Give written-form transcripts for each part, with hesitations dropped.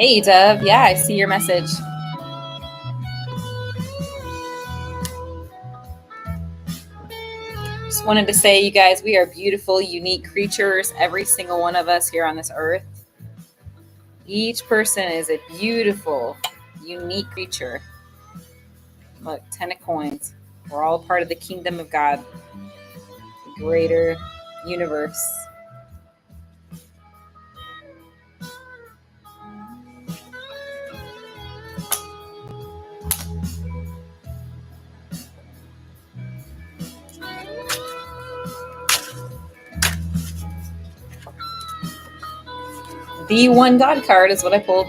Hey, Dove. Yeah, I see your message. Just wanted to say, you guys, we are beautiful, unique creatures, every single one of us here on this earth. Each person is a beautiful, unique creature. Look, 10 of coins. We're all part of the kingdom of God, the greater universe. The one God card is what I pulled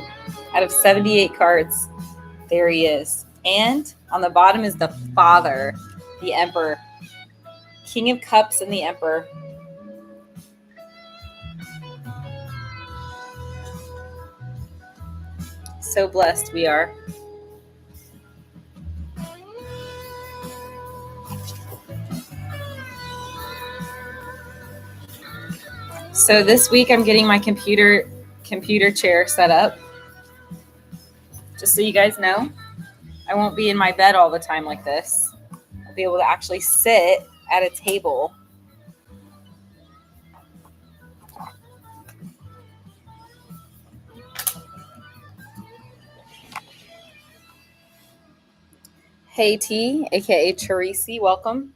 out of 78 cards. There he is. And on the bottom is the Father, the Emperor, King of Cups and the Emperor. So blessed we are. So this week I'm getting my computer chair set up. Just so you guys know, I won't be in my bed all the time like this. I'll be able to actually sit at a table. Hey T, aka Teresi, welcome.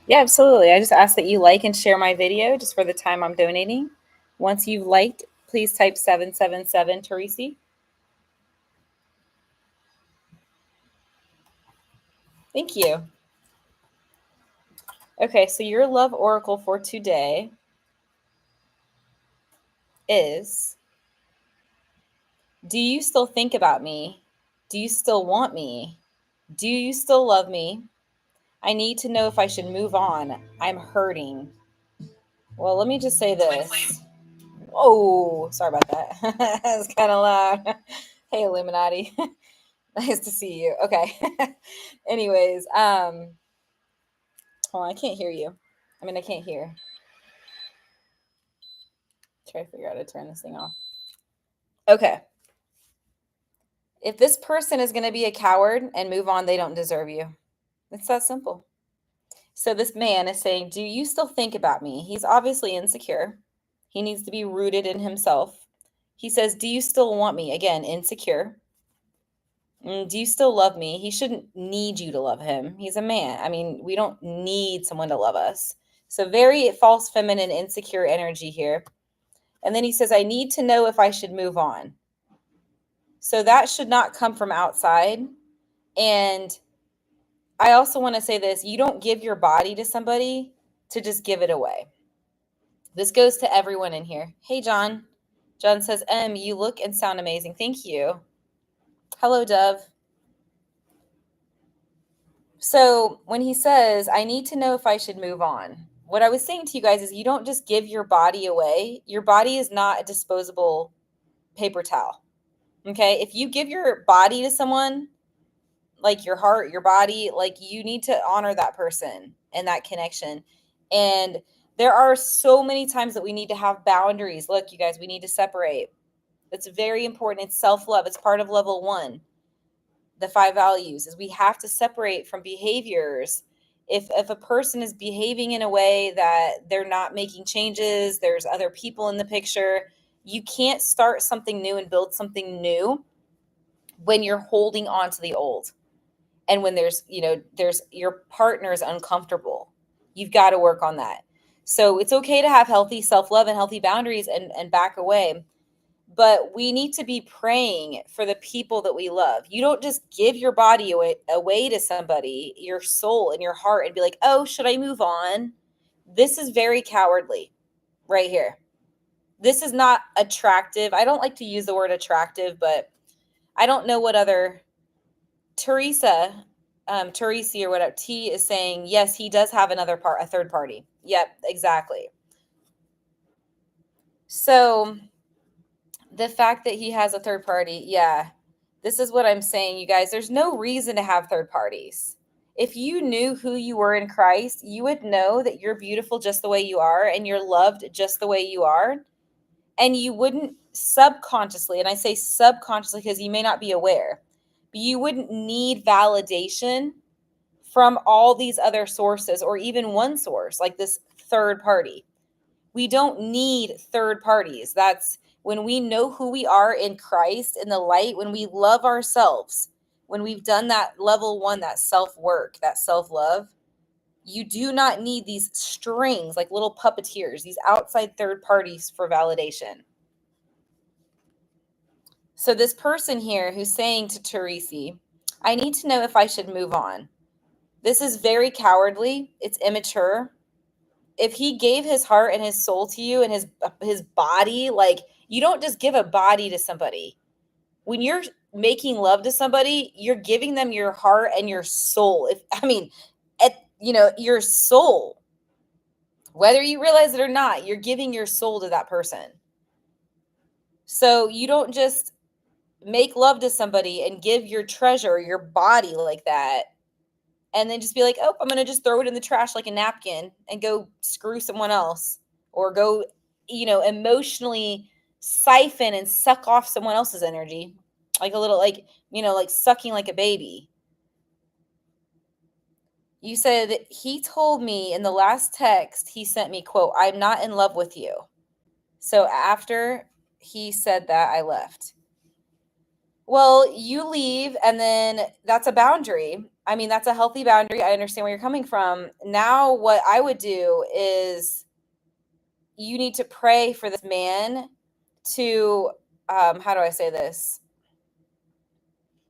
Yeah, absolutely. I just ask that you like and share my video just for the time I'm donating. Once you've liked, please type 777 Teresi. Thank you. Okay, so your love oracle for today is, do you still think about me? Do you still want me? Do you still love me? I need to know if I should move on. I'm hurting. Well, let me just say this. Oh, sorry about that. That's kind of loud. Hey, Illuminati. Nice to see you. Okay. Anyways, hold on, I can't hear you. I can't hear. Try to figure out how to turn this thing off. Okay. If this person is going to be a coward and move on, they don't deserve you. It's that simple. So this man is saying, do you still think about me? He's obviously insecure. He needs to be rooted in himself. He says, do you still want me? Again, insecure. Do you still love me? He shouldn't need you to love him. He's a man. We don't need someone to love us. So very false feminine, insecure energy here. And then he says, I need to know if I should move on. So that should not come from outside. And I also want to say this, you don't give your body to somebody to just give it away. This goes to everyone in here. Hey, John. John says, you look and sound amazing. Thank you. Hello, Dove. So when he says, I need to know if I should move on, what I was saying to you guys is you don't just give your body away. Your body is not a disposable paper towel. Okay? If you give your body to someone, like your heart, your body, like you need to honor that person and that connection. And there are so many times that we need to have boundaries. Look, you guys, we need to separate. It's very important. It's self-love. It's part of level 1. The 5 values is we have to separate from behaviors. If a person is behaving in a way that they're not making changes, there's other people in the picture, you can't start something new and build something new when you're holding on to the old. And when there's your partner is uncomfortable, you've got to work on that. So it's okay to have healthy self-love and healthy boundaries and back away. But we need to be praying for the people that we love. You don't just give your body away to somebody, your soul and your heart, and be like, oh, should I move on? This is very cowardly right here. This is not attractive. I don't like to use the word attractive, but I don't know what other... Teresa, Teresi or whatever, T is saying, yes, he does have a third party. Yep, exactly. So the fact that he has a third party, yeah, this is what I'm saying, you guys. There's no reason to have third parties. If you knew who you were in Christ, you would know that you're beautiful just the way you are and you're loved just the way you are. And you wouldn't subconsciously, and I say subconsciously because you may not be aware, but you wouldn't need validation from all these other sources or even one source like this third party. We don't need third parties. That's when we know who we are in Christ, in the light, when we love ourselves, when we've done that level one, that self-work, that self-love, you do not need these strings like little puppeteers, these outside third parties for validation. So this person here who's saying to Teresi, I need to know if I should move on. This is very cowardly. It's immature. If he gave his heart and his soul to you and his body, like, you don't just give a body to somebody. When you're making love to somebody, you're giving them your heart and your soul. Your soul. Whether you realize it or not, you're giving your soul to that person. So you don't just make love to somebody and give your treasure, your body like that, and then just be like, oh, I'm going to just throw it in the trash like a napkin and go screw someone else, or go, emotionally siphon and suck off someone else's energy. Like a little, like sucking like a baby. You said he told me in the last text he sent me, quote, I'm not in love with you. So after he said that, I left. Well, you leave, and then that's a boundary. I mean, that's a healthy boundary. I understand where you're coming from. Now, what I would do is you need to pray for this man to, how do I say this?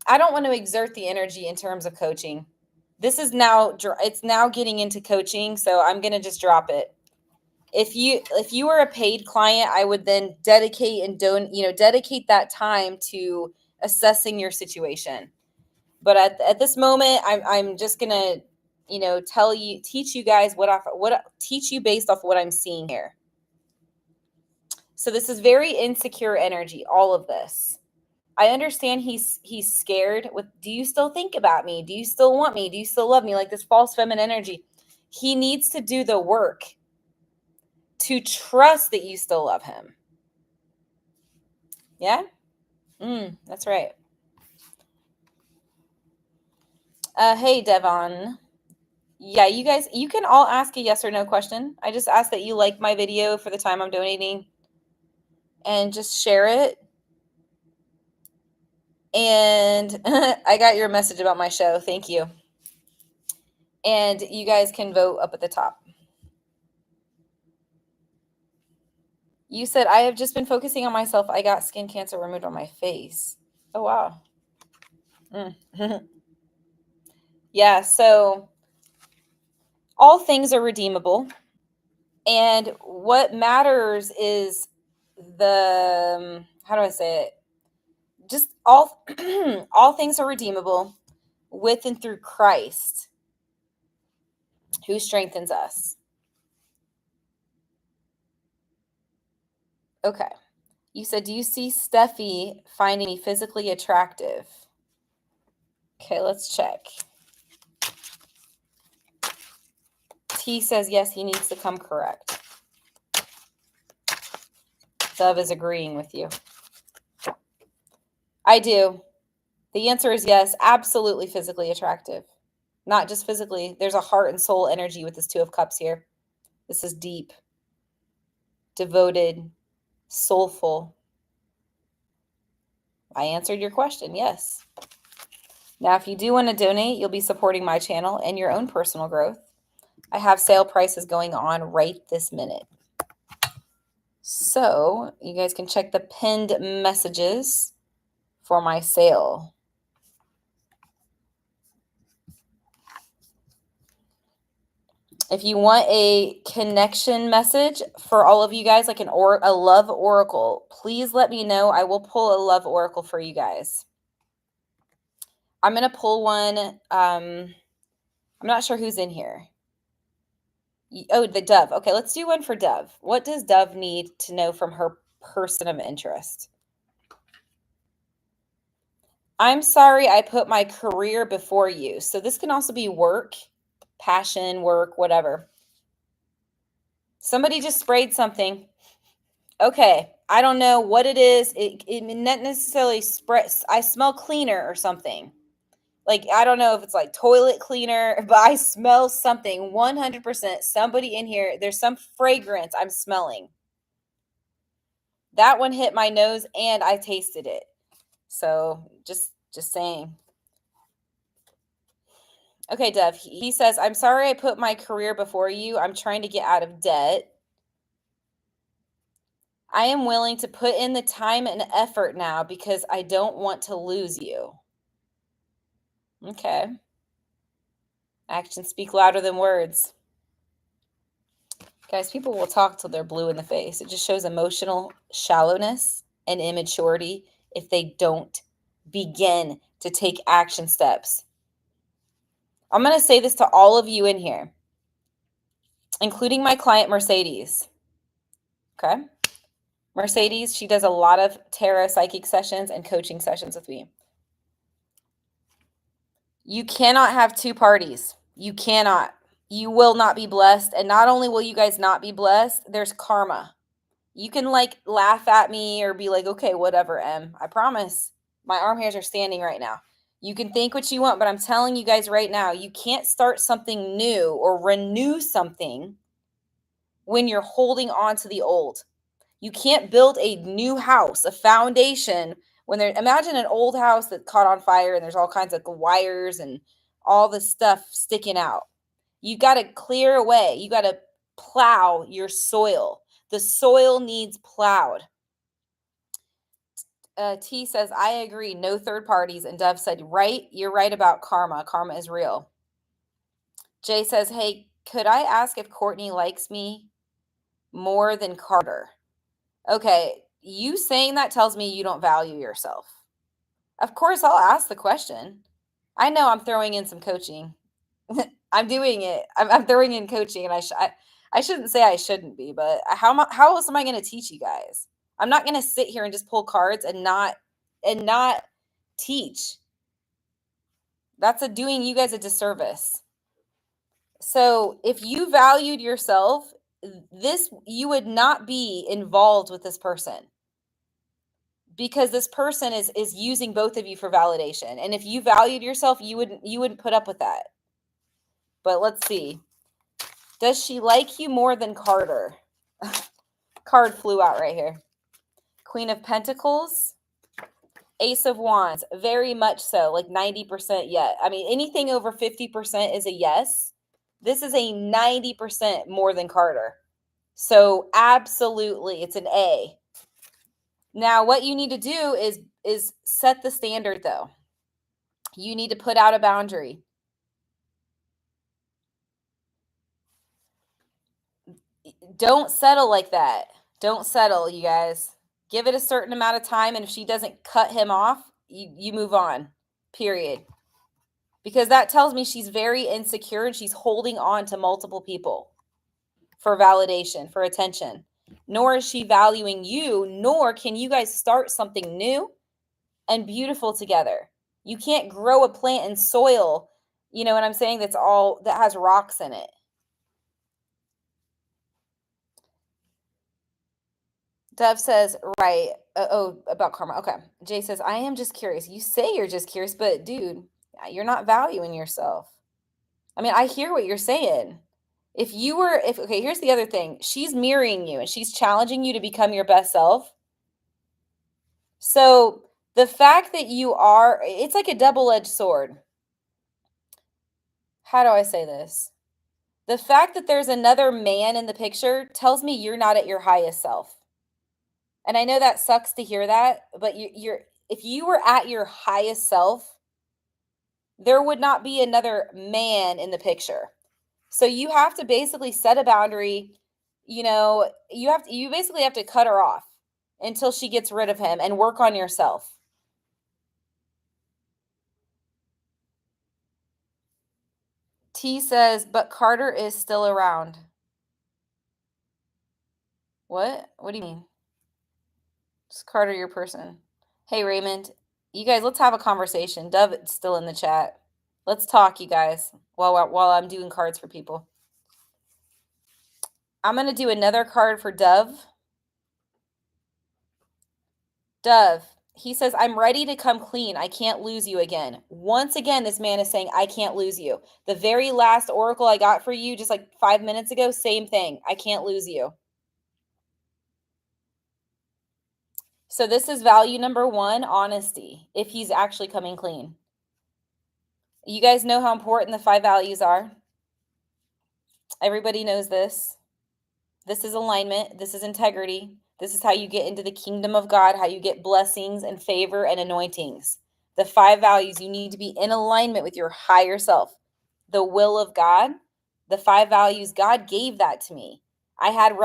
I don't want to exert the energy in terms of coaching. It's now getting into coaching, so I'm going to just drop it. If you were a paid client, I would then dedicate that time to assessing your situation. But at this moment, I'm just gonna, teach you guys teach you based off what I'm seeing here. So this is very insecure energy, all of this. I understand he's scared with, do you still think about me? Do you still want me? Do you still love me? Like this false feminine energy. He needs to do the work to trust that you still love him. Yeah? That's right. Hey, Devon. Yeah, you guys, you can all ask a yes or no question. I just ask that you like my video for the time I'm donating and just share it. And I got your message about my show. Thank you. And you guys can vote up at the top. You said, I have just been focusing on myself. I got skin cancer removed on my face. Oh, wow. Yeah, so all things are redeemable. And what matters is how do I say it? Just all things are redeemable with and through Christ, who strengthens us. Okay. You said, do you see Steffi finding me physically attractive? Okay, let's check. T says, yes, he needs to come correct. Dove is agreeing with you. I do. The answer is yes, absolutely physically attractive. Not just physically. There's a heart and soul energy with this Two of Cups here. This is deep, devoted, soulful. I answered your question, yes. Now, if you do want to donate, you'll be supporting my channel and your own personal growth. I have sale prices going on right this minute. So you guys can check the pinned messages for my sale. If you want a connection message for all of you guys, like a love oracle, please let me know. I will pull a love oracle for you guys. I'm going to pull one. I'm not sure who's in here. Oh, the Dove. Okay, let's do one for Dove. What does Dove need to know from her person of interest? I'm sorry I put my career before you. So this can also be work, passion, work, whatever. Somebody just sprayed something. Okay, I don't know what it is. It not necessarily spray. I smell cleaner or something. Like, I don't know if it's like toilet cleaner, but I smell something 100%. Somebody in here, there's some fragrance I'm smelling. That one hit my nose and I tasted it. So just saying. Okay, Dev, he says, I'm sorry I put my career before you. I'm trying to get out of debt. I am willing to put in the time and effort now because I don't want to lose you. Okay. Actions speak louder than words. Guys, people will talk till they're blue in the face. It just shows emotional shallowness and immaturity if they don't begin to take action steps. I'm going to say this to all of you in here, including my client, Mercedes. Okay? Mercedes, she does a lot of tarot psychic sessions and coaching sessions with me. You cannot have two parties. You cannot. You will not be blessed. And not only will you guys not be blessed, there's karma. You can like laugh at me or be like, okay, whatever, Em. I promise. My arm hairs are standing right now. You can think what you want, but I'm telling you guys right now, you can't start something new or renew something when you're holding on to the old. You can't build a new house, a foundation when there. Imagine an old house that caught on fire and there's all kinds of wires and all this stuff sticking out. You got to clear away. You got to plow your soil. The soil needs plowed. T says, I agree. No third parties. And Dove said, right. You're right about karma. Karma is real. Jay says, hey, could I ask if Courtney likes me more than Carter? Okay, you saying that tells me you don't value yourself. Of course, I'll ask the question. I know I'm throwing in some coaching. I'm doing it. I'm throwing in coaching, and I shouldn't say I shouldn't be, but how else am I going to teach you guys? I'm not going to sit here and just pull cards and not teach. That's doing you guys a disservice. So if you valued yourself, you would not be involved with this person, because this person is using both of you for validation. And if you valued yourself, you wouldn't put up with that. But let's see. Does she like you more than Carter? Card flew out right here. Queen of Pentacles, Ace of Wands, very much so, like 90% yet. I mean, anything over 50% is a yes. This is a 90% more than Carter. So absolutely, it's an A. Now, what you need to do is set the standard, though. You need to put out a boundary. Don't settle like that. Don't settle, you guys. Give it a certain amount of time, and if she doesn't cut him off, you move on, period. Because that tells me she's very insecure and she's holding on to multiple people for validation, for attention. Nor is she valuing you, nor can you guys start something new and beautiful together. You can't grow a plant in soil, you know what I'm saying, that has rocks in it. Dev says, right. About karma. Okay. Jay says, I am just curious. You say you're just curious, but dude, you're not valuing yourself. I mean, I hear what you're saying. Okay, here's the other thing. She's mirroring you and she's challenging you to become your best self. So the fact that it's like a double-edged sword. How do I say this? The fact that there's another man in the picture tells me you're not at your highest self. And I know that sucks to hear that, but if you were at your highest self, there would not be another man in the picture. So you have to basically set a boundary. You basically have to cut her off until she gets rid of him and work on yourself. T says, but Carter is still around. What? What do you mean? Is Carter your person? Hey, Raymond. You guys, let's have a conversation. Dove is still in the chat. Let's talk, you guys, while I'm doing cards for people. I'm going to do another card for Dove. Dove, he says, I'm ready to come clean. I can't lose you again. Once again, this man is saying, I can't lose you. The very last oracle I got for you just like 5 minutes ago, same thing. I can't lose you. So this is value number 1, honesty, if he's actually coming clean. You guys know how important the 5 values are. Everybody knows this. This is alignment. This is integrity. This is how you get into the kingdom of God, how you get blessings and favor and anointings. The 5 values, you need to be in alignment with your higher self. The will of God, the 5 values, God gave that to me. I had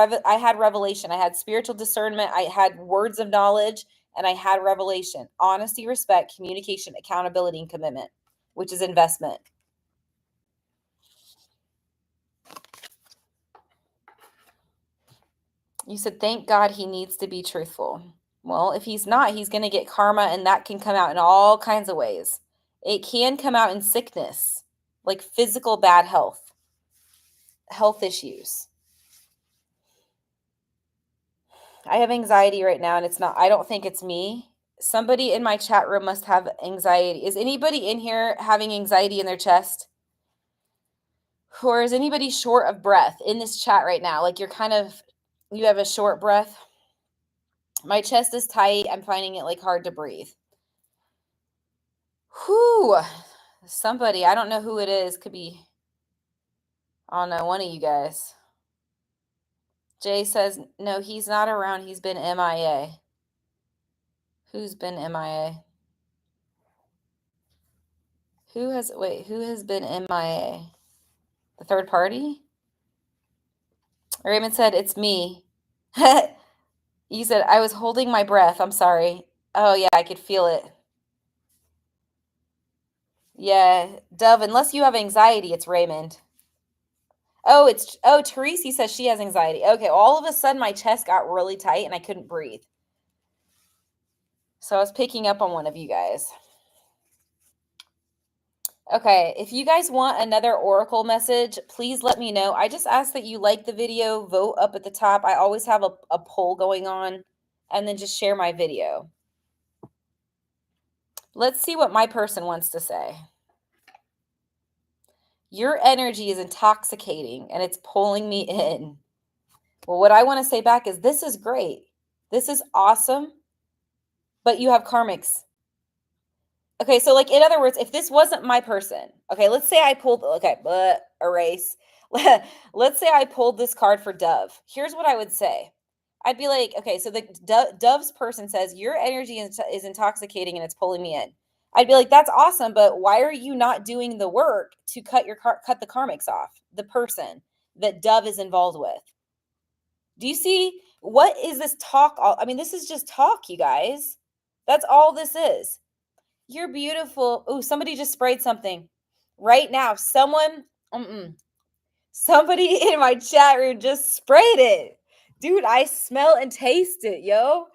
revelation. I had spiritual discernment. I had words of knowledge, and I had revelation. Honesty, respect, communication, accountability, and commitment, which is investment. You said, thank God he needs to be truthful. Well, if he's not, he's going to get karma, and that can come out in all kinds of ways. It can come out in sickness, like physical bad health issues. I have anxiety right now, and I don't think it's me. Somebody in my chat room must have anxiety. Is anybody in here having anxiety in their chest? Or is anybody short of breath in this chat right now? Like you have a short breath. My chest is tight. I'm finding it like hard to breathe. Whew. Somebody, I don't know who it is. Could be, I don't know, one of you guys. Jay says, no, he's not around. He's been MIA. Who's been MIA? Who has been MIA? The third party? Raymond said, it's me. You said, I was holding my breath. I'm sorry. Oh, yeah, I could feel it. Yeah, Dove, unless you have anxiety, it's Raymond. Teresi says she has anxiety. Okay, all of a sudden my chest got really tight and I couldn't breathe. So I was picking up on one of you guys. Okay, if you guys want another oracle message, please let me know. I just ask that you like the video, vote up at the top. I always have a poll going on, and then just share my video. Let's see what my person wants to say. Your energy is intoxicating, and it's pulling me in. Well, what I want to say back is this is great. This is awesome, but you have karmics. Okay, so like in other words, if this wasn't my person, okay, let's say I pulled, erase. Let's say I pulled this card for Dove. Here's what I would say. I'd be like, okay, so the Dove's person says your energy is intoxicating and it's pulling me in. I'd be like, that's awesome, but why are you not doing the work to cut the karmics off? The person that Dove is involved with. Do you see what is this talk? I mean, this is just talk, you guys. That's all this is. You're beautiful. Oh, somebody just sprayed something right now. Somebody in my chat room just sprayed it. Dude, I smell and taste it, yo.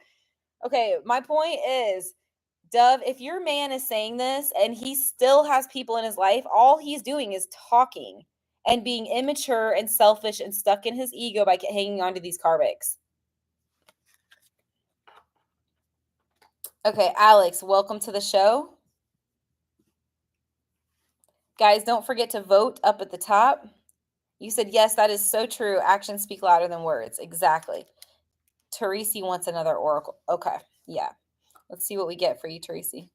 Okay, my point is, Dove, if your man is saying this and he still has people in his life, all he's doing is talking and being immature and selfish and stuck in his ego by hanging on to these karmics. Okay, Alex, welcome to the show. Guys, don't forget to vote up at the top. You said, yes, that is so true. Actions speak louder than words. Exactly. Teresi wants another oracle. Okay, yeah. Let's see what we get for you, Teresi.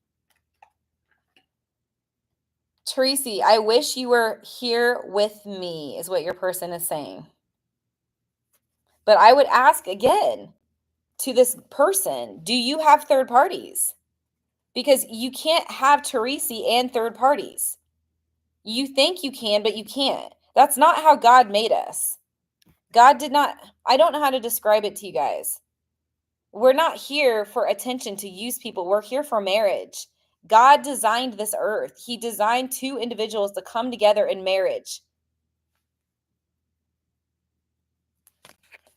Teresi, I wish you were here with me, is what your person is saying. But I would ask again to this person, do you have third parties? Because you can't have Teresi and third parties. You think you can, but you can't. That's not how God made us. God did not, I don't know how to describe it to you guys. We're not here for attention to use people. We're here for marriage. God designed this earth. He designed two individuals to come together in marriage.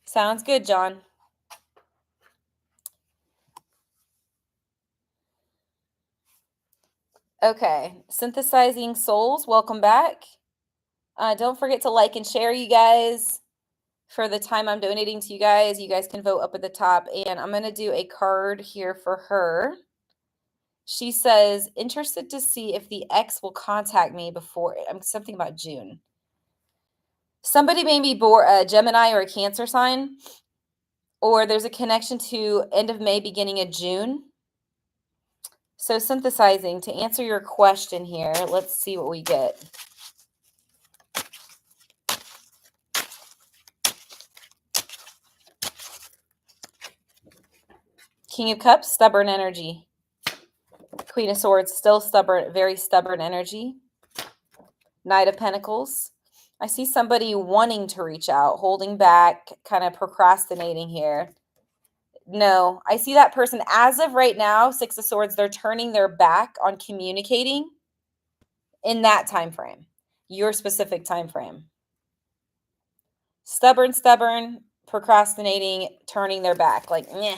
Sounds good, John. Okay, Synthesizing Souls, welcome back. Don't forget to like and share, you guys. For the time I'm donating to you guys can vote up at the top. And I'm going to do a card here for her. She says, interested to see if the ex will contact me before, something about June. Somebody may be a Gemini or a Cancer sign, or there's a connection to end of May, beginning of June. So synthesizing, to answer your question here, let's see what we get. King of Cups, stubborn energy. Queen of Swords, still stubborn, very stubborn energy. Knight of Pentacles. I see somebody wanting to reach out, holding back, kind of procrastinating here. No, I see that person as of right now, Six of Swords, they're turning their back on communicating in that time frame, your specific time frame. Stubborn, procrastinating, turning their back, like, meh.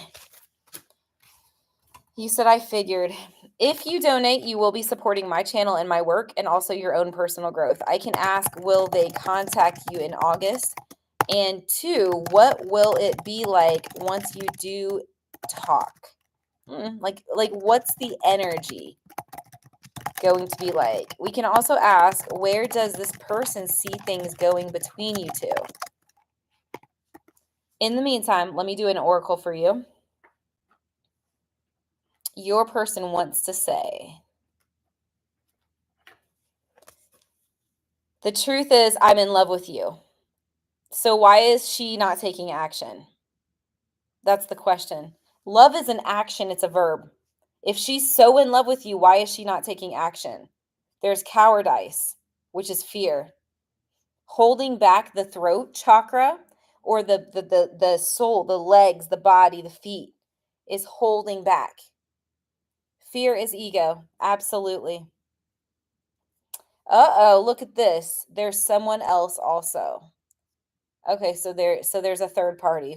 You said I figured. If you donate, you will be supporting my channel and my work and also your own personal growth. I can ask, will they contact you in August? And two, what will it be like once you do talk? Like what's the energy going to be like? We can also ask, where does this person see things going between you two? In the meantime, let me do an oracle for you. Your person wants to say, the truth is, I'm in love with you. So why is she not taking action? That's the question. Love is an action, it's a verb. If she's so in love with you, why is she not taking action? There's cowardice, which is fear. Holding back the throat chakra, or the soul, the legs, the body, the feet, is holding back. Fear is ego. Absolutely. Uh-oh, look at this. There's someone else also. Okay, so there's a third party.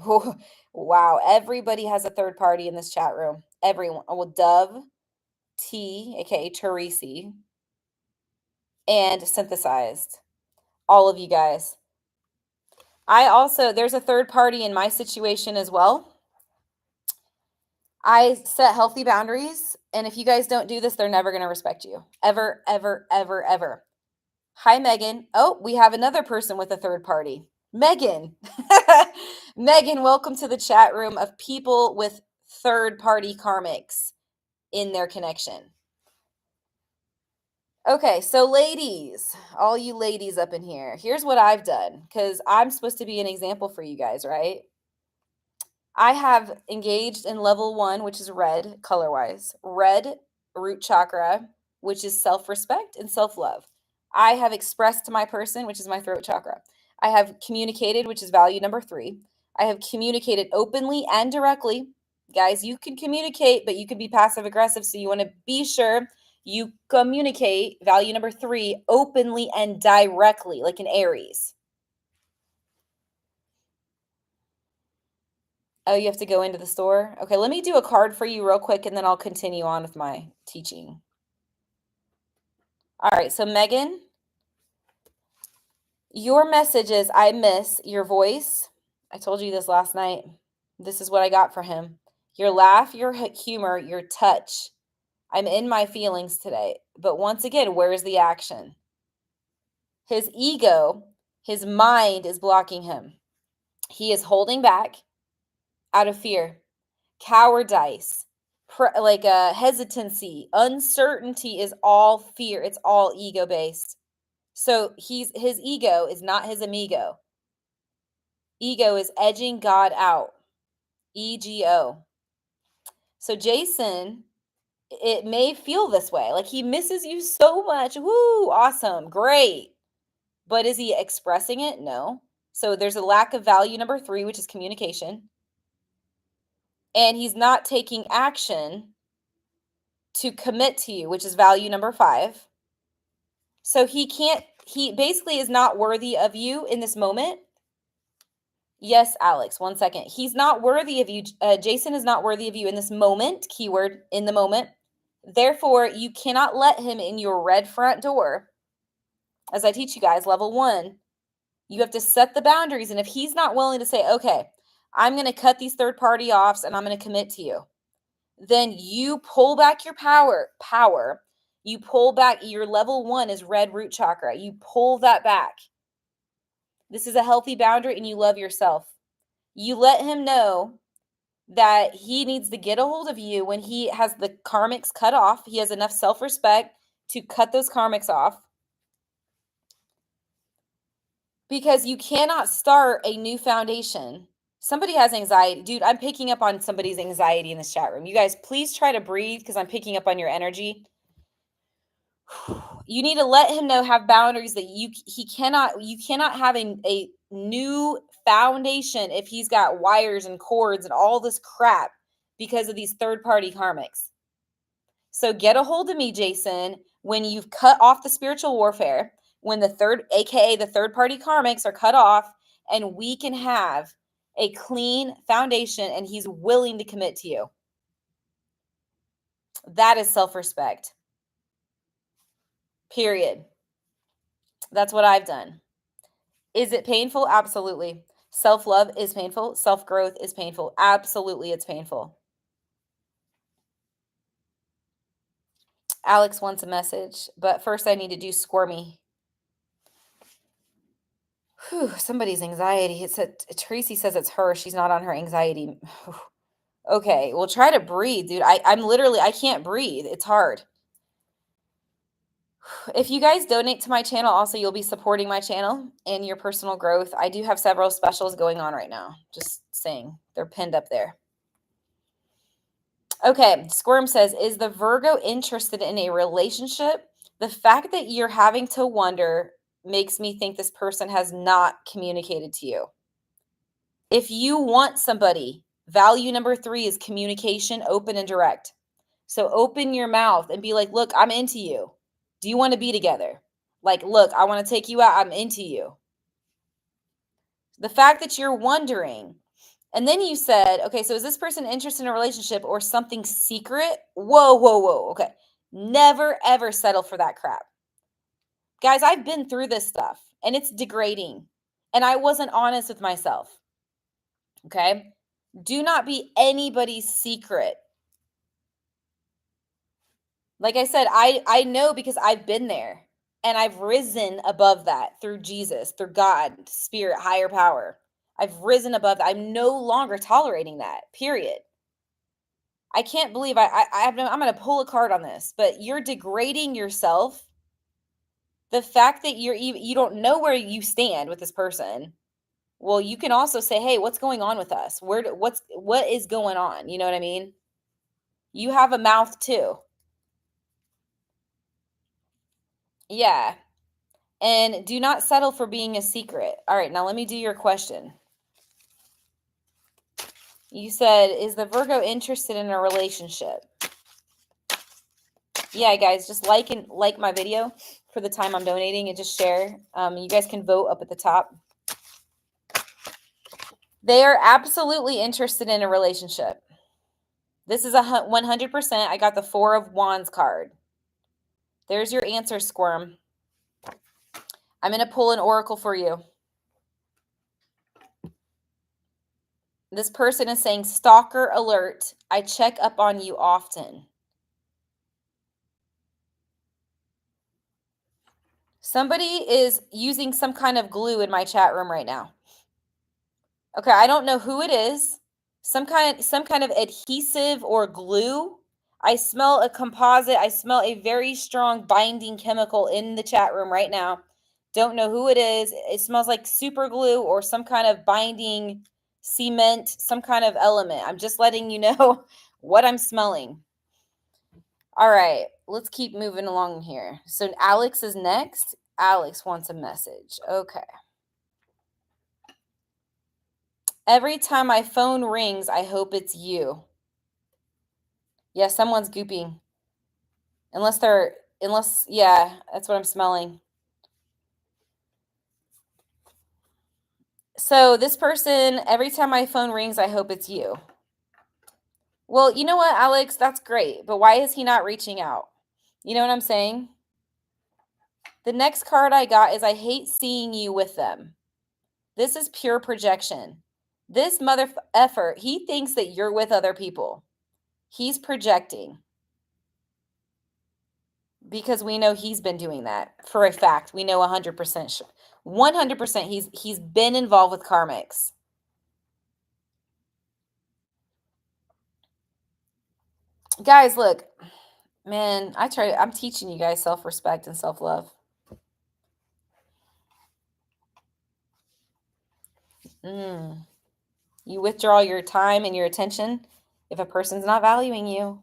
Wow, everybody has a third party in this chat room. Everyone. Oh, well, Dove, T, aka Teresi, and Synthesized. All of you guys. There's a third party in my situation as well. I set healthy boundaries, and if you guys don't do this, they're never going to respect you. Ever, ever, ever, ever. Hi, Megan. Oh, we have another person with a third party. Megan. Megan, welcome to the chat room of people with third party karmics in their connection. Okay, so ladies, all you ladies up in here, here's what I've done, because I'm supposed to be an example for you guys, right? I have engaged in level 1, which is red, color-wise. Red root chakra, which is self-respect and self-love. I have expressed to my person, which is my throat chakra. I have communicated, which is value number 3. I have communicated openly and directly. Guys, you can communicate, but you can be passive-aggressive, so you want to be sure you communicate, value number 3, openly and directly, like an Aries. Oh, you have to go into the store? Okay, let me do a card for you real quick, and then I'll continue on with my teaching. All right, so Megan, your message is, I miss your voice. I told you this last night. This is what I got for him. Your laugh, your humor, your touch. I'm in my feelings today. But once again, where's the action? His ego, his mind is blocking him. He is holding back out of fear, cowardice, hesitancy, uncertainty is all fear. It's all ego based. So his ego is not his amigo. Ego is edging God out. EGO. So Jason, it may feel this way, like he misses you so much. Woo, awesome, great. But is he expressing it? No. So there's a lack of value number 3, which is communication. And he's not taking action to commit to you, which is value number 5. So he basically is not worthy of you in this moment. Yes, Alex, 1 second. He's not worthy of you. Jason is not worthy of you in this moment, keyword, in the moment. Therefore, you cannot let him in your red front door. As I teach you guys, level 1, you have to set the boundaries. And if he's not willing to say, okay, I'm going to cut these third party offs and I'm going to commit to you, then you pull back your power. You pull back. Your level 1 is red root chakra. You pull that back. This is a healthy boundary and you love yourself. You let him know that he needs to get a hold of you when he has the karmics cut off. He has enough self-respect to cut those karmics off. Because you cannot start a new foundation. Somebody has anxiety. Dude, I'm picking up on somebody's anxiety in this chat room. You guys, please try to breathe because I'm picking up on your energy. You need to let him know, have boundaries that you cannot have a new foundation if he's got wires and cords and all this crap because of these third-party karmics. So get a hold of me, Jason, when you've cut off the spiritual warfare, when the third-party karmics are cut off, and we can have a clean foundation and he's willing to commit to you. That is self-respect. Period. That's what I've done. Is it painful? Absolutely. Self-love is painful. Self-growth is painful. Absolutely, it's painful. Alex wants a message, but first I need to do squirmy. Whew, somebody's anxiety. Tracy says it's her. She's not on her anxiety. Okay, well, try to breathe, dude. I can't breathe. It's hard. If you guys donate to my channel, also, you'll be supporting my channel and your personal growth. I do have several specials going on right now. Just saying. They're pinned up there. Okay, Squirm says, is the Virgo interested in a relationship? The fact that you're having to wonder makes me think this person has not communicated to you. If you want somebody, value number 3 is communication, open and direct. So open your mouth and be like, look, I'm into you. Do you want to be together? Like, look, I want to take you out. I'm into you. The fact that you're wondering, and then you said, okay, so is this person interested in a relationship or something secret? Whoa. Okay. Never, ever settle for that crap. Guys, I've been through this stuff and it's degrading. And I wasn't honest with myself. Okay. Do not be anybody's secret. Like I said, I know because I've been there and I've risen above that through Jesus, through God, spirit, higher power. I've risen above that. I'm no longer tolerating that, period. I can't believe I'm going to pull a card on this, but you're degrading yourself. The fact that you don't know where you stand with this person. Well, you can also say, hey, what's going on with us? What is going on? You know what I mean? You have a mouth too. Yeah. And do not settle for being a secret. All right, now let me do your question. You said, is the Virgo interested in a relationship? Yeah, guys, just like my video for the time I'm donating and just share. You guys can vote up at the top. They are absolutely interested in a relationship. This is 100%. I got the 4 of Wands card. There's your answer, Squirm. I'm going to pull an oracle for you. This person is saying, stalker alert. I check up on you often. Somebody is using some kind of glue in my chat room right now. Okay, I don't know who it is. Some kind of adhesive or glue. I smell a composite. I smell a very strong binding chemical in the chat room right now. Don't know who it is. It smells like super glue or some kind of binding cement, some kind of element. I'm just letting you know what I'm smelling. All right, let's keep moving along here. So Alex is next. Alex wants a message. Okay. Every time my phone rings, I hope it's you. Yeah, someone's gooping. Yeah, that's what I'm smelling. So this person, every time my phone rings, I hope it's you. Well, you know what, Alex? That's great. But why is he not reaching out? You know what I'm saying? The next card I got is I hate seeing you with them. This is pure projection. This mother effer, he thinks that you're with other people. He's projecting because we know he's been doing that for a fact. We know 100%. 100% he's been involved with karmics. Guys, look, man, I'm teaching you guys self-respect and self-love. You withdraw your time and your attention if a person's not valuing you.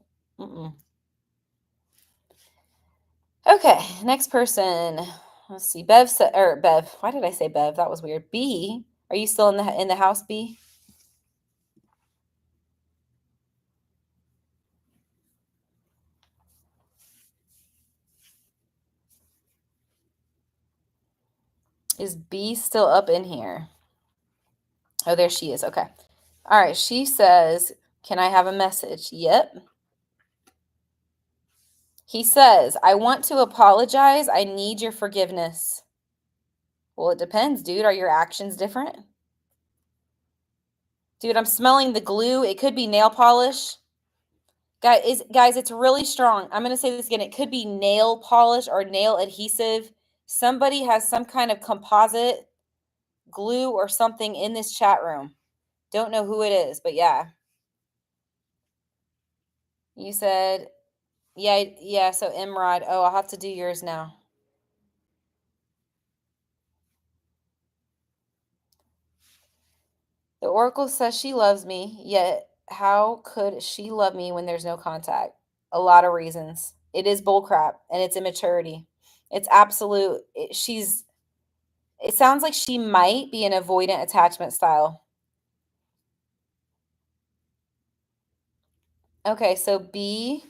Okay, next person. Let's see. Bev. Why did I say Bev? That was weird. B. Are you still in the house, B? Is B still up in here? Oh, there she is. Okay. All right. She says, "Can I have a message?" Yep. He says, "I want to apologize. I need your forgiveness." Well, it depends, dude. Are your actions different? Dude, I'm smelling the glue. It could be nail polish. Guys, it's really strong. I'm going to say this again. It could be nail polish or nail adhesive. Somebody has some kind of composite glue or something in this chat room. Don't know who it is, but yeah. You said, yeah, so Imrod. Oh, I'll have to do yours now. The Oracle says she loves me, yet how could she love me when there's no contact? A lot of reasons. It is bullcrap and it's immaturity. It's absolute. It sounds like she might be an avoidant attachment style. Okay, so B,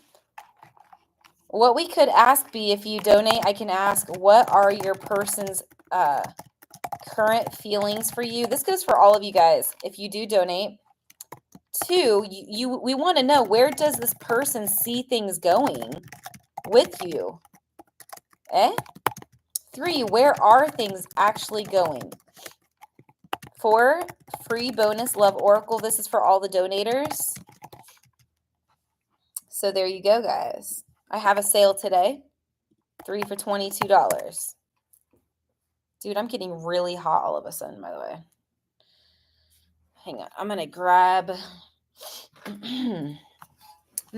what we could ask B, if you donate, I can ask, what are your person's current feelings for you? This goes for all of you guys. If you do donate. Two, we want to know, where does this person see things going with you? Three, where are things actually going? Four, free bonus love oracle. This is for all the donators. So there you go, guys. I have a sale today. 3 for $22. Dude, I'm getting really hot all of a sudden, by the way. Hang on. I'm going to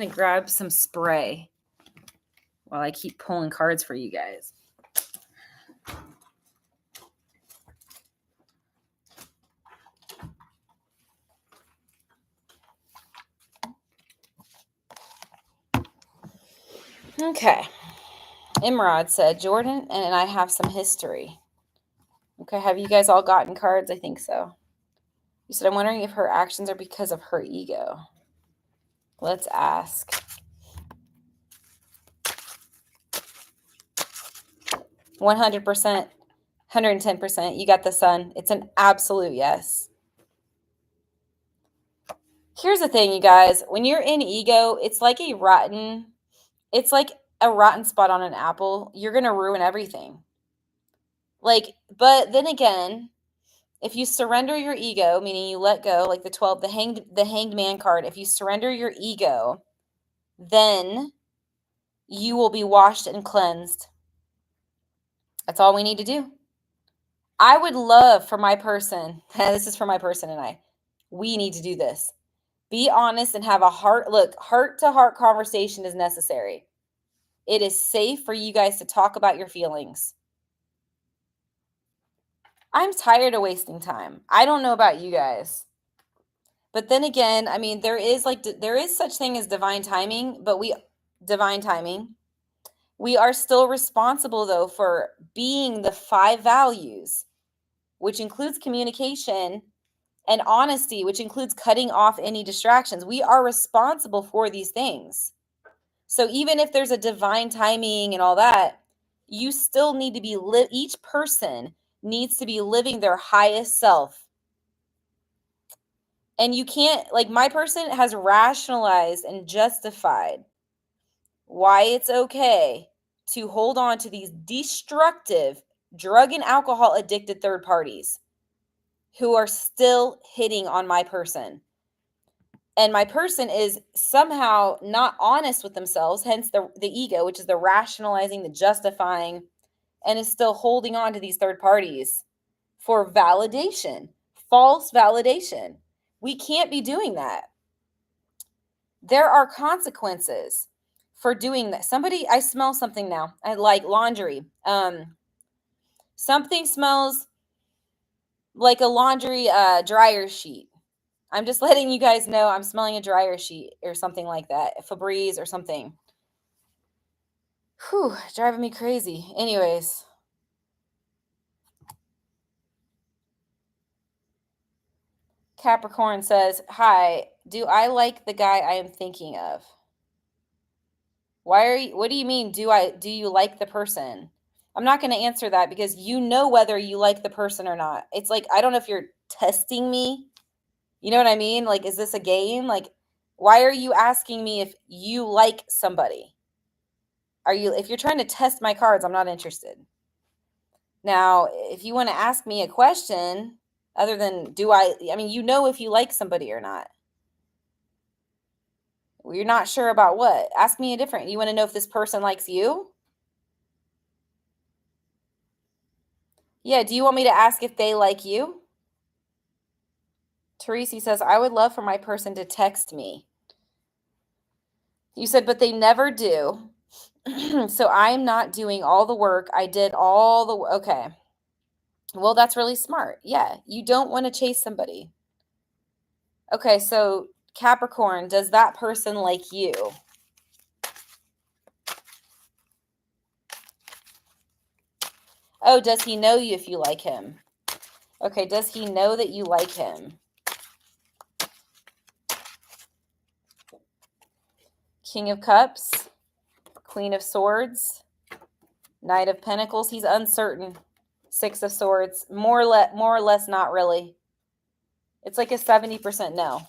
grab some spray while I keep pulling cards for you guys. Okay. Imrod said, Jordan and I have some history. Okay, have you guys all gotten cards? I think so. You said, I'm wondering if her actions are because of her ego. Let's ask. 100%, 110%. You got the sun. It's an absolute yes. Here's the thing, you guys. When you're in ego, it's like a rotten spot on an apple. You're going to ruin everything. But then again, if you surrender your ego, meaning you let go, like the hanged man card, if you surrender your ego, then you will be washed and cleansed. That's all we need to do. I would love for my person, this is for my person and I, we need to do this. Be honest and have a heart-to-heart conversation is necessary. It is safe for you guys to talk about your feelings. I'm tired of wasting time. I don't know about you guys. But then again, I mean, there is such thing as divine timing, We are still responsible, though, for being the 5 values, which includes communication and honesty, which includes cutting off any distractions. We are responsible for these things. So even if there's a divine timing and all that, you still need to be each person needs to be living their highest self. And you can't, like, my person has rationalized and justified why it's okay to hold on to these destructive drug and alcohol addicted third parties who are still hitting on my person. And my person is somehow not honest with themselves, hence the ego, which is the rationalizing, the justifying, and is still holding on to these third parties for validation, false validation. We can't be doing that. There are consequences for doing that. I smell something now. I like laundry. Something smells like a laundry dryer sheet. I'm just letting you guys know I'm smelling a dryer sheet or something like that, a Febreze or something. Whew, driving me crazy. Anyways. Capricorn says, "Hi, do I like the guy I am thinking of?" What do you mean, do you like the person? I'm not going to answer that because you know whether you like the person or not. It's like, I don't know if you're testing me. You know what I mean? Like, is this a game? Like, why are you asking me if you like somebody? If you're trying to test my cards, I'm not interested. Now, if you want to ask me a question other than you know if you like somebody or not. You're not sure about what? Ask me a different. You want to know if this person likes you? Yeah, do you want me to ask if they like you? Teresi says, "I would love for my person to text me." You said, "But they never do." So I'm not doing all the work. I did all the okay. Well, that's really smart. Yeah, you don't want to chase somebody. Okay, so Capricorn, does that person like you? Oh, does he know you if you like him? Okay, does he know that you like him? King of Cups, Queen of Swords, Knight of Pentacles. He's uncertain. Six of Swords. More or less not really. It's like a 70% no.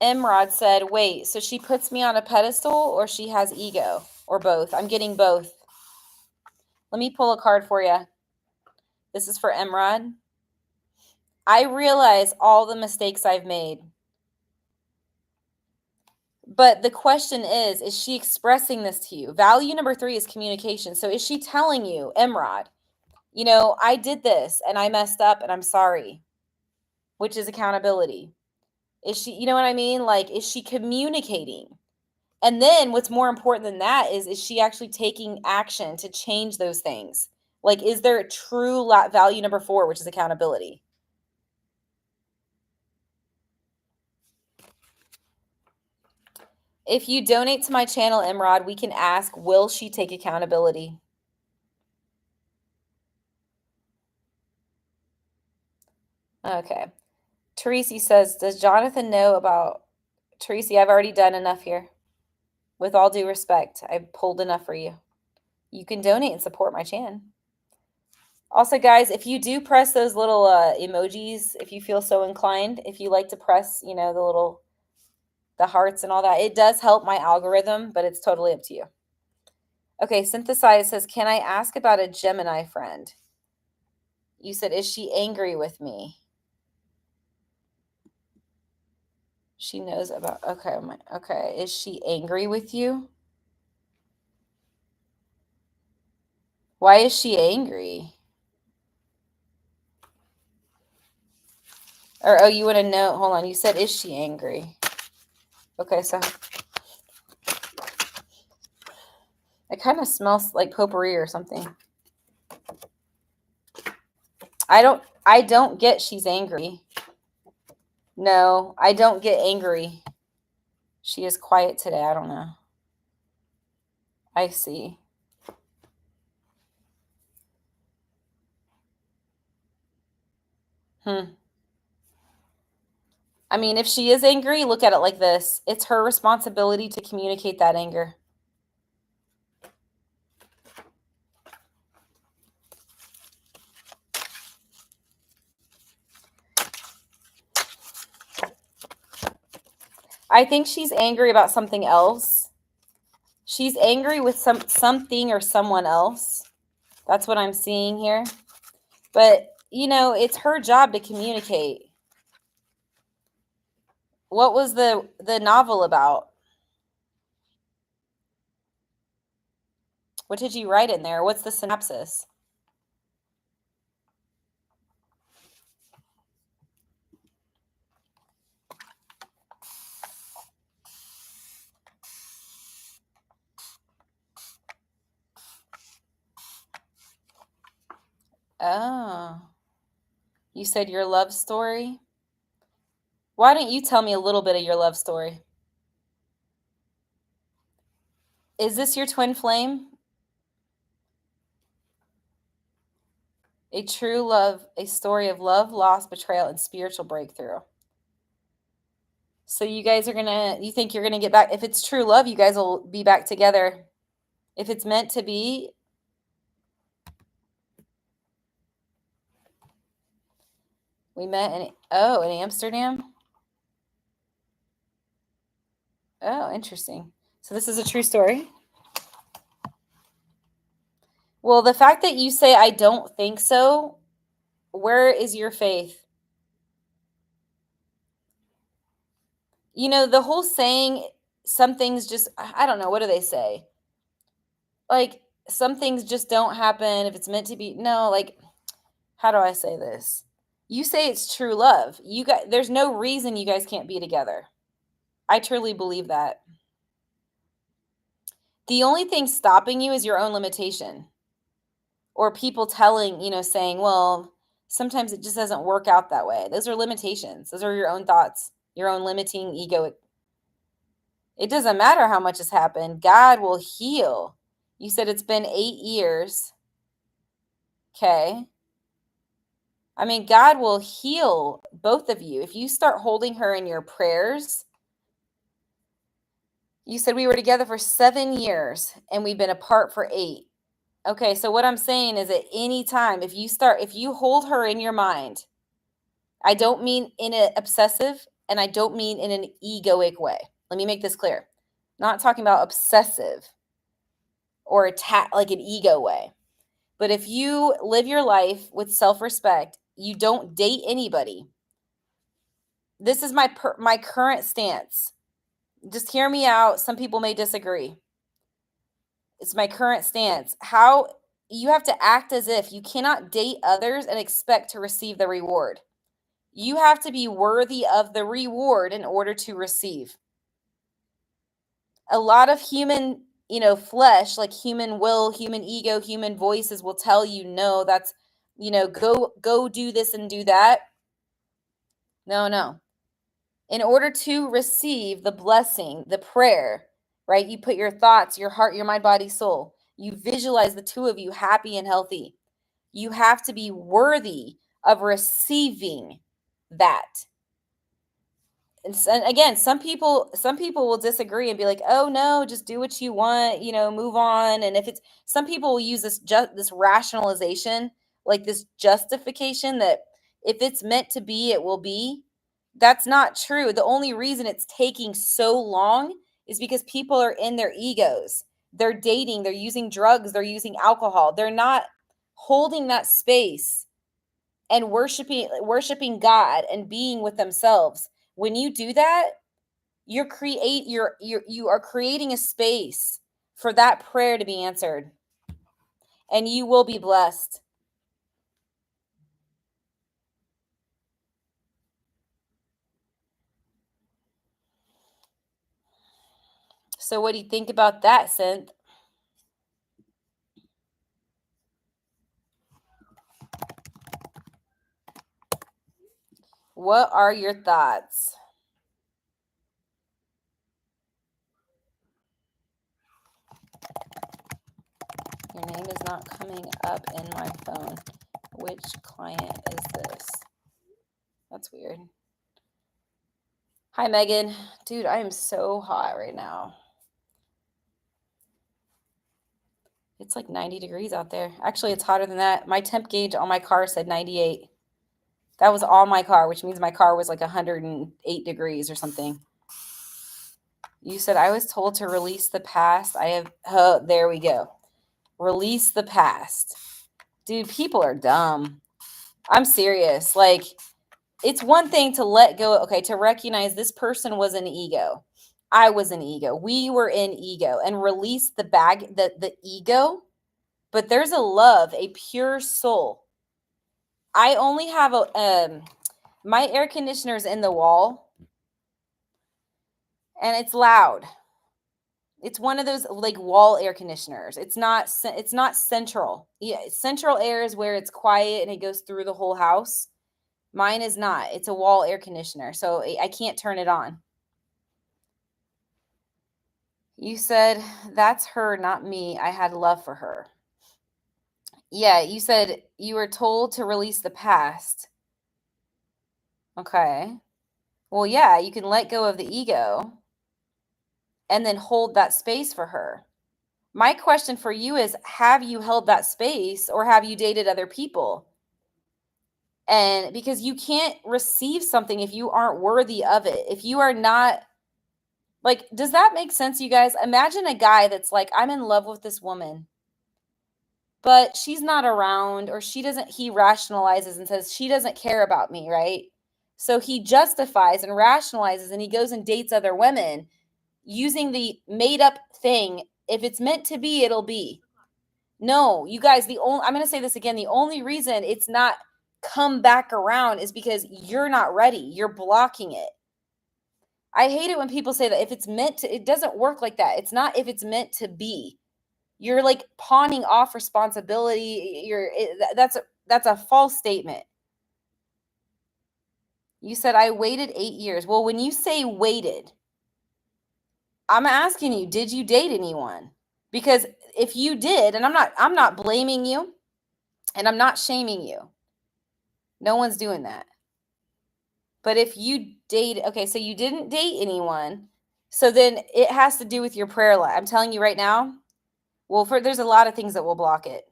Emrod said, "Wait, so she puts me on a pedestal or she has ego? Or both?" I'm getting both. Let me pull a card for you. This is for Emrod. I realize all the mistakes I've made. But the question is she expressing this to you? Value number 3 is communication. So is she telling you, Emrod, I did this and I messed up and I'm sorry, which is accountability. Is she, you know what I mean? Like, is she communicating? And then what's more important than that is she actually taking action to change those things? Like, is there a true value number 4, which is accountability? If you donate to my channel, Emrod, we can ask, will she take accountability? Okay. Teresi says, does Jonathan know about... Teresi, I've already done enough here. With all due respect, I've pulled enough for you. You can donate and support my channel. Also, guys, if you do press those little emojis, if you feel so inclined, if you like to press, the hearts and all that, it does help my algorithm, but it's totally up to you. Okay, Synthesize says, can I ask about a Gemini friend? You said, is she angry with me? She knows about, okay. Is she angry with you? Why is she angry? Or, oh, you want to know, hold on, you said, is she angry? Okay, so it kind of smells like potpourri or something. I don't get she's angry. No, I don't get angry. She is quiet today. I don't know. I see. I mean, if she is angry, look at it like this. It's her responsibility to communicate that anger. I think she's angry about something else. She's angry with something or someone else. That's what I'm seeing here. But, you know, it's her job to communicate. What was the novel about? What did you write in there? What's the synopsis? Oh. You said your love story? Why don't you tell me a little bit of your love story? Is this your twin flame? A true love, a story of love, loss, betrayal, and spiritual breakthrough. So you guys are you think you're gonna get back? If it's true love, you guys will be back together. If it's meant to be, we met in Amsterdam. Oh, interesting. So this is a true story. Well, the fact that you say I don't think so, where is your faith? You know, the whole saying, some things just, I don't know, what do they say? Like, some things just don't happen if it's meant to be. No, like, how do I say this? You say it's true love. You guys, there's no reason you guys can't be together. I truly believe that. The only thing stopping you is your own limitation, or people telling, saying, well, sometimes it just doesn't work out that way. Those are limitations. Those are your own thoughts, your own limiting ego. It doesn't matter how much has happened. God will heal. You said it's been 8 years. Okay. I mean, God will heal both of you. If you start holding her in your prayers, you said we were together for 7 years and we've been apart for 8. Okay, so what I'm saying is at any time, if you hold her in your mind, I don't mean in an obsessive and I don't mean in an egoic way. Let me make this clear. I'm not talking about obsessive or attack like an ego way. But if you live your life with self-respect, you don't date anybody. This is my current stance. Just hear me out. Some people may disagree. It's my current stance. How you have to act as if you cannot date others and expect to receive the reward. You have to be worthy of the reward in order to receive. A lot of human, flesh, like human will, human ego, human voices will tell you, no, that's, go do this and do that. No. In order to receive the blessing, the prayer, right? You put your thoughts, your heart, your mind, body, soul. You visualize the two of you happy and healthy. You have to be worthy of receiving that. And again, some people will disagree and be like, "Oh no, just do what you want, move on." And if it's some people will use this rationalization, like this justification that if it's meant to be, it will be. That's not true. The only reason it's taking so long is because people are in their egos. They're dating, they're using drugs, they're using alcohol. They're not holding that space and worshiping God and being with themselves. When you do that, you are creating a space for that prayer to be answered, and you will be blessed. So what do you think about that, Synth? What are your thoughts? Your name is not coming up in my phone. Which client is this? That's weird. Hi, Megan. Dude, I am so hot right now. It's like 90 degrees out there. Actually, it's hotter than that. My temp gauge on my car said 98. That was on my car, which means my car was like 108 degrees or something. You said I was told to release the past. Oh, there we go. Release the past. Dude, people are dumb. I'm serious. Like, it's one thing to let go, okay, to recognize this person was an ego. I was an ego. We were in ego, and release the ego. But there's a love, a pure soul. I only have my air conditioner's in the wall, and it's loud. It's one of those like wall air conditioners. It's not central. Yeah, central air is where it's quiet and it goes through the whole house. Mine is not. It's a wall air conditioner, so I can't turn it on. You said that's her, not me. I had love for her. Yeah, you said you were told to release the past. Okay. Well, yeah, you can let go of the ego and then hold that space for her. My question for you is, have you held that space or have you dated other people? And because you can't receive something if you aren't worthy of it. If you are not, like, does that make sense, you guys? Imagine a guy that's like, I'm in love with this woman, but she's not around, or he rationalizes and says she doesn't care about me, right? So he justifies and rationalizes and he goes and dates other women using the made up thing. If it's meant to be, it'll be. No, you guys, I'm going to say this again. The only reason it's not come back around is because you're not ready. You're blocking it. I hate it when people say that if it's meant to, it doesn't work like that. It's not if it's meant to be. You're like pawning off responsibility. That's a false statement. You said I waited 8 years. Well, when you say waited, I'm asking you, did you date anyone? Because if you did, and I'm not blaming you and I'm not shaming you. No one's doing that. But if you date, okay, so you didn't date anyone. So then it has to do with your prayer life. I'm telling you right now. Well, there's a lot of things that will block it.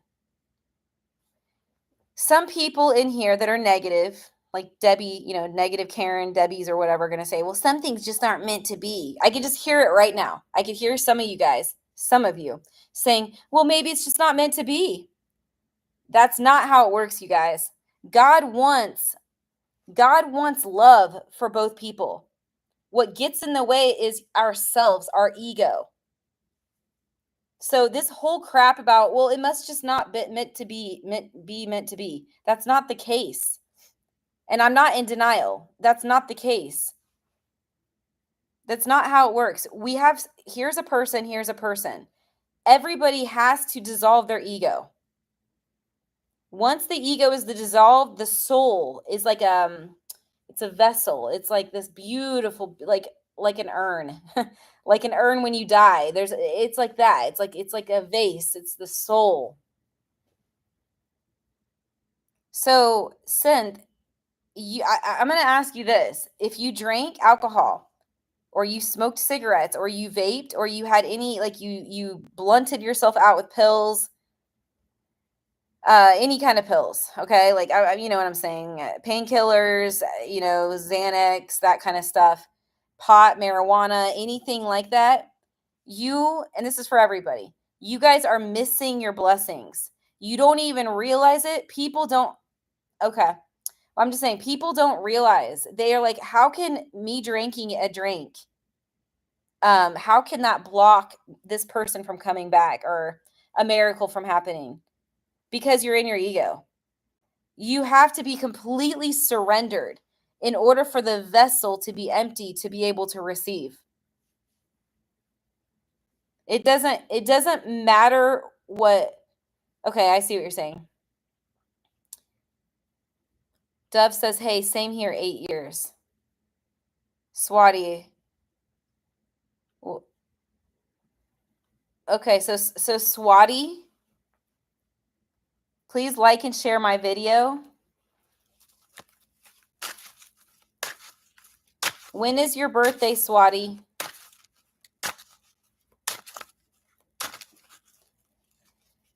Some people in here that are negative, like Debbie, negative Karen, Debbie's or whatever, are going to say, well, some things just aren't meant to be. I can just hear it right now. I could hear some of you guys, some of you saying, well, maybe it's just not meant to be. That's not how it works, you guys. God wants love for both people. What gets in the way is ourselves, our ego. So this whole crap about, well, it must just not be meant to be. That's not the case. And I'm not in denial. That's not the case. That's not how it works. Here's a person. Everybody has to dissolve their ego. Once the ego is dissolved, the soul is like it's a vessel. It's like this beautiful, like an urn. Like an urn when you die. It's like that. It's like a vase. It's the soul. So, Synth, I'm going to ask you this. If you drank alcohol, or you smoked cigarettes, or you vaped, or you had any, like you blunted yourself out with pills, any kind of pills, okay? Like, you know what I'm saying? Painkillers, Xanax, that kind of stuff, pot, marijuana, anything like that. And this is for everybody, you guys are missing your blessings. You don't even realize it. People don't, okay. I'm just saying, people don't realize. They are like, how can me drinking a drink, how can that block this person from coming back or a miracle from happening? Because you're in your ego. You have to be completely surrendered in order for the vessel to be empty to be able to receive. It doesn't matter what. Okay, I see what you're saying. Dove says, hey, same here, 8 years. Swati. Okay, so Swati, please like and share my video. When is your birthday, Swati?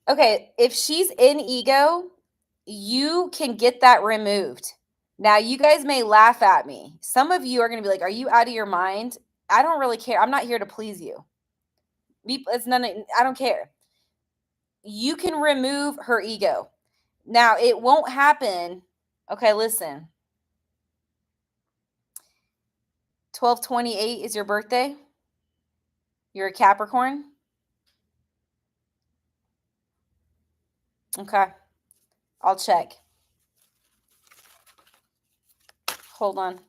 Okay, if she's in ego, you can get that removed. Now, you guys may laugh at me. Some of you are going to be like, are you out of your mind? I don't really care. I'm not here to please you. It's none. I don't care. You can remove her ego. Now, it won't happen. Okay, listen. 12/28 is your birthday. You're a Capricorn. Okay. I'll check. Hold on.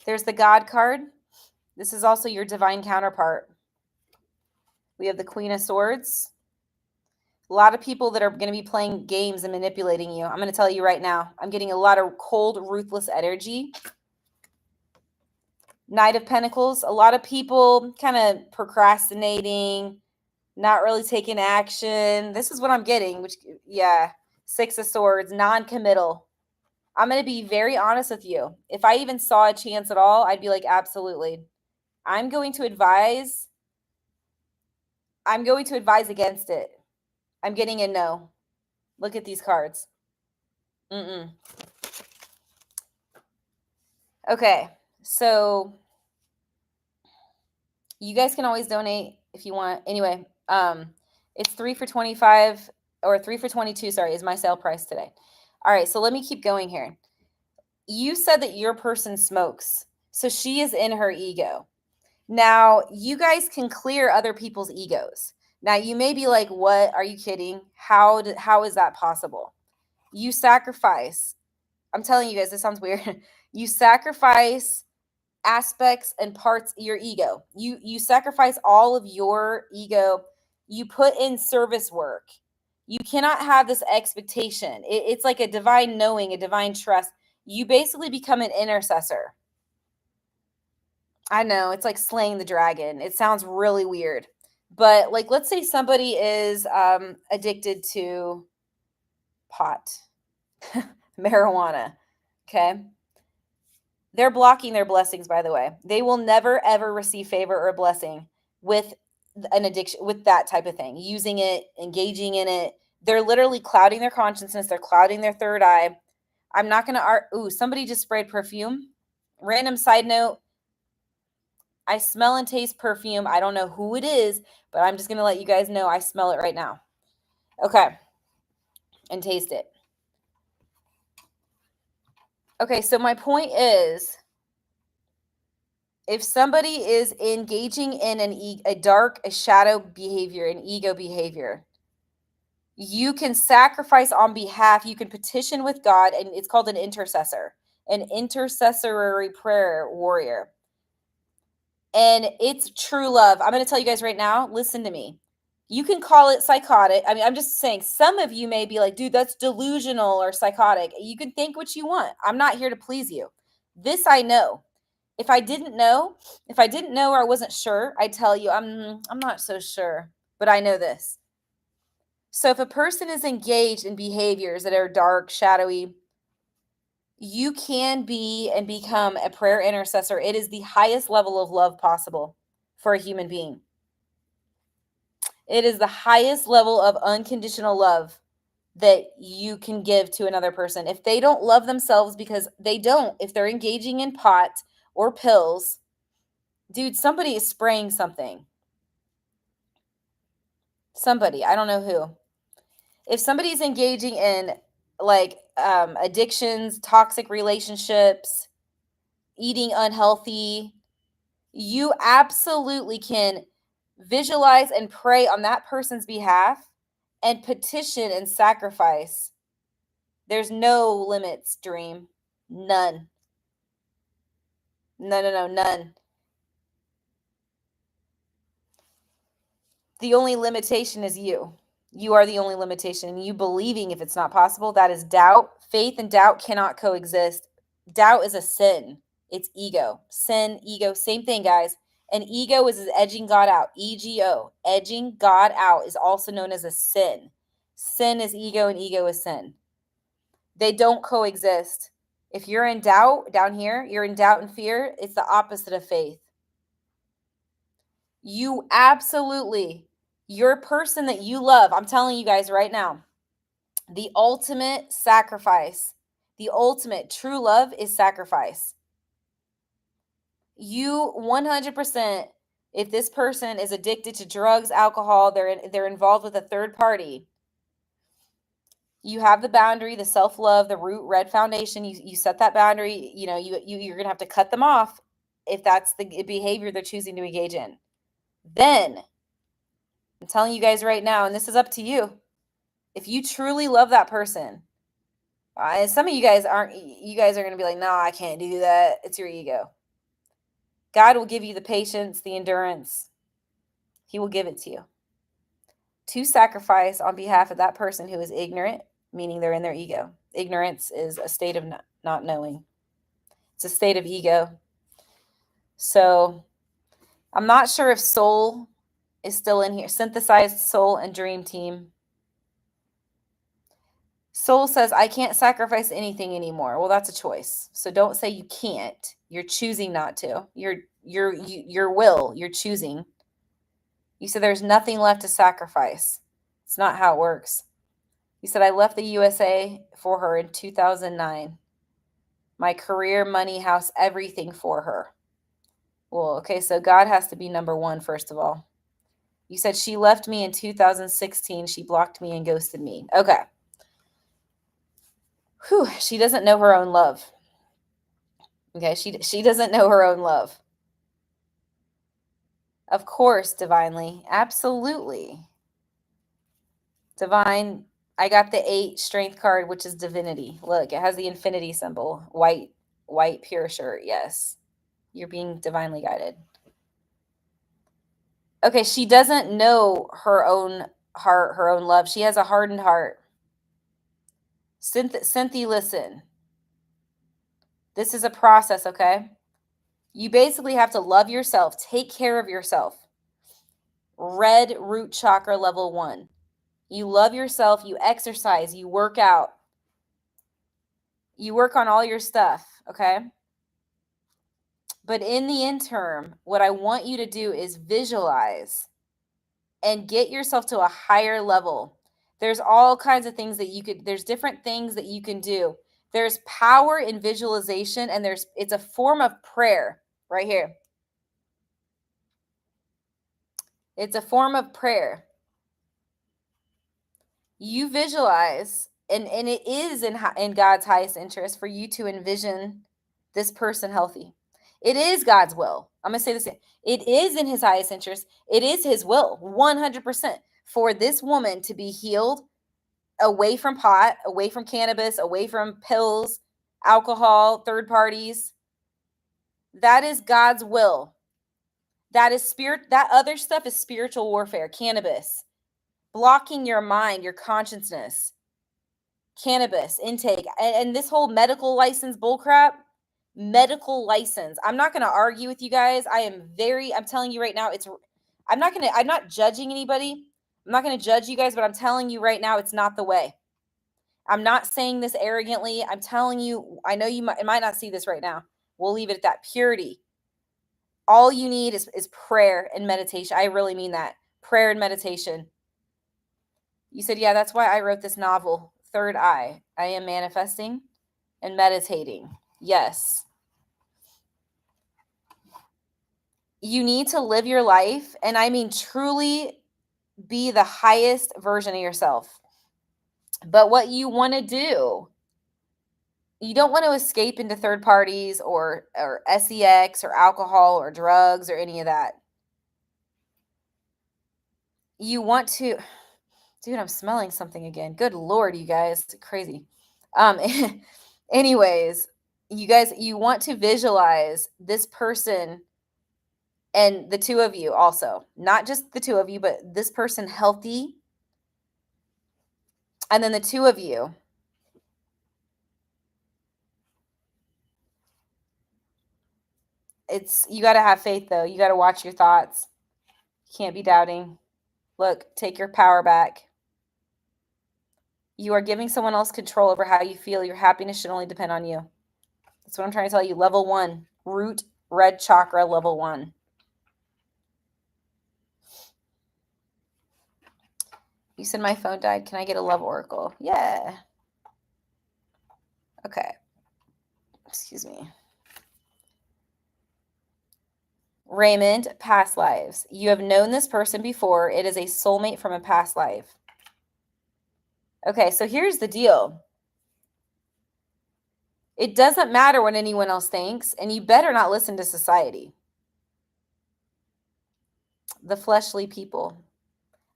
There's the God card. This is also your divine counterpart. We have the Queen of Swords. A lot of people that are going to be playing games and manipulating you. I'm going to tell you right now. I'm getting a lot of cold, ruthless energy. Knight of Pentacles. A lot of people kind of procrastinating, not really taking action. This is what I'm getting, which, yeah. Six of Swords, non-committal. I'm going to be very honest with you. If I even saw a chance at all, I'd be like, absolutely. I'm going to advise against it. I'm getting a no. Look at these cards. Okay, so you guys can always donate if you want. Anyway, it's 3 for 25 or 3 for 22, sorry, is my sale price today. All right, so let me keep going here. You said that your person smokes, so she is in her ego. Now, you guys can clear other people's egos. Now, you may be like, what? Are you kidding? How is that possible? You sacrifice. I'm telling you guys, this sounds weird. You sacrifice aspects and parts of your ego. You sacrifice all of your ego. You put in service work. You cannot have this expectation. It's like a divine knowing, a divine trust. You basically become an intercessor. I know, it's like slaying the dragon. It sounds really weird. But like, let's say somebody is addicted to pot, marijuana, okay? They're blocking their blessings, by the way. They will never, ever receive favor or blessing with an addiction, with that type of thing, using it, engaging in it. They're literally clouding their consciousness. They're clouding their third eye. I'm not going to, ooh, somebody just sprayed perfume. Random side note. I smell and taste perfume. I don't know who it is, but I'm just going to let you guys know I smell it right now. Okay. And taste it. Okay, so my point is, if somebody is engaging in a shadow behavior, an ego behavior, you can sacrifice on behalf, you can petition with God, and it's called an intercessor, an intercessory prayer warrior. And it's true love. I'm going to tell you guys right now, listen to me. You can call it psychotic. I mean, I'm just saying, some of you may be like, dude, that's delusional or psychotic. You can think what you want. I'm not here to please you. This I know. If I didn't know or I wasn't sure, I'd tell you, I'm not so sure, but I know this. So if a person is engaged in behaviors that are dark, shadowy, you can be and become a prayer intercessor. It is the highest level of love possible for a human being. It is the highest level of unconditional love that you can give to another person. If they don't love themselves, because they don't, if they're engaging in pot or pills, dude, somebody is spraying something. Somebody, I don't know who. If somebody's engaging in like addictions, toxic relationships, eating unhealthy, you absolutely can visualize and pray on that person's behalf and petition and sacrifice. There's no limits, Dream. None. No, none. The only limitation is you. You are the only limitation. And you believing if it's not possible, that is doubt. Faith and doubt cannot coexist. Doubt is a sin. It's ego. Sin, ego, same thing, guys. And ego is edging God out. EGO. Edging God out is also known as a sin. Sin is ego and ego is sin. They don't coexist. If you're in doubt down here, you're in doubt and fear, it's the opposite of faith. You absolutely, your person that you love, I'm telling you guys right now, the ultimate sacrifice, the ultimate true love is sacrifice. You 100%, if this person is addicted to drugs, alcohol, they're involved with a third party, you have the boundary, the self-love, the root red foundation, you set that boundary, you're going to have to cut them off if that's the behavior they're choosing to engage in. Then I'm telling you guys right now, and this is up to you, if you truly love that person, and some of you guys are going to be like, no, I can't do that, it's your ego. God will give you the patience, the endurance. He will give it to you to sacrifice on behalf of that person who is ignorant, meaning they're in their ego. Ignorance is a state of not knowing. It's a state of ego. So I'm not sure if soul is still in here. Synthesized soul and dream team. Soul says, I can't sacrifice anything anymore. Well, that's a choice. So don't say you can't. You're choosing not to. Your will, you're choosing. You said there's nothing left to sacrifice. It's not how it works. You said I left the USA for her in 2009. My career, money, house, everything for her. Well, okay, so God has to be number one, first of all. You said she left me in 2016. She blocked me and ghosted me. Okay. Whew, she doesn't know her own love. Okay, she doesn't know her own love. Of course, divinely. Absolutely. Divine, I got the 8 strength card, which is divinity. Look, it has the infinity symbol. White pure shirt. Yes. You're being divinely guided. Okay, she doesn't know her own heart, her own love. She has a hardened heart. Cynthia, listen. This is a process, okay? You basically have to love yourself. Take care of yourself. Red root chakra level 1. You love yourself. You exercise. You work out. You work on all your stuff, okay? But in the interim, what I want you to do is visualize and get yourself to a higher level. There's all kinds of things that there's different things that you can do. There's power in visualization, and it's a form of prayer right here. It's a form of prayer. You visualize, and it is in God's highest interest for you to envision this person healthy. It is God's will. I'm going to say this again. It is in his highest interest. It is his will, 100%, for this woman to be healed, away from pot, away from cannabis, away from pills, alcohol, third parties. That is God's will. That is that other stuff is spiritual warfare. Cannabis, blocking your mind, your consciousness, cannabis intake, and this whole medical license bullcrap. Medical license. I'm not going to argue with you guys. I'm telling you right now, I'm not judging anybody. I'm not going to judge you guys, but I'm telling you right now, it's not the way. I'm not saying this arrogantly. I'm telling you, I know you might not see this right now. We'll leave it at that. Purity. All you need is prayer and meditation. I really mean that. Prayer and meditation. You said, yeah, that's why I wrote this novel, Third Eye. I am manifesting and meditating. Yes. You need to live your life, and I mean truly be the highest version of yourself. But what you want to do, you don't want to escape into third parties or sex or alcohol or drugs or any of that. You want to, dude, I'm smelling something again. Good Lord, you guys, it's crazy. Anyways, you guys, you want to visualize this person and the two of you also, not just the two of you, but this person healthy. And then the two of you. You got to have faith, though. You got to watch your thoughts. You can't be doubting. Look, take your power back. You are giving someone else control over how you feel. Your happiness should only depend on you. That's what I'm trying to tell you. Level 1, root red chakra, level 1. You said my phone died. Can I get a love oracle? Yeah. Okay. Excuse me. Raymond, past lives. You have known this person before. It is a soulmate from a past life. Okay, so here's the deal. It doesn't matter what anyone else thinks, and you better not listen to society. The fleshly people.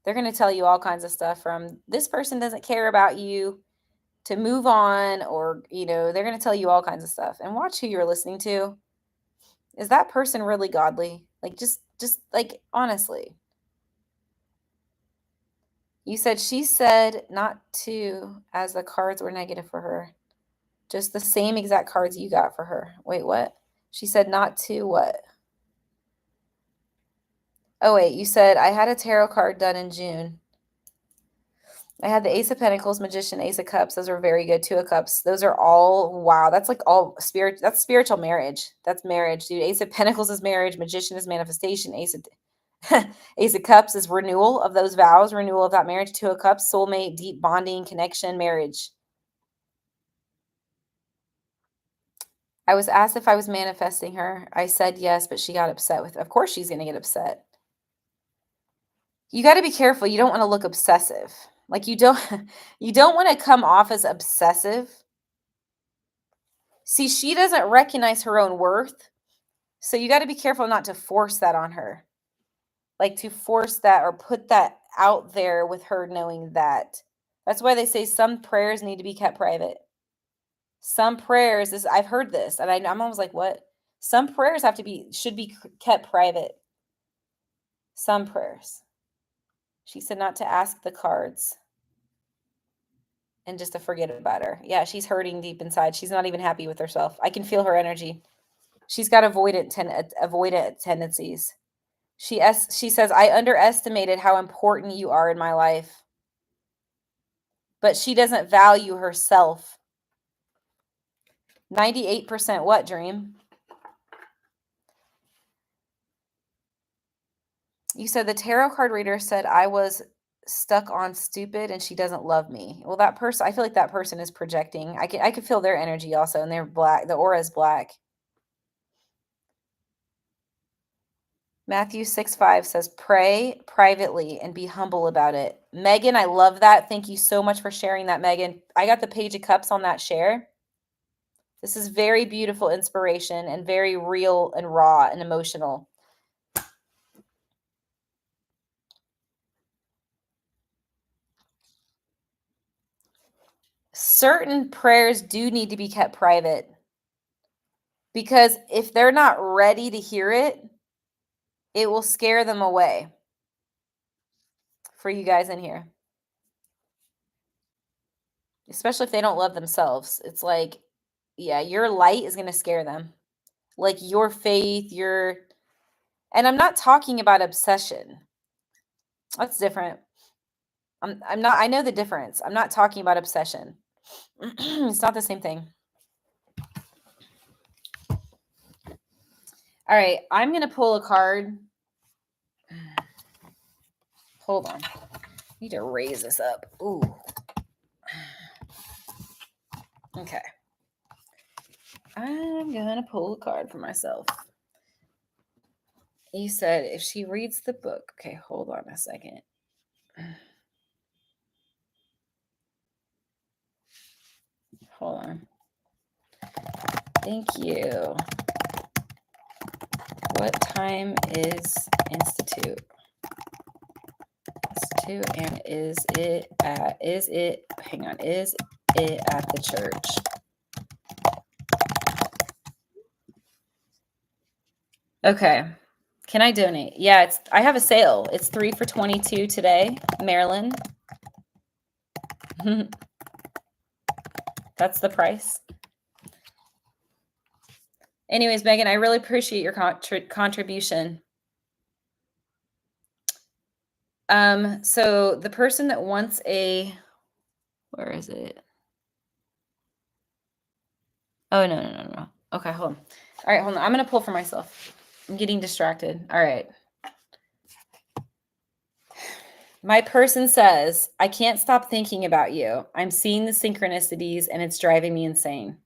They're going to tell you all kinds of stuff, from this person doesn't care about you to move on, or, they're going to tell you all kinds of stuff. And watch who you're listening to. Is that person really godly? Like, just like, honestly. You said she said not to, as the cards were negative for her. Just the same exact cards you got for her. Wait, what? She said not to what? Oh, wait, you said I had a tarot card done in June. I had the Ace of Pentacles, Magician, Ace of Cups. Those are very good. Two of Cups. Those are all, wow. That's like all spirit. That's spiritual marriage. That's marriage, dude. Ace of Pentacles is marriage. Magician is manifestation. Ace of Cups is renewal of those vows, renewal of that marriage. Two of Cups, soulmate, deep bonding, connection, marriage. I was asked if I was manifesting her. I said yes, but she got upset with it. Of course she's going to get upset. You got to be careful. You don't want to look obsessive. Like, you don't want to come off as obsessive. See, she doesn't recognize her own worth. So you got to be careful not to force that on her. Like, to force that or put that out there with her knowing that. That's why they say some prayers need to be kept private. Some prayers, I've heard this, and I'm always like, what? Some prayers should be kept private. Some prayers. She said not to ask the cards and just to forget about her. Yeah, she's hurting deep inside. She's not even happy with herself. I can feel her energy. She's got avoidant tendencies. She says, I underestimated how important you are in my life. But she doesn't value herself. 98% what, Dream? You said the tarot card reader said I was stuck on stupid and she doesn't love me. Well, that person, I feel like that person is projecting. I can feel their energy also, and they're black. The aura is black. Matthew 6:5 says, pray privately and be humble about it. Megan, I love that. Thank you so much for sharing that, Megan. I got the Page of Cups on that share. This is very beautiful inspiration and very real and raw and emotional. Certain prayers do need to be kept private, because if they're not ready to hear it, it will scare them away for you guys in here. Especially if they don't love themselves. It's like, yeah, your light is going to scare them. Like your faith, and I'm not talking about obsession. That's different. I know the difference. I'm not talking about obsession. It's not the same thing. All right, I'm going to pull a card. Hold on. I need to raise this up. Ooh. Okay. I'm going to pull a card for myself. You said if she reads the book. Okay, hold on a second. Hold on. Thank you. What time is Institute? And is it at the church? Okay. Can I donate? Yeah, I have a sale. It's 3 for $22 today, Maryland. That's the price. Anyways, Megan, I really appreciate your contribution. So the person that wants where is it? Oh, no. Okay, hold on. All right, hold on. I'm going to pull for myself. I'm getting distracted. All right. My person says, I can't stop thinking about you. I'm seeing the synchronicities and it's driving me insane.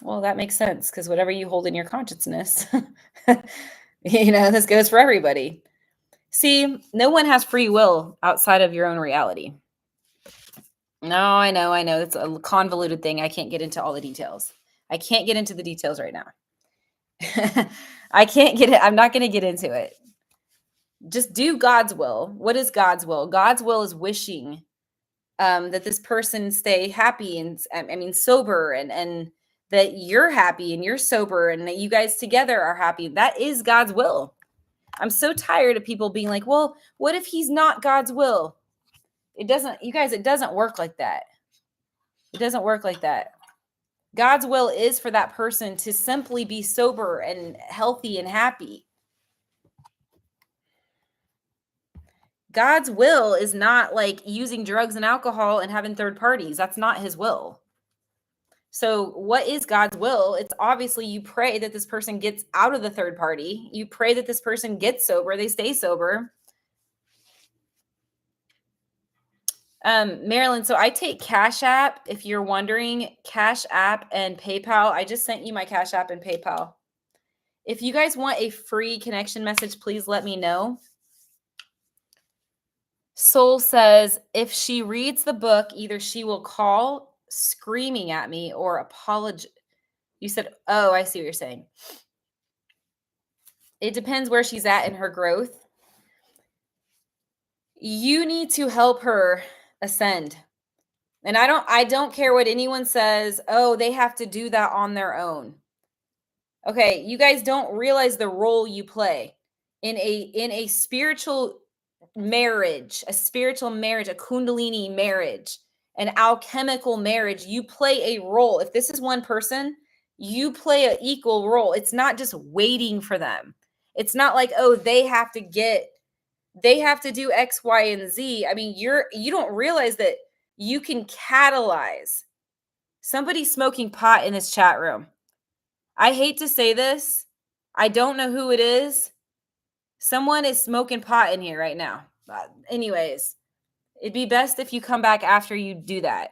Well, that makes sense because whatever you hold in your consciousness, this goes for everybody. See, no one has free will outside of your own reality. No, I know. It's a convoluted thing. I can't get into all the details. I can't get into the details right now. I can't get it. I'm not going to get into it. Just do God's will. What is God's will? God's will is wishing that this person stay happy and sober and that you're happy and you're sober and that you guys together are happy. That is God's will. I'm so tired of people being like, well, what if he's not God's will? It doesn't, you guys, it doesn't work like that. It doesn't work like that. God's will is for that person to simply be sober and healthy and happy. God's will is not like using drugs and alcohol and having third parties. That's not his will. So what is God's will? It's obviously you pray that this person gets out of the third party. You pray that this person gets sober. They stay sober. Marilyn, so I take Cash App. If you're wondering, Cash App and PayPal. I just sent you my Cash App and PayPal. If you guys want a free connection message, please let me know. Soul says, if she reads the book, either she will call screaming at me or apologize. You said, oh, I see what you're saying. It depends where she's at in her growth. You need to help her ascend. And I don't care what anyone says. Oh, they have to do that on their own. Okay, you guys don't realize the role you play in a spiritual marriage, a Kundalini marriage, an alchemical marriage. You play a role. If this is one person, you play an equal role. It's not just waiting for them. It's not like, oh, they have to do X, Y, and Z. I mean, you don't realize that you can catalyze. Somebody smoking pot in this chat room. I hate to say this. I don't know who it is. Someone is smoking pot in here right now. Anyways, it'd be best if you come back after you do that.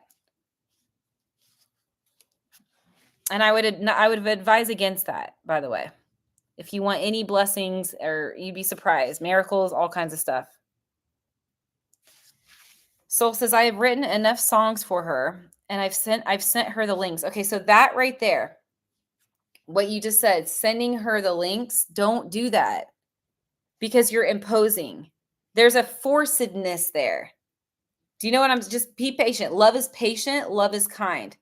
And I would advise against that, by the way. If you want any blessings, or you'd be surprised, miracles, all kinds of stuff. Soul says, I have written enough songs for her and I've sent her the links. Okay, so that right there, what you just said, sending her the links, don't do that because you're imposing. There's a forcedness there. Do you know what just be patient. Love is patient, love is kind.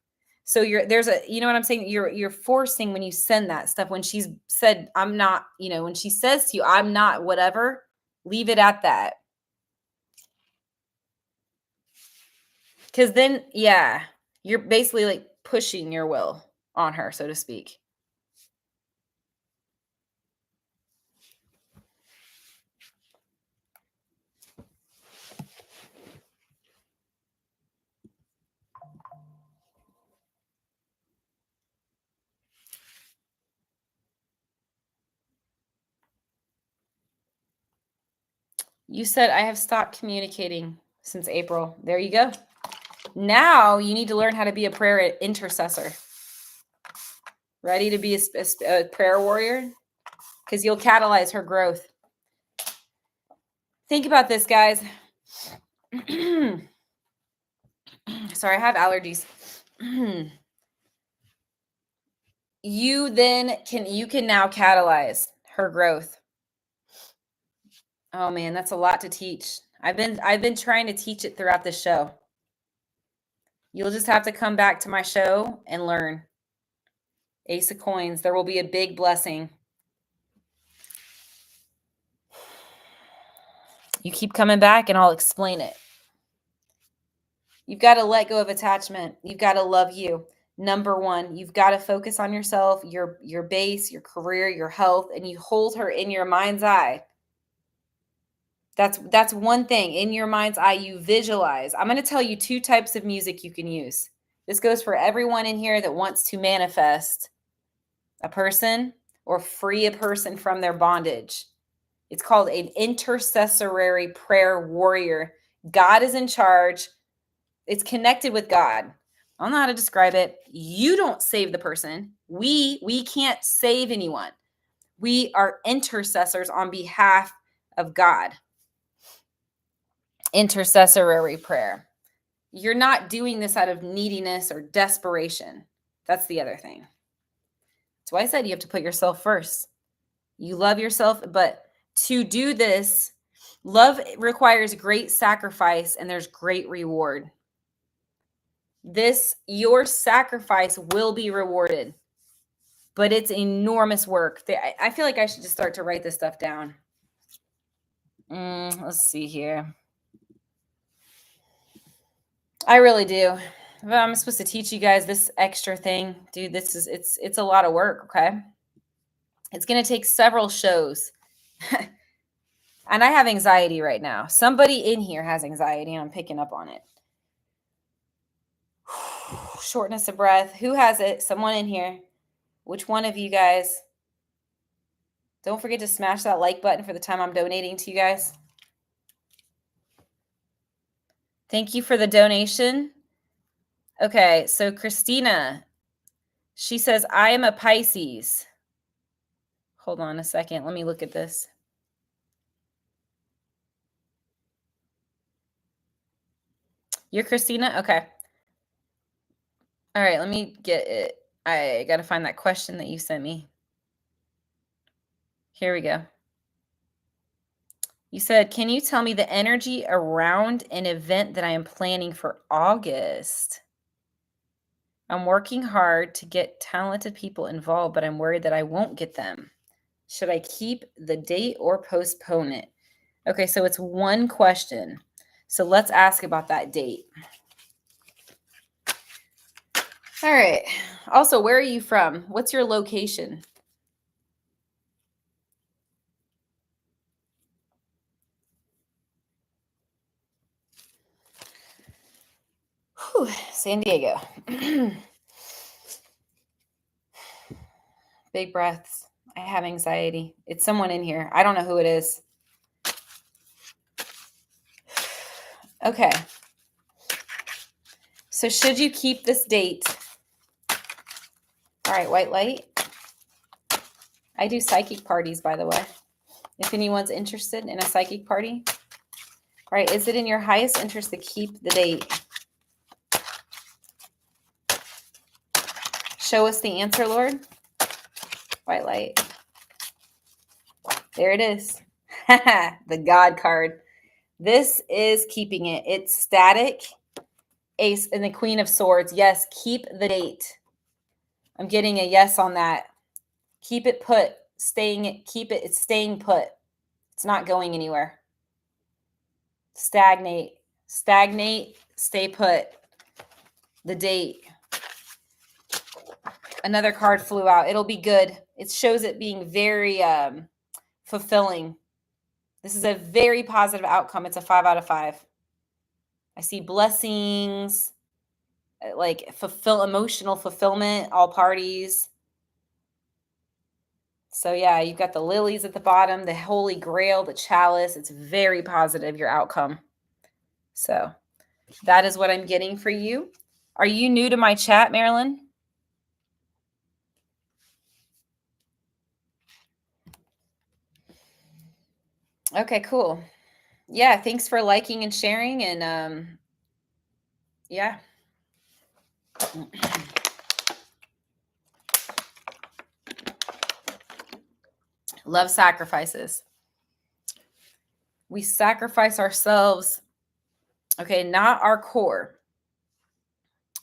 So you know what I'm saying? You're forcing when you send that stuff. When she's said, I'm not, when she says to you, I'm not whatever, leave it at that. Because then, yeah, you're basically like pushing your will on her, so to speak. You said I have stopped communicating since April. There you go. Now you need to learn how to be a prayer intercessor. Ready to be a prayer warrior? Because you'll catalyze her growth. Think about this, guys. Sorry, I have allergies. You can now catalyze her growth. Oh man, that's a lot to teach. I've been trying to teach it throughout the show. You'll just have to come back to my show and learn. Ace of Coins, there will be a big blessing. You keep coming back and I'll explain it. You've got to let go of attachment. You've got to love you. Number one, you've got to focus on yourself, your base, your career, your health, and you hold her in your mind's eye. That's one thing. In your mind's eye, you visualize. I'm going to tell you 2 types of music you can use. This goes for everyone in here that wants to manifest a person or free a person from their bondage. It's called an intercessory prayer warrior. God is in charge. It's connected with God. I don't know how to describe it. You don't save the person. We can't save anyone. We are intercessors on behalf of God. Intercessory prayer. You're not doing this out of neediness or desperation. That's the other thing. That's why I said you have to put yourself first. You love yourself, but to do this, love requires great sacrifice and there's great reward. Your sacrifice will be rewarded, but it's enormous work. I feel like I should just start to write this stuff down. Let's see here. I really do. I'm supposed to teach you guys this extra thing. Dude, it's a lot of work, okay? It's going to take several shows. And I have anxiety right now. Somebody in here has anxiety and I'm picking up on it. Shortness of breath. Who has it? Someone in here. Which one of you guys? Don't forget to smash that like button for the time I'm donating to you guys. Thank you for the donation. Okay, so Christina, she says, I am a Pisces. Hold on a second. Let me look at this. You're Christina? Okay. All right, let me get it. I got to find that question that you sent me. Here we go. You said, can you tell me the energy around an event that I am planning for August? I'm working hard to get talented people involved, but I'm worried that I won't get them. Should I keep the date or postpone it? Okay, so it's one question. So let's ask about that date. All right. Also, where are you from? What's your location? Whew, San Diego. Big breaths. I have anxiety. It's someone in here. I don't know who it is. Okay. So should you keep this date? All right, white light. I do psychic parties, by the way. If anyone's interested in a psychic party. All right, is it in your highest interest to keep the date? Show us the answer, Lord. White light. There it is. The God card. This is keeping it. It's static. Ace and the Queen of Swords. Yes, keep the date. I'm getting a yes on that. Keep it put. It's staying put. It's not going anywhere. Stagnate, stay put. The date. Another card flew out. It'll be good. It shows it being very fulfilling. This is a very positive outcome. It's a 5 out of 5. I see blessings, like emotional fulfillment, all parties. So yeah, you've got the lilies at the bottom, the Holy Grail, the chalice. It's very positive, your outcome. So that is what I'm getting for you. Are you new to my chat, Marilyn? Okay, cool. Yeah, thanks for liking and sharing. And yeah. Love sacrifices. We sacrifice ourselves. Okay, not our core.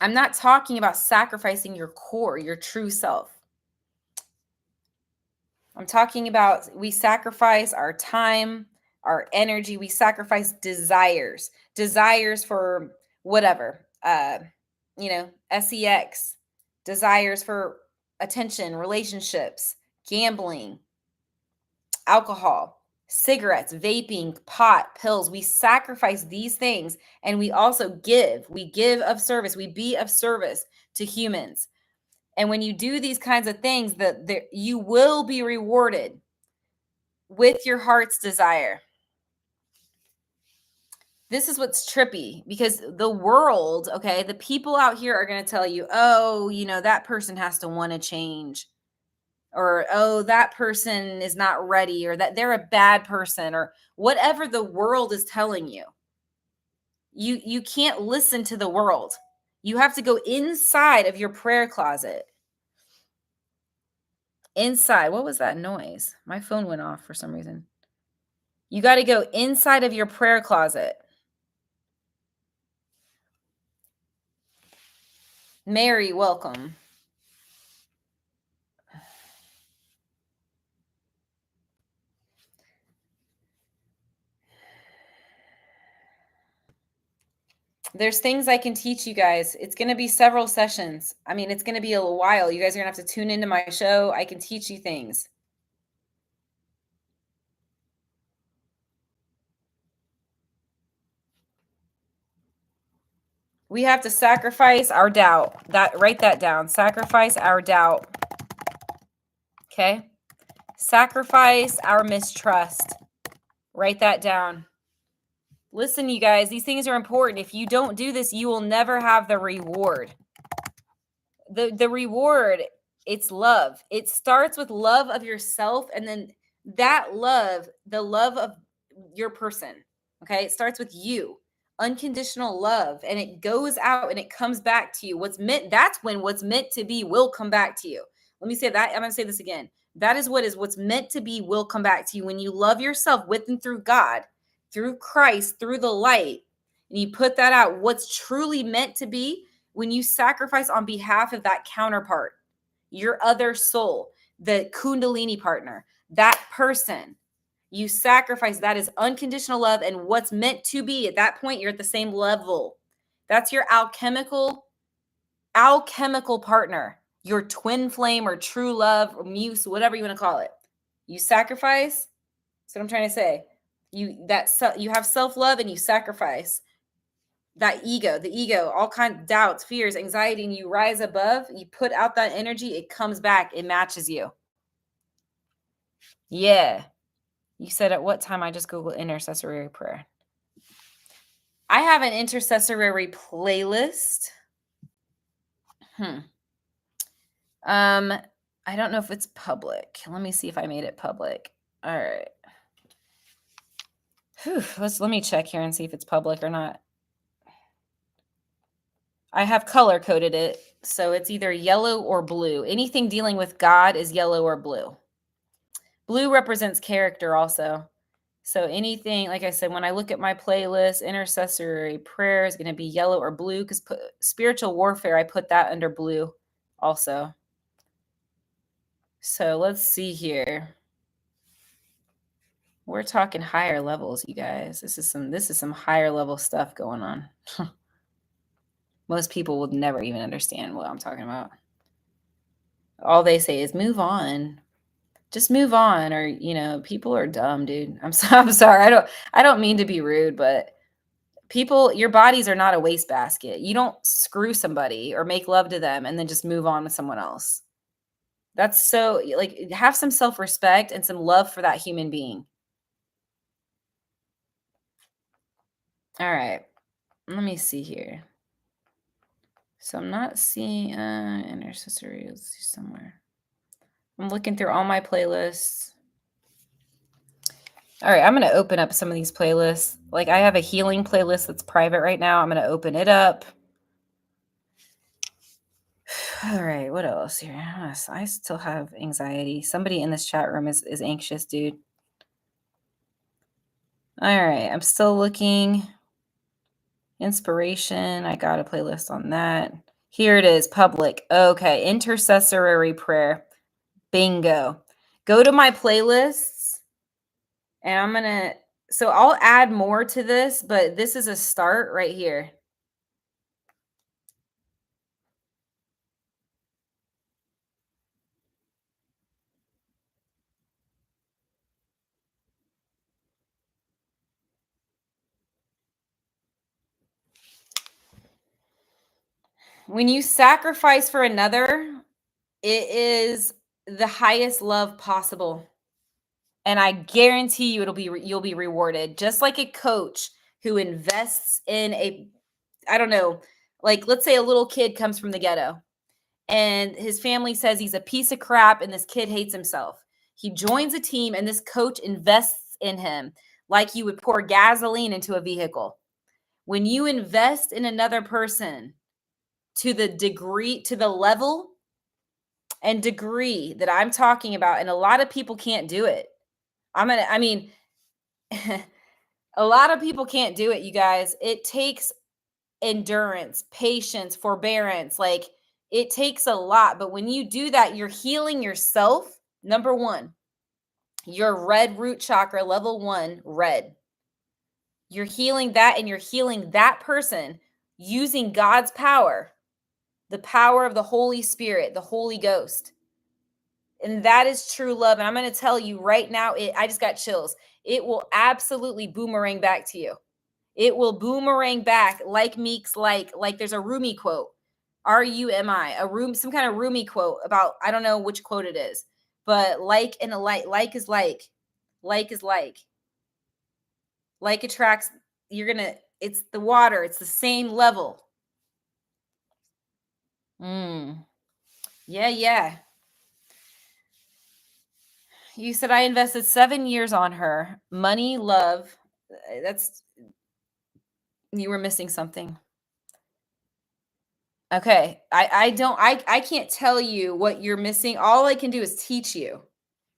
I'm not talking about sacrificing your core, your true self. I'm talking about we sacrifice our time, our energy. We sacrifice desires for whatever, sex, desires for attention, relationships, gambling, alcohol, cigarettes, vaping, pot, pills. We sacrifice these things and we also give. We give of service. We be of service to humans. And when you do these kinds of things, you will be rewarded with your heart's desire. This is what's trippy, because the world, okay, the people out here are going to tell you, oh, that person has to want to change, or, oh, that person is not ready, or that they're a bad person, or whatever the world is telling you. You can't listen to the world. You have to go inside of your prayer closet. Inside. What was that noise? My phone went off for some reason. You got to go inside of your prayer closet. Mary, welcome. There's things I can teach you guys. It's going to be several sessions. I mean, it's going to be a while. You guys are going to have to tune into my show. I can teach you things. We have to sacrifice our doubt. Write that down. Sacrifice our doubt. Okay? Sacrifice our mistrust. Write that down. Listen, you guys, these things are important. If you don't do this, you will never have the reward. The reward, it's love. It starts with love of yourself, and then that love, the love of your person. Okay? It starts with you. Unconditional love, and it goes out and it comes back to you. That's when what's meant to be will come back to you. Let me say that. I'm going to say this again. That is what's meant to be will come back to you when you love yourself with and through God, through Christ, through the light, and you put that out. What's truly meant to be, when you sacrifice on behalf of that counterpart, your other soul, the Kundalini partner, that person, you sacrifice. That is unconditional love, and what's meant to be. At that point, you're at the same level. That's your alchemical partner, your twin flame or true love or muse, whatever you want to call it. You sacrifice. That's what I'm trying to say. You have self-love, and you sacrifice that the ego, all kinds of doubts, fears, anxiety, and you rise above. You put out that energy. It comes back. It matches you. Yeah. You said at what time? I just Googled intercessory prayer. I have an intercessory playlist. I don't know if it's public. Let me see if I made it public. All right. Let me check here and see if it's public or not. I have color coded it, so it's either yellow or blue. Anything dealing with God is yellow or blue. Blue represents character also. So anything, like I said, when I look at my playlist, intercessory prayer is going to be yellow or blue, because spiritual warfare, I put that under blue also. So let's see here. We're talking higher levels, you guys. This is some higher level stuff going on. Most people would never even understand what I'm talking about. All they say is move on. Just move on, or people are dumb, dude. I'm sorry. I don't mean to be rude, but people, your bodies are not a wastebasket. You don't screw somebody or make love to them and then just move on with someone else. That's so, like, have some self-respect and some love for that human being. All right. Let me see here. So I'm not seeing intercessory. Let's see somewhere. I'm looking through all my playlists. All right, I'm going to open up some of these playlists. Like, I have a healing playlist that's private right now. I'm going to open it up. All right, what else here? I still have anxiety. Somebody in this chat room is anxious, dude. All right, I'm still looking. Inspiration. I got a playlist on that. Here it is, public. Okay, intercessory prayer. Bingo. Go to my playlists, and so I'll add more to this, but this is a start right here. When you sacrifice for another, It is the highest love possible. And I guarantee you you'll be rewarded. Just like a coach who invests in I don't know, like let's say a little kid comes from the ghetto and his family says he's a piece of crap and this kid hates himself. He joins a team and this coach invests in him like you would pour gasoline into a vehicle. When you invest in another person to the level and degree that I'm talking about, and a lot of people can't do it. A lot of people can't do it, you guys. It takes endurance, patience, forbearance. Like it takes a lot. But when you do that, you're healing yourself. Number one, your red root chakra, level 1, red. You're healing that and you're healing that person using God's power, the power of the Holy Spirit, the Holy Ghost. And that is true love. And I'm going to tell you right now, I just got chills. It will absolutely boomerang back to you. It will boomerang back like Meeks, like there's a Rumi quote, RUMI, some kind of Rumi quote about, I don't know which quote it is, but like and a like is like is like attracts, it's the water. It's the same level. Yeah. You said I invested 7 years on her. Money, love. You were missing something. Okay. I can't tell you what you're missing. All I can do is teach you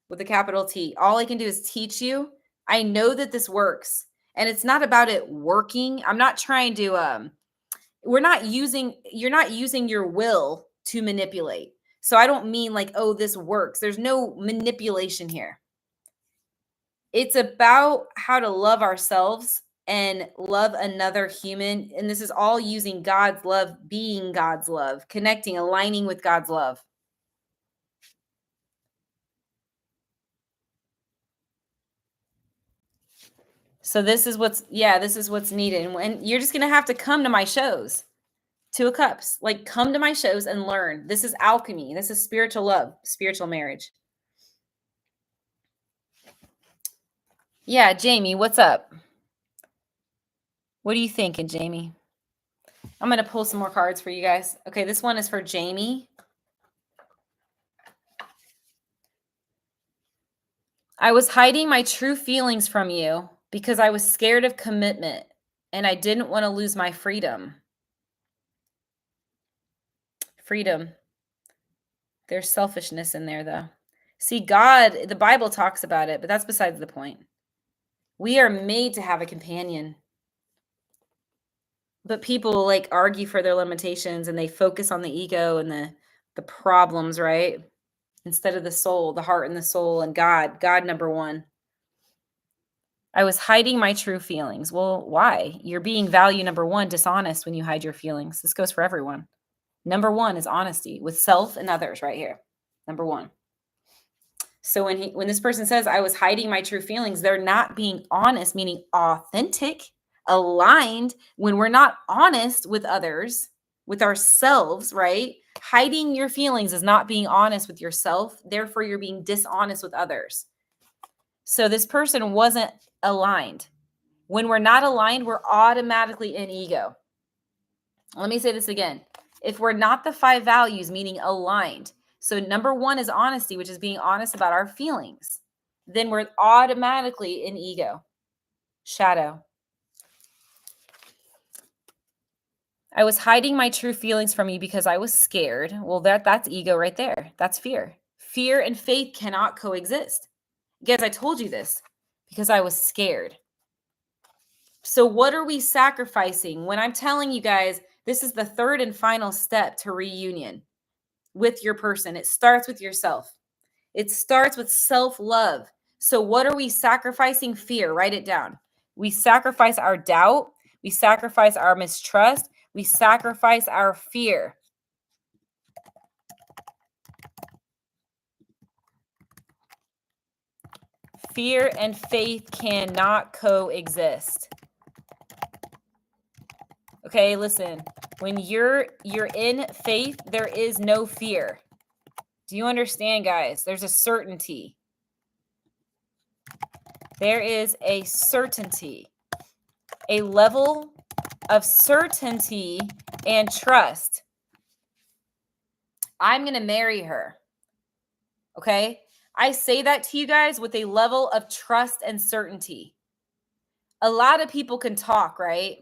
with a capital T. All I can do is teach you. I know that this works. And it's not about it working. I'm not trying to you're not using your will to manipulate. So I don't mean like, oh, this works. There's no manipulation here. It's about how to love ourselves and love another human. And this is all using God's love, being God's love, connecting, aligning with God's love. So this is what's needed. And you're just going to have to come to my shows. 2 of Cups. Like, come to my shows and learn. This is alchemy. This is spiritual love, spiritual marriage. Yeah, Jamie, what's up? What are you thinking, Jamie? I'm going to pull some more cards for you guys. Okay, this one is for Jamie. I was hiding my true feelings from you because I was scared of commitment and I didn't want to lose my freedom. Freedom. There's selfishness in there, though. See, God, the Bible talks about it, but that's besides the point. We are made to have a companion. But people like argue for their limitations and they focus on the ego and the problems, right? Instead of the soul, the heart and the soul and God number one. I was hiding my true feelings. Well, why? You're being value number 1, dishonest when you hide your feelings. This goes for everyone. Number 1 is honesty with self and others right here. Number 1. So when this person says I was hiding my true feelings, they're not being honest, meaning authentic, aligned. When we're not honest with others, with ourselves, right? Hiding your feelings is not being honest with yourself. Therefore, you're being dishonest with others. So this person wasn't aligned. When we're not aligned, we're automatically in ego. Let me say this again. If we're not the 5 values, meaning aligned, so number 1 is honesty, which is being honest about our feelings, then we're automatically in ego. Shadow. I was hiding my true feelings from you because I was scared. Well, that's ego right there. That's fear. Fear and faith cannot coexist. Guys, I told you this because I was scared. So what are we sacrificing? When I'm telling you guys, this is the 3rd and final step to reunion with your person. It starts with yourself. It starts with self-love. So what are we sacrificing? Fear. Write it down. We sacrifice our doubt. We sacrifice our mistrust. We sacrifice our fear. Fear and faith cannot coexist. Okay, listen. When you're in faith, there is no fear. Do you understand, guys? There's a certainty. There is a certainty, a level of certainty and trust. I'm going to marry her. Okay? I say that to you guys with a level of trust and certainty. A lot of people can talk, right?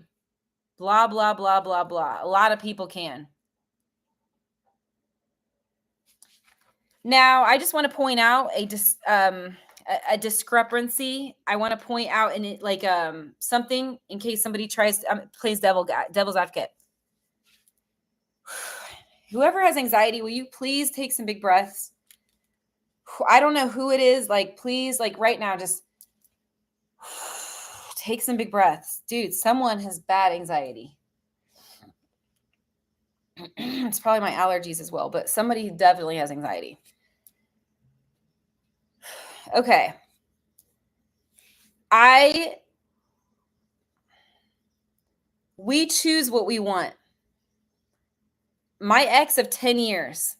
Blah, blah, blah, blah, blah. A lot of people can. Now, I just want to point out a discrepancy. I want to point out in it, like something in case somebody plays devil's advocate. Whoever has anxiety, will you please take some big breaths? I don't know who it is. Like, please, like right now, just take some big breaths. Dude, someone has bad anxiety. It's probably my allergies as well, but somebody definitely has anxiety. Okay. We choose what we want. My ex of 10 years,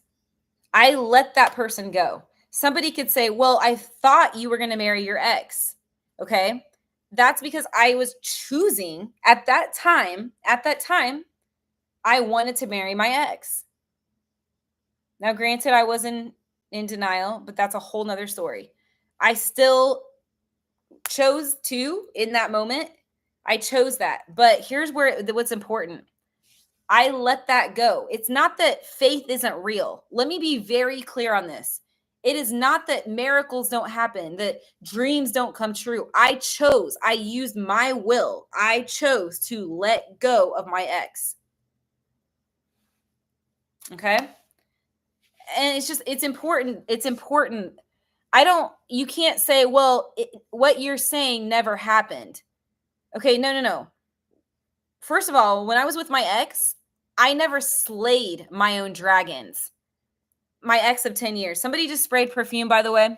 I let that person go. Somebody could say, well, I thought you were going to marry your ex. Okay. That's because I was choosing at that time, I wanted to marry my ex. Now, granted, I wasn't in denial, but that's a whole nother story. I still chose to in that moment. I chose that. But here's what's important. I let that go. It's not that faith isn't real. Let me be very clear on this. It is not that miracles don't happen, that dreams don't come true. I used my will. I chose to let go of my ex. Okay? And it's important. It's important. You can't say, well, what you're saying never happened. Okay, no. First of all, when I was with my ex, I never slayed my own dragons. My ex of 10 years. Somebody just sprayed perfume, by the way.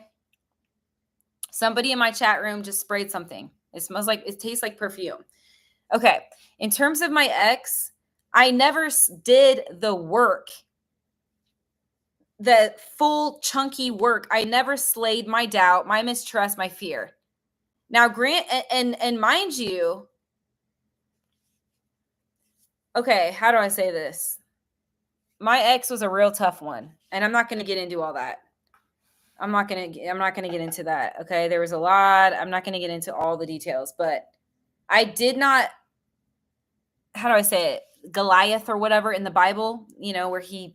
Somebody in my chat room just sprayed something. It tastes like perfume. Okay. In terms of my ex, I never did the work, the full chunky work. I never slayed my doubt, my mistrust, my fear. Now, and mind you, okay, how do I say this? My ex was a real tough one, and I'm not going to get into all that. I'm not going to get into that. Okay. There was a lot. I'm not going to get into all the details, but I did not, how do I say it? Goliath or whatever in the Bible, where he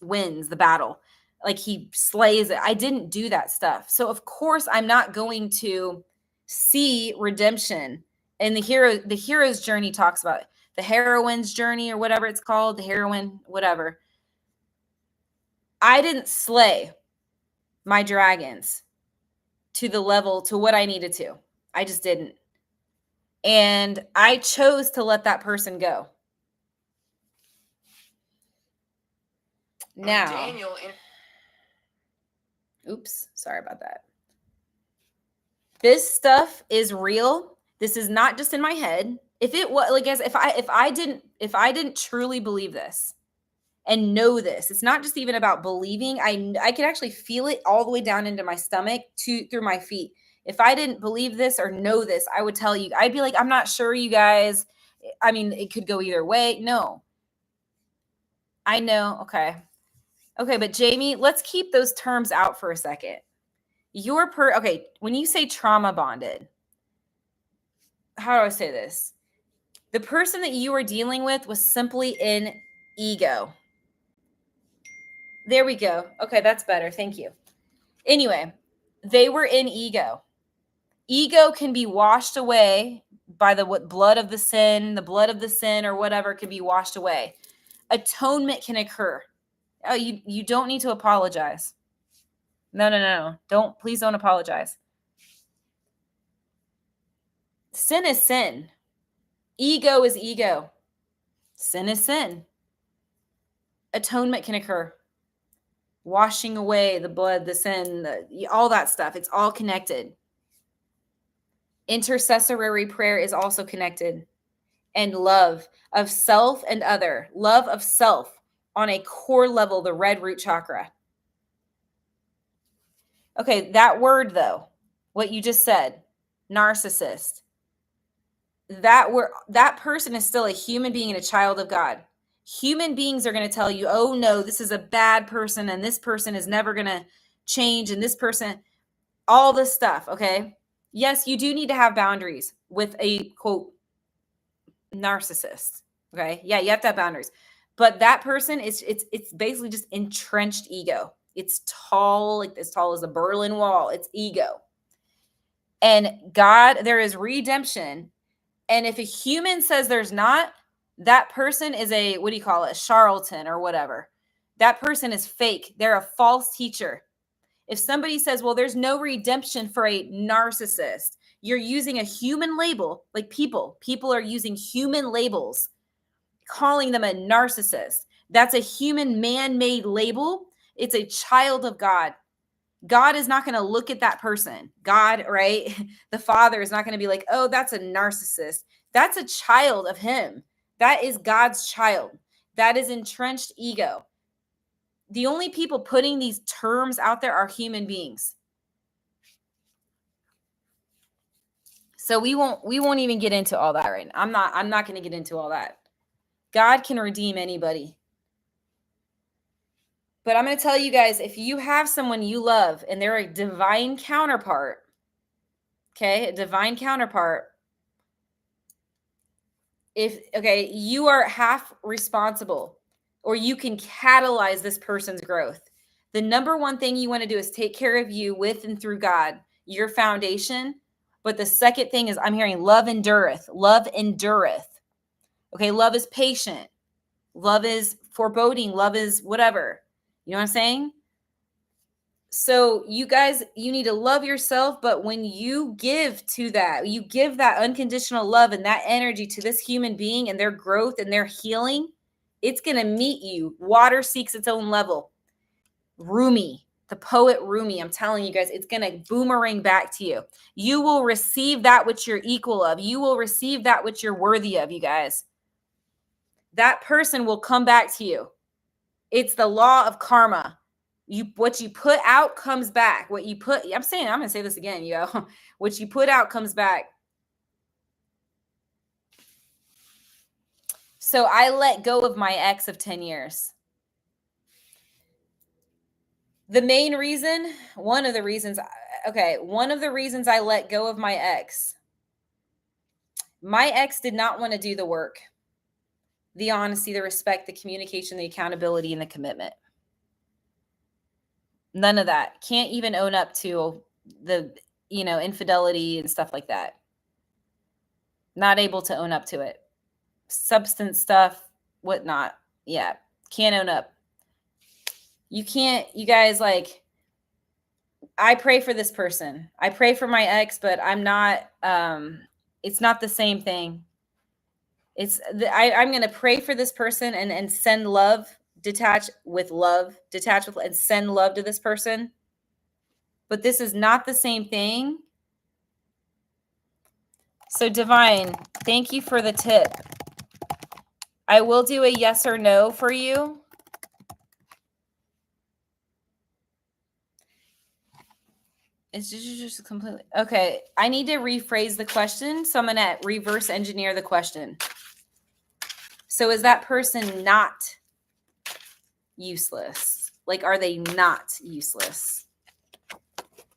wins the battle, like he slays it. I didn't do that stuff. So of course I'm not going to see redemption. And the hero's journey talks about it. The heroine's journey or whatever it's called, the heroine, whatever. I didn't slay my dragons to the level to what I needed to. I just didn't. And I chose to let that person go. Now, oops, sorry about that. This stuff is real. This is not just in my head. If it was like, guys, if I didn't truly believe this and know this, it's not just even about believing. I could actually feel it all the way down into my stomach through my feet. If I didn't believe this or know this, I would tell you. I'd be like, I'm not sure, you guys. I mean, it could go either way. No, I know. Okay, but Jamie, let's keep those terms out for a second. Okay, when you say trauma bonded, how do I say this? The person that you were dealing with was simply in ego. There we go. Okay, that's better. Thank you. Anyway, they were in ego. Ego can be washed away by the blood of the sin or whatever can be washed away. Atonement can occur. Oh, you don't need to apologize. No. Please don't apologize. Sin is sin. Ego is ego. Sin is sin. Atonement can occur. Washing away the blood, the sin, all that stuff. It's all connected. Intercessory prayer is also connected. And love of self and other. Love of self on a core level, the red root chakra. Okay, that word though, what you just said, narcissist, that person is still a human being and a child of God. Human beings are going to tell you, oh no, this is a bad person and this person is never going to change and this person, all this stuff, okay? Yes, you do need to have boundaries with a quote narcissist, okay? Yeah, you have to have boundaries. But that person is it's basically just entrenched ego. It's tall, like as tall as a Berlin Wall. It's ego. And God, there is redemption. And if a human says there's not, that person is a, what do you call it, charlatan or whatever. That person is fake. They're a false teacher. If somebody says, well, there's no redemption for a narcissist, you're using a human label, like people are using human labels, calling them a narcissist. That's a human man-made label. It's a child of God. God is not going to look at that person. God, right? The Father is not going to be like, oh, that's a narcissist. That's a child of him. That is God's child. That is entrenched ego. The only people putting these terms out there are human beings. So we won't even get into all that right now. I'm not going to get into all that. God can redeem anybody. But I'm going to tell you guys, if you have someone you love and they're a divine counterpart, okay, a divine counterpart, you are half responsible, or you can catalyze this person's growth. The number one thing you want to do is take care of you with and through God, your foundation. But the second thing is, I'm hearing love endureth. Love endureth. Okay, love is patient. Love is foreboding. Love is whatever. You know what I'm saying? So you guys, you need to love yourself. But when you give to that, you give that unconditional love and that energy to this human being and their growth and their healing, it's going to meet you. Water seeks its own level. Rumi, the poet Rumi, I'm telling you guys, it's going to boomerang back to you. You will receive that which you're equal of. You will receive that which you're worthy of, you guys. That person will come back to you. It's the law of karma. What you put out comes back. I'm going to say this again, what you put out comes back. So I let go of my ex of 10 years. The main reason, one of the reasons I let go of my ex did not want to do the work, the honesty, the respect, the communication, the accountability, and the commitment. None of that. Can't even own up to the, infidelity and stuff like that. Not able to own up to it. Substance stuff, whatnot. Yeah. Can't own up. You guys, like, I pray for this person. I pray for my ex, but I'm not, it's not the same thing. I'm going to pray for this person and send love, detach with love, and send love to this person. But this is not the same thing. So Divine, thank you for the tip. I will do a yes or no for you. It's just completely okay. I need to rephrase the question, so I'm going to reverse engineer the question. So is that person not useless? Like, are they not useless?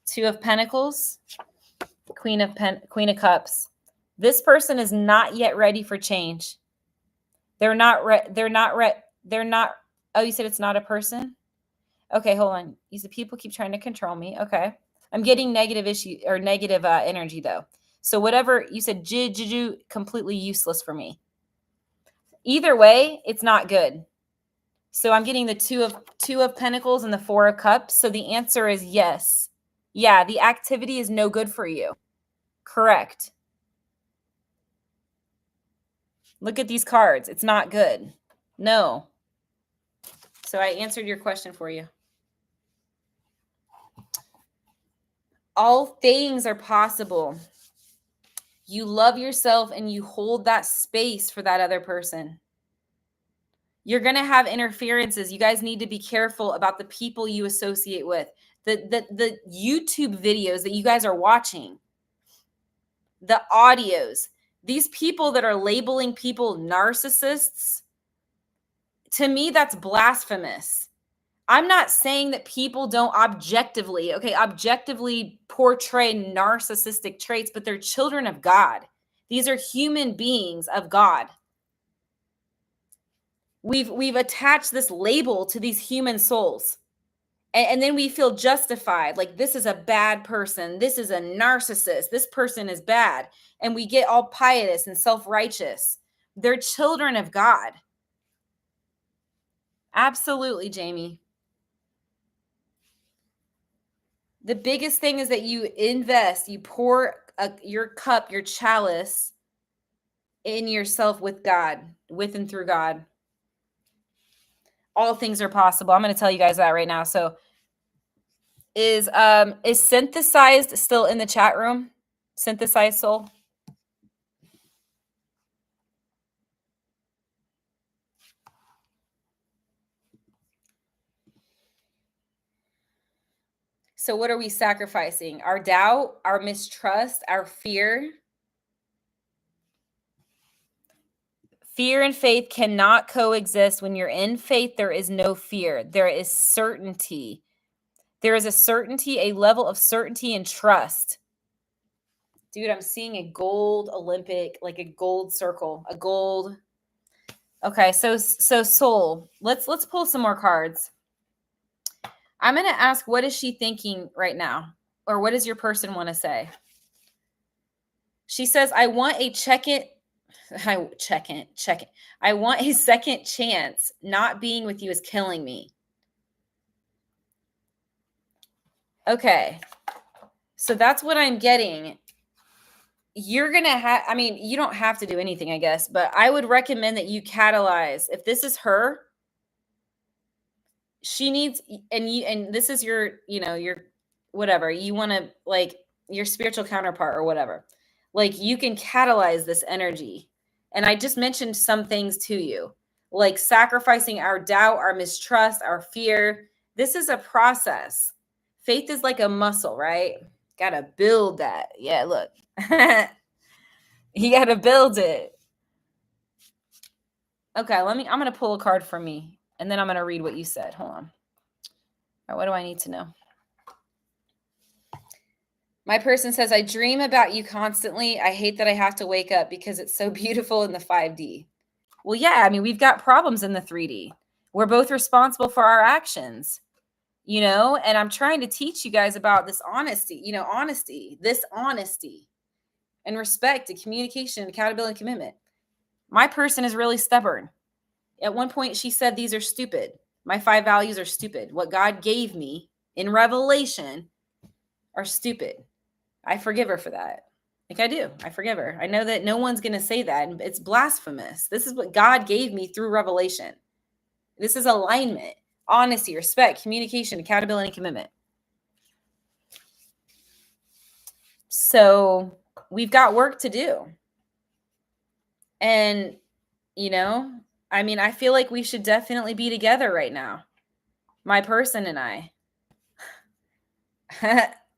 Two of Pentacles, Queen of Cups. This person is not yet ready for change. They're not. Oh, you said it's not a person? Okay, hold on. You said people keep trying to control me. Okay. I'm getting negative energy though. So whatever you said, completely useless for me. Either way, it's not good. So I'm getting the two of Pentacles and the Four of Cups. So the answer is yes. Yeah, the activity is no good for you. Correct. Look at these cards. It's not good. No. So I answered your question for you. All things are possible. You love yourself and you hold that space for that other person. You're going to have interferences. You guys need to be careful about the people you associate with. the YouTube videos that you guys are watching, the audios, these people that are labeling people narcissists, to me, that's blasphemous. I'm not saying that people don't objectively portray narcissistic traits, but they're children of God. These are human beings of God. We've attached this label to these human souls. And then we feel justified, like this is a bad person. This is a narcissist. This person is bad. And we get all pious and self-righteous. They're children of God. Absolutely, Jamie. The biggest thing is that you invest, you pour your cup, your chalice in yourself with God, with and through God. All things are possible. I'm going to tell you guys that right now. So is Synthesized still in the chat room? Synthesized Soul? So what are we sacrificing? Our doubt, our mistrust, our fear? Fear and faith cannot coexist. When you're in faith, there is no fear. There is certainty. There is a certainty, a level of certainty and trust. Dude, I'm seeing a gold Olympic, like a gold circle, a gold. Okay, so Soul, let's pull some more cards. I'm going to ask, what is she thinking right now? Or what does your person want to say? She says, I want a I want a second chance. Not being with you is killing me. Okay. So that's what I'm getting. You're going to have, I mean, you don't have to do anything, I guess, but I would recommend that you catalyze. If this is her, she needs, and this is your, your whatever, you want to, like, your spiritual counterpart or whatever. Like, you can catalyze this energy. And I just mentioned some things to you, like sacrificing our doubt, our mistrust, our fear. This is a process. Faith is like a muscle, right? Got to build that. Yeah, look. You got to build it. Okay, I'm going to pull a card for me, and then I'm going to read what you said. Hold on. All right, what do I need to know? My person says, I dream about you constantly. I hate that I have to wake up because it's so beautiful in the 5D. Well, yeah, I mean, we've got problems in the 3D. We're both responsible for our actions, and I'm trying to teach you guys about this honesty, this honesty and respect and communication, accountability, and commitment. My person is really stubborn. At one point, she said, these are stupid. My 5 values are stupid. What God gave me in Revelation are stupid. I forgive her for that. Like, I do. I forgive her. I know that no one's going to say that. And it's blasphemous. This is what God gave me through Revelation. This is alignment, honesty, respect, communication, accountability, and commitment. So we've got work to do. And, I mean, I feel like we should definitely be together right now. My person and I.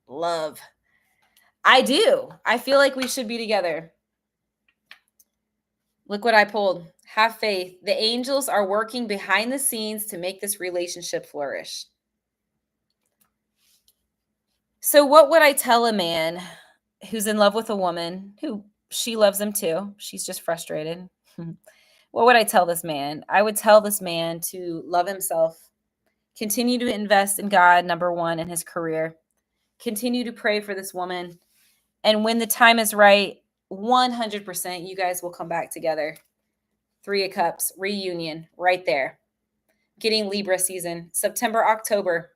Love. I do. I feel like we should be together. Look what I pulled. Have faith. The angels are working behind the scenes to make this relationship flourish. So what would I tell a man who's in love with a woman who she loves him too? She's just frustrated. What would I tell this man? I would tell this man to love himself, continue to invest in God, number one, in his career, continue to pray for this woman. And when the time is right, 100% you guys will come back together. 3 of Cups, reunion, right there. Getting Libra season, September, October.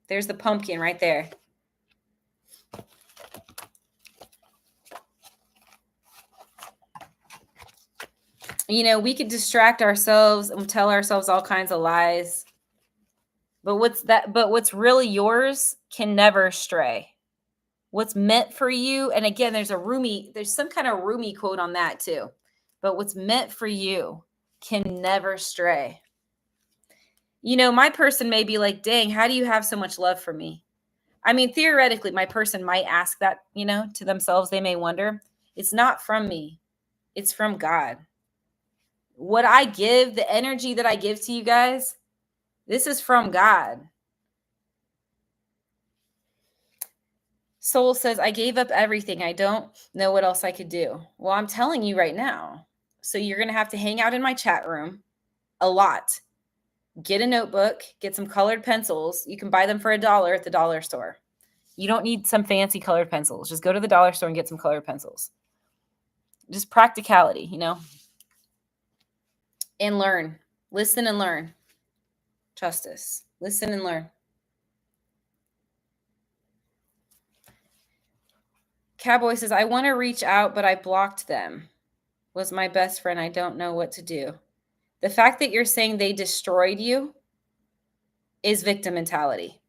There's the pumpkin right there. We could distract ourselves and tell ourselves all kinds of lies. But what's really yours can never stray. What's meant for you, and again, there's some kind of Rumi quote on that too. But what's meant for you can never stray. You know, my person may be like, dang, how do you have so much love for me? I mean, theoretically, my person might ask that, you know, to themselves. They may wonder. It's not from me. It's from God. What I give, the energy that I give to you guys, this is from God. Soul says, I gave up everything. I don't know what else I could do. Well, I'm telling you right now. So you're going to have to hang out in my chat room a lot. Get a notebook, get some colored pencils. You can buy them for $1 at the dollar store. You don't need some fancy colored pencils. Just go to the dollar store and get some colored pencils. Just practicality, you know? And learn. Listen and learn. Trust us. Listen and learn. Cowboy says, I want to reach out, but I blocked them. Was my best friend. I don't know what to do. The fact that you're saying they destroyed you is victim mentality.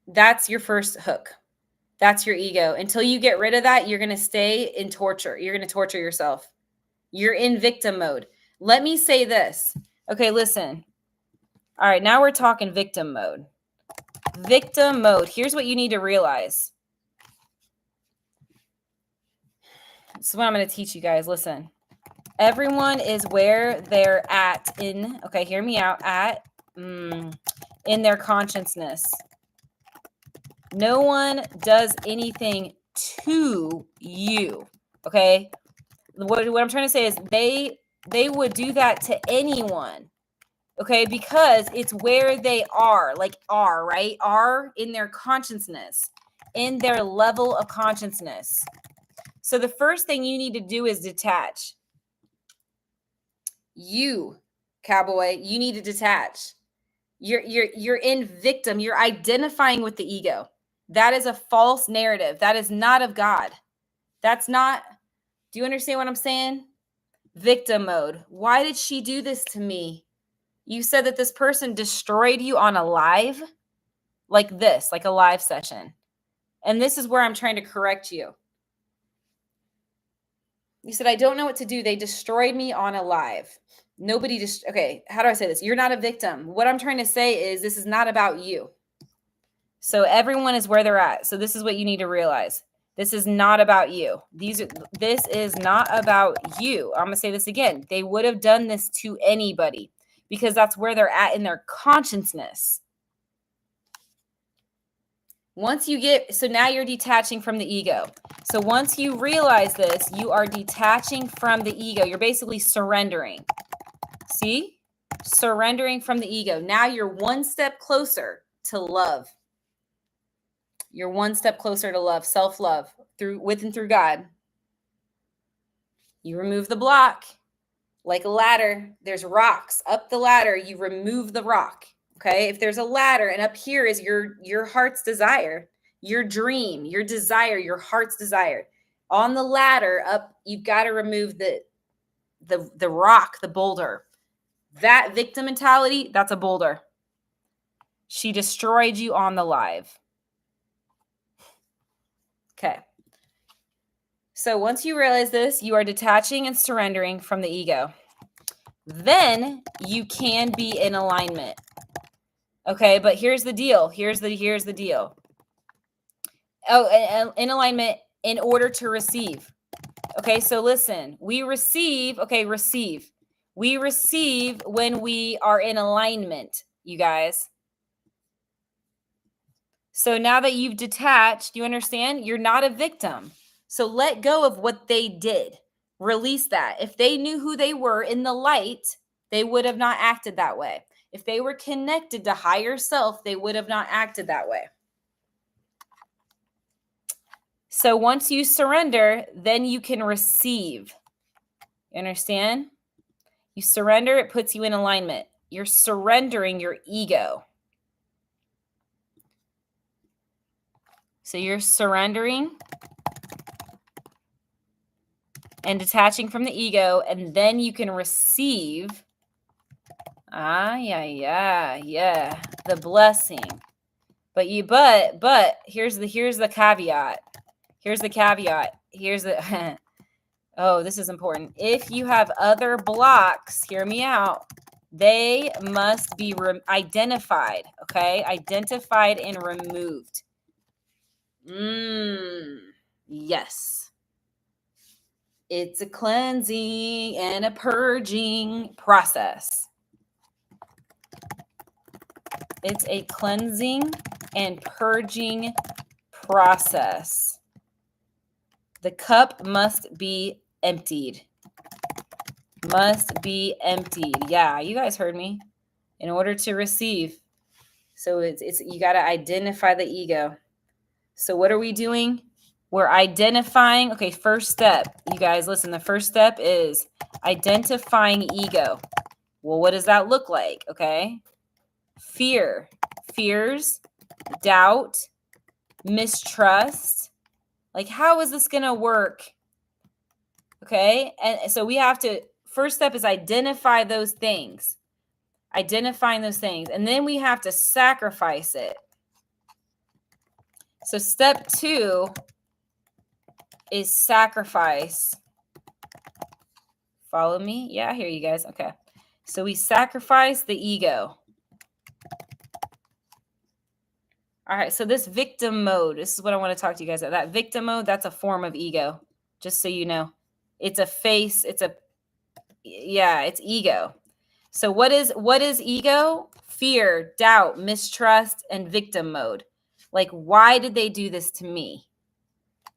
That's your first hook. That's your ego. Until you get rid of that, you're going to stay in torture. You're going to torture yourself. You're in victim mode. Let me say this. Okay, listen. All right, now we're talking victim mode. Victim mode. Here's what you need to realize. This is what I'm going to teach you guys. Listen. Everyone is where they're at in, okay, hear me out, in their consciousness. No one does anything to you, okay? What I'm trying to say is they would do that to anyone, okay? Because it's where they are, like are, right? Are in their consciousness, in their level of consciousness. So the first thing you need to do is detach. You, cowboy, you need to detach. You're in victim. You're identifying with the ego. That is a false narrative. That is not of God. That's not. Do you understand what I'm saying? Victim mode. Why did she do this to me? You said that this person destroyed you on a live, like this, like a live session. And this is where I'm trying to correct you. You said, I don't know what to do. They destroyed me on a live. Nobody just, okay, how do I say this? You're not a victim. What I'm trying to say is this is not about you. So everyone is where they're at. So this is what you need to realize. This is not about you. This is not about you. I'm going to say this again. They would have done this to anybody because that's where they're at in their consciousness. Once you get, so now you're detaching from the ego. So once you realize this, you are detaching from the ego. You're basically surrendering. See? Surrendering from the ego. Now you're one step closer to love. You're one step closer to love, self-love, with and through God. You remove the block. Like a ladder, there's rocks. Up the ladder, you remove the rock. Okay? If there's a ladder and up here is your heart's desire, your dream, your desire, your heart's desire. On the ladder up, you've got to remove the rock, the boulder. That victim mentality, that's a boulder. She destroyed you on the live. Okay. So once you realize this, you are detaching and surrendering from the ego. Then you can be in alignment. Okay, but here's the deal. Here's the deal. Oh, in alignment in order to receive. Okay, so listen. We receive, okay, receive. We receive when we are in alignment, you guys. So now that you've detached, you understand? You're not a victim. So let go of what they did. Release that. If they knew who they were in the light, they would have not acted that way. If they were connected to higher self, they would have not acted that way. So once you surrender, then you can receive. You understand? You surrender, it puts you in alignment. You're surrendering your ego. So you're surrendering and detaching from the ego, and then you can receive the blessing. But here's the caveat. Here's the caveat. Here's the oh, this is important. If you have other blocks, hear me out. They must be identified, okay? Identified and removed. Yes. It's a cleansing and a purging process. It's a cleansing and purging process. The cup must be emptied. Must be emptied. Yeah, you guys heard me. In order to receive. So it's you got to identify the ego. So what are we doing? We're identifying. Okay, first step. You guys listen, the first step is identifying ego. Well, what does that look like? Okay. Fear. Fears, doubt, mistrust. Like, how is this going to work? Okay. And so we have to, first step is identify those things. Identifying those things. And then we have to sacrifice it. So step 2 is sacrifice. Follow me? Yeah, I hear you guys. Okay. So we sacrifice the ego. All right. So this victim mode, this is what I want to talk to you guys about. That victim mode, that's a form of ego. Just so you know. It's a face. It's ego. So what is ego? Fear, doubt, mistrust, and victim mode. Like, why did they do this to me?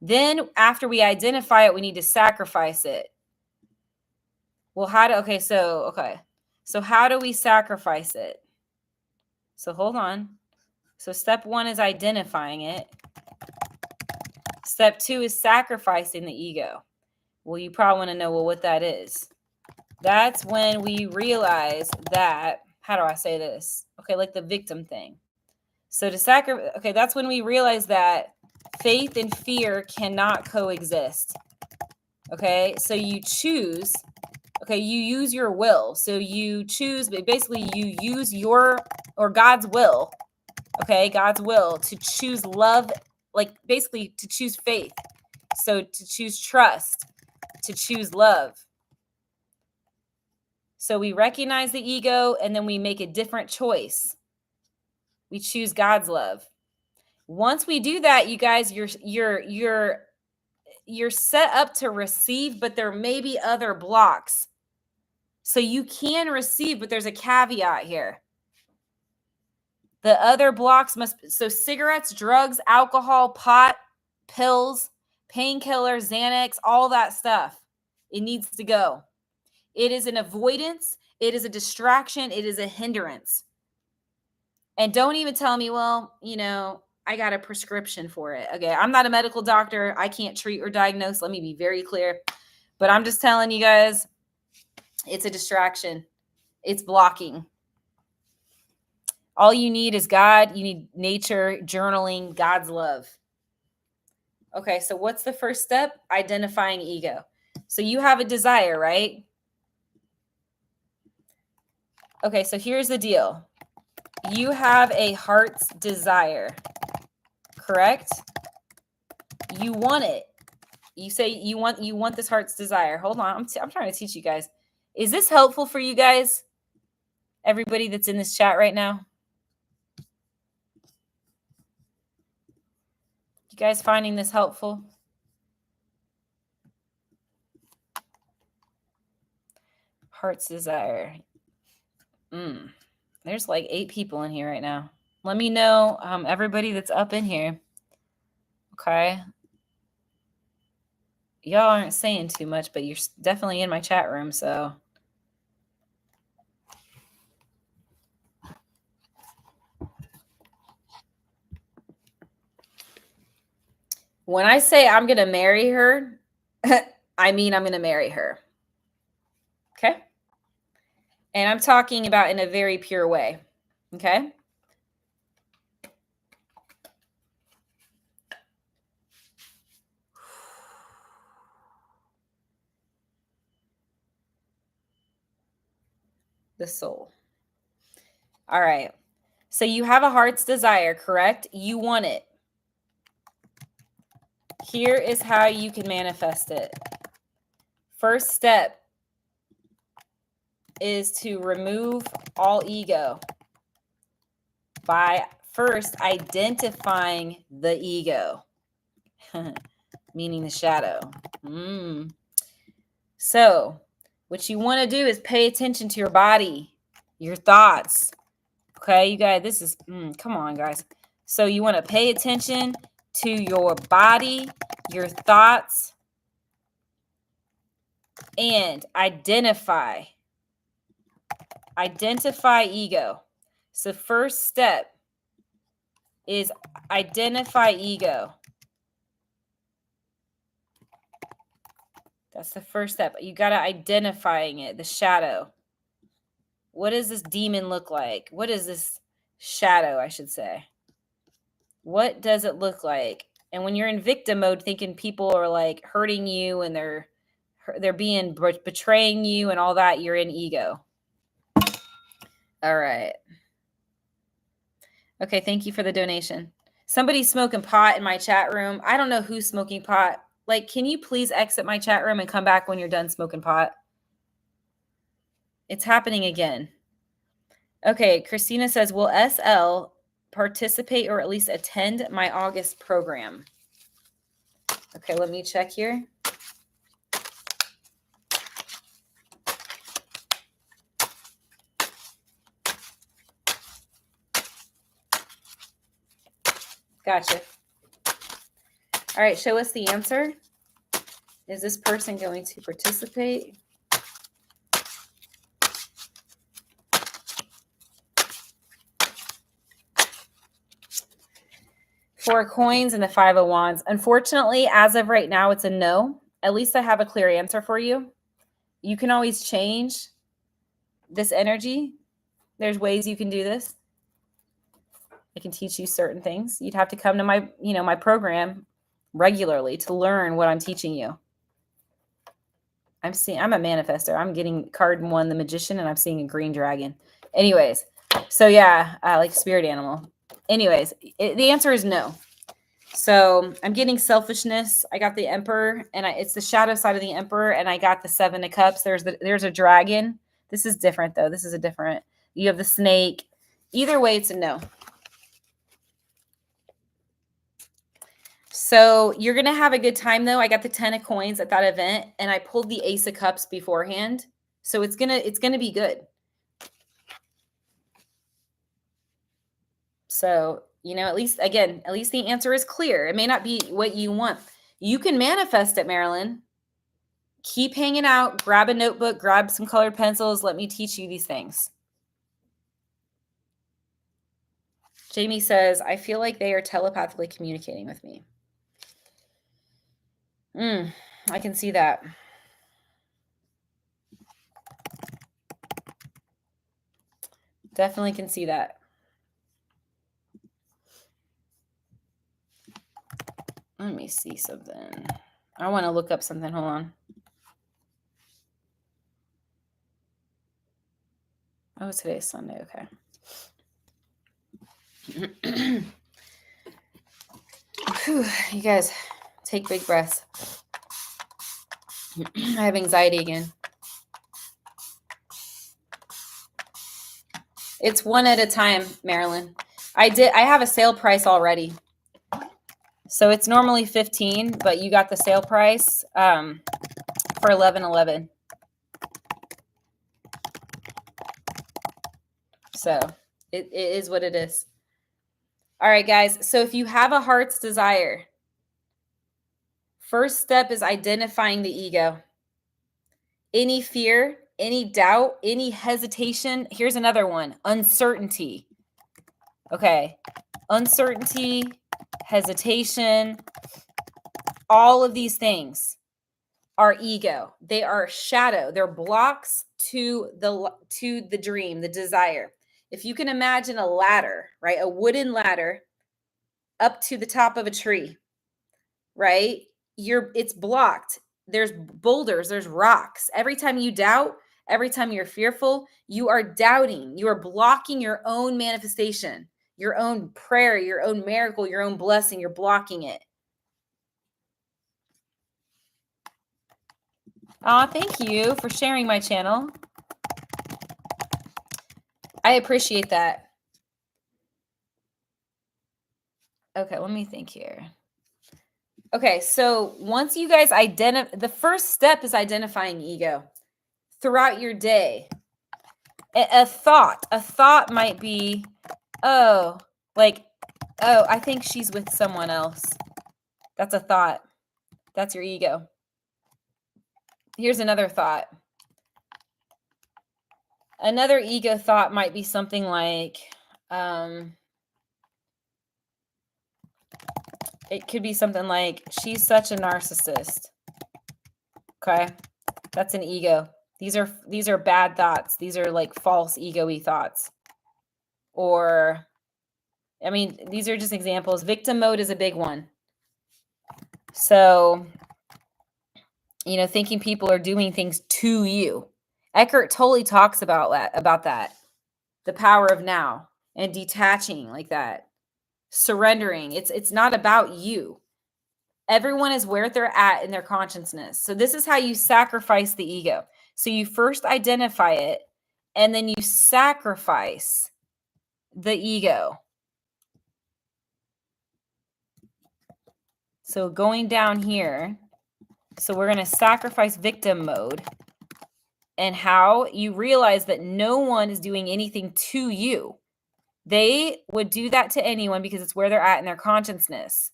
Then after we identify it, we need to sacrifice it. Well, so how do we sacrifice it? So hold on. So step 1 is identifying it. Step 2 is sacrificing the ego. Well, you probably want to know, well, what that is. That's when we realize that, how do I say this? Okay, like the victim thing. So that's when we realize that faith and fear cannot coexist. Okay, so you choose, you use your will. So you choose, but basically you use God's will, God's will to choose love, like basically to choose faith. So to choose trust, to choose love. So we recognize the ego and then we make a different choice. We choose God's love. Once we do that, you guys, you're set up to receive, but there may be other blocks. So you can receive, but there's a caveat here. The other blocks so cigarettes, drugs, alcohol, pot, pills, painkillers, Xanax, all that stuff, it needs to go. It is an avoidance. It is a distraction. It is a hindrance. And don't even tell me, well, I got a prescription for it. Okay, I'm not a medical doctor. I can't treat or diagnose. Let me be very clear. But I'm just telling you guys, it's a distraction. It's blocking. All you need is God. You need nature, journaling, God's love. Okay, so what's the first step? Identifying ego. So you have a desire, right? Okay, so here's the deal. You have a heart's desire, correct? You want it. You say you want this heart's desire. Hold on, I'm trying to teach you guys. Is this helpful for you guys? Everybody that's in this chat right now? You guys finding this helpful? Heart's desire. There's like 8 people in here right now. Let me know, everybody that's up in here. Okay. Y'all aren't saying too much, but you're definitely in my chat room, so. When I say I'm going to marry her, I mean I'm going to marry her. Okay? And I'm talking about in a very pure way. Okay? The soul. All right. So you have a heart's desire, correct? You want it. Here is how you can manifest it. First step. is to remove all ego by first identifying the ego, meaning the shadow. So what you want to do is pay attention to your body, your thoughts. Okay, you guys, this is, come on, guys. So you want to pay attention to your body, your thoughts, and identify ego. So first step is identify ego. That's the first step. You got to identifying it, the shadow. What does this demon look like? What is this shadow, I should say? What does it look like? And when you're in victim mode, thinking people are like hurting you and they're betraying you and all that, you're in ego. All right. Okay, thank you for the donation. Somebody's smoking pot in my chat room. I don't know who's smoking pot. Like, can you please exit my chat room and come back when you're done smoking pot? It's happening again. Okay, Christina says, will SL participate or at least attend my August program? Okay, let me check here. Gotcha. All right, show us the answer. Is this person going to participate? Four of Coins and the Five of Wands. Unfortunately, as of right now, it's a no. At least I have a clear answer for you. You can always change this energy. There's ways you can do this. I can teach you certain things. You'd have to come to my, my program regularly to learn what I'm teaching you. I'm a manifester. I'm getting card 1, the Magician, and I'm seeing a green dragon. Anyways, so yeah, I like spirit animal. Anyways, the answer is no. So I'm getting selfishness. I got the Emperor, and it's the shadow side of the Emperor, and I got the Seven of Cups. There's a dragon. This is different, though. This is a different. You have the snake. Either way, it's a no. So you're going to have a good time, though. I got the 10 of Coins at that event, and I pulled the Ace of Cups beforehand. So it's gonna be good. So, at least the answer is clear. It may not be what you want. You can manifest it, Marilyn. Keep hanging out. Grab a notebook. Grab some colored pencils. Let me teach you these things. Jamie says, I feel like they are telepathically communicating with me. I can see that. Definitely can see that. Let me see something. I want to look up something. Hold on. Oh, today's Sunday. Okay. Whew, you guys, take big breaths. I have anxiety again. It's one at a time, Marilyn. I have a sale price already. So it's normally $15, but you got the sale price for $11.11. So it is what it is. All right, guys. So if you have a heart's desire, first step is identifying the ego. Any fear, any doubt, any hesitation. Here's another one. Uncertainty. Okay. Uncertainty, hesitation, all of these things are ego. They are shadow. They're blocks to the dream, the desire. If you can imagine a ladder, right? A wooden ladder up to the top of a tree, right? It's blocked. There's boulders, there's rocks. Every time you doubt, every time you're fearful, you are doubting. You are blocking your own manifestation, your own prayer, your own miracle, your own blessing. You're blocking it. Thank you for sharing my channel. I appreciate that. Okay, let me think here. Okay, so once you guys the first step is identifying ego throughout your day. A thought might be, oh, like, oh, I think she's with someone else. That's a thought. That's your ego. Here's another thought. Another ego thought might be something like, it could be something like, she's such a narcissist. Okay, that's an ego. These are bad thoughts. These are like false ego-y thoughts. Or, I mean, these are just examples. Victim mode is a big one. So, you know, thinking people are doing things to you. Eckhart totally talks about that. The power of now and detaching like that. Surrendering. It's not about you. Everyone is where they're at in their consciousness. So this is how you sacrifice the ego. So you first identify it, and then you sacrifice the ego. So going down here, so we're going to sacrifice victim mode, and how you realize that no one is doing anything to you. They would do that to anyone because it's where they're at in their consciousness.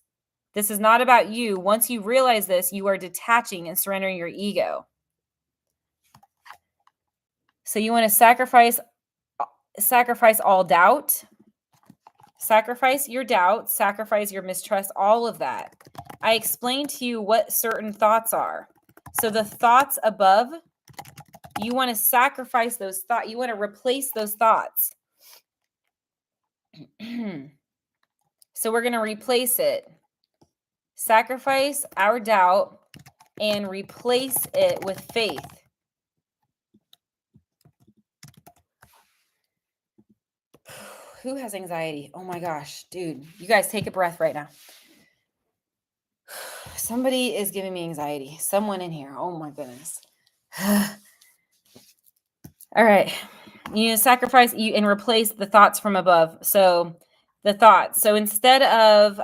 This is not about you. Once you realize this, you are detaching and surrendering your ego. So you want to sacrifice all doubt, sacrifice your doubt, sacrifice your mistrust, all of that. I explained to you what certain thoughts are. So the thoughts above, you want to sacrifice those thoughts. You want to replace those thoughts. So we're going to replace it. Sacrifice our doubt and replace it with faith. Who has anxiety? Oh my gosh, dude. You guys take a breath right now. Somebody is giving me anxiety. Someone in here. Oh my goodness. All right. You sacrifice you and replace the thoughts from above. So the thoughts. So instead of,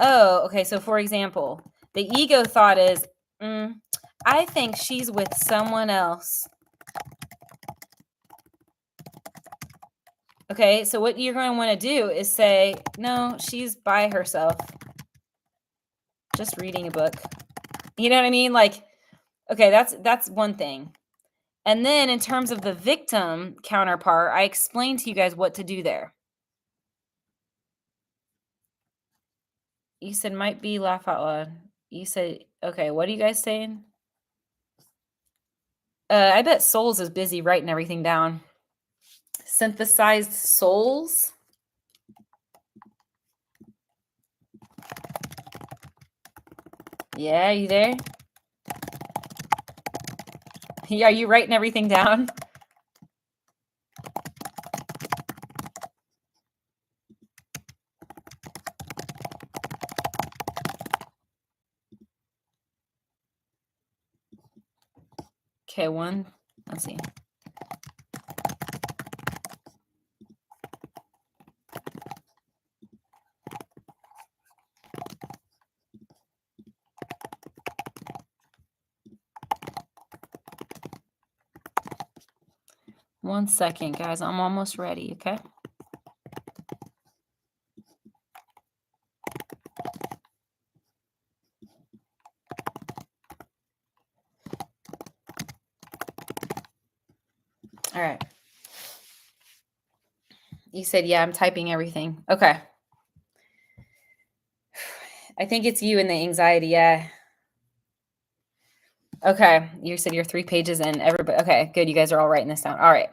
okay. So for example, the ego thought is, I think she's with someone else. Okay. So what you're going to want to do is say, no, she's by herself. Just reading a book. You know what I mean? Like, okay, that's one thing. And then in terms of the victim counterpart, I explained to you guys what to do there. You said might be laugh out loud. You said, okay, what are you guys saying? I bet Souls is busy writing everything down. Synthesized souls. Yeah, you there? Yeah, are you writing everything down? Okay, let's see. One second, guys. I'm almost ready, okay? All right. You said, yeah, I'm typing everything. Okay. I think it's you and the anxiety, yeah. Okay. You said you're 3 pages in. Everybody. Okay, good. You guys are all writing this down. All right.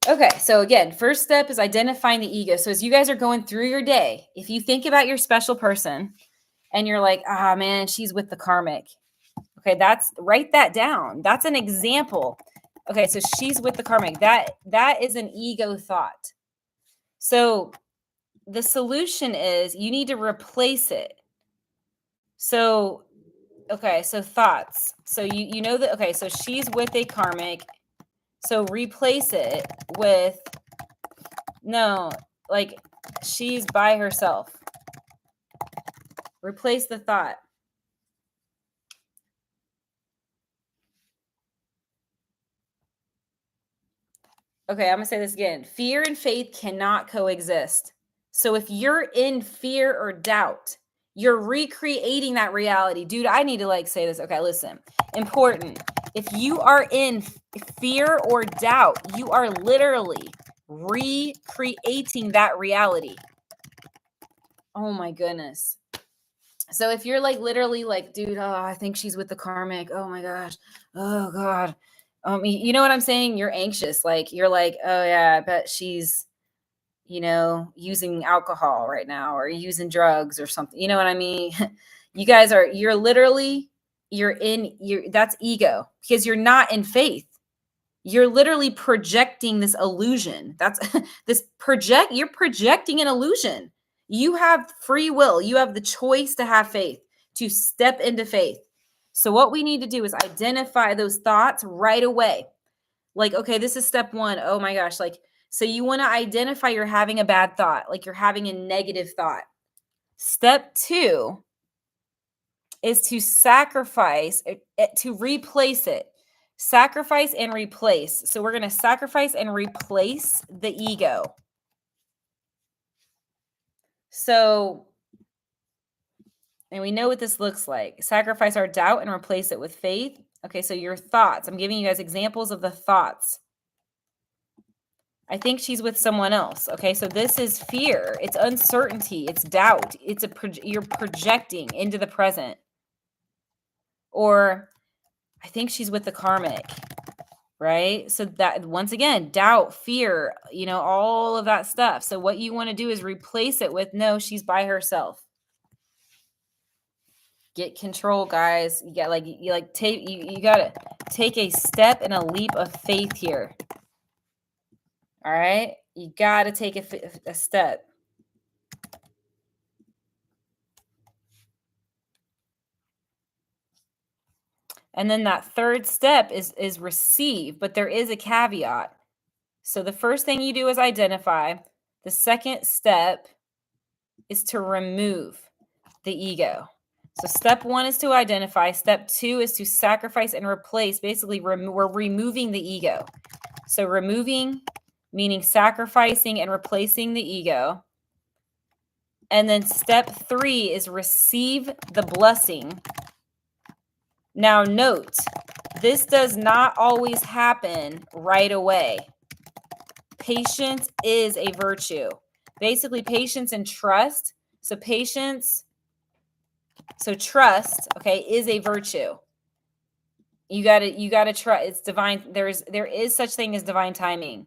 Okay. So again, first step is identifying the ego. So as you guys are going through your day, if you think about your special person and you're like, ah, man, she's with the karmic. Okay. Write that down. That's an example. Okay. So she's with the karmic. That is an ego thought. So the solution is you need to replace it. So, okay, so thoughts. So you know that, okay, so she's with a karmic. So replace it with No, like she's by herself. Replace the thought. Okay, I'm going to say this again. Fear and faith cannot coexist. So if you're in fear or doubt, you're recreating that reality. Dude, I need to like say this. Okay, listen. Important. If you are in fear or doubt, you are literally recreating that reality. Oh my goodness. So if you're like literally like, dude, oh, I think she's with the karmic. Oh my gosh. Oh God. You know what I'm saying? You're anxious. Like you're like, oh yeah, I bet she's, using alcohol right now or using drugs or something. You know what I mean? You guys you're literally, that's ego because you're not in faith. You're literally projecting this illusion. That's you're projecting an illusion. You have free will. You have the choice to have faith, to step into faith. So what we need to do is identify those thoughts right away. Like, okay, this is step 1. Oh my gosh. Like, so you want to identify you're having a bad thought, like you're having a negative thought. Step 2 is to sacrifice, to replace it. Sacrifice and replace. So we're going to sacrifice and replace the ego. So, and we know what this looks like. Sacrifice our doubt and replace it with faith. Okay, so your thoughts. I'm giving you guys examples of the thoughts. I think she's with someone else. Okay, so this is fear. It's uncertainty. It's doubt. You're projecting into the present. Or I think she's with the karmic. Right? So that once again, doubt, fear, all of that stuff. So what you want to do is replace it with, no, she's by herself. Get control, guys. You got you got to take a step and a leap of faith here. All right? You got to take a step. And then that third step is receive, but there is a caveat. So the first thing you do is identify. The second step is to remove the ego. So step 1 is to identify. Step 2 is to sacrifice and replace. Basically, we're removing the ego. So removing, meaning sacrificing and replacing the ego. And then step 3 is receive the blessing. Now note, this does not always happen right away. Patience is a virtue. Basically, patience and trust. So trust, okay, is a virtue. You gotta trust. It's divine. There is such thing as divine timing.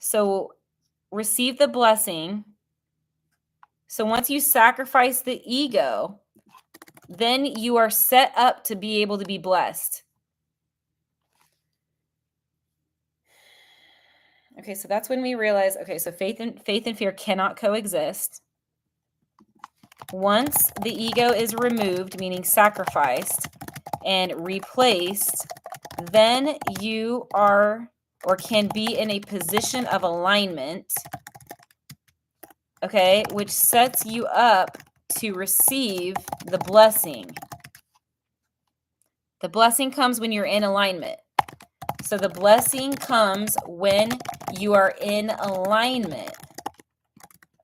So receive the blessing. So once you sacrifice the ego, then you are set up to be able to be blessed. Okay, so that's when we realize, okay, so faith and fear cannot coexist. Once the ego is removed, meaning sacrificed and replaced, then you are or can be in a position of alignment, okay, which sets you up to receive the blessing. The blessing comes when you're in alignment. So the blessing comes when you are in alignment.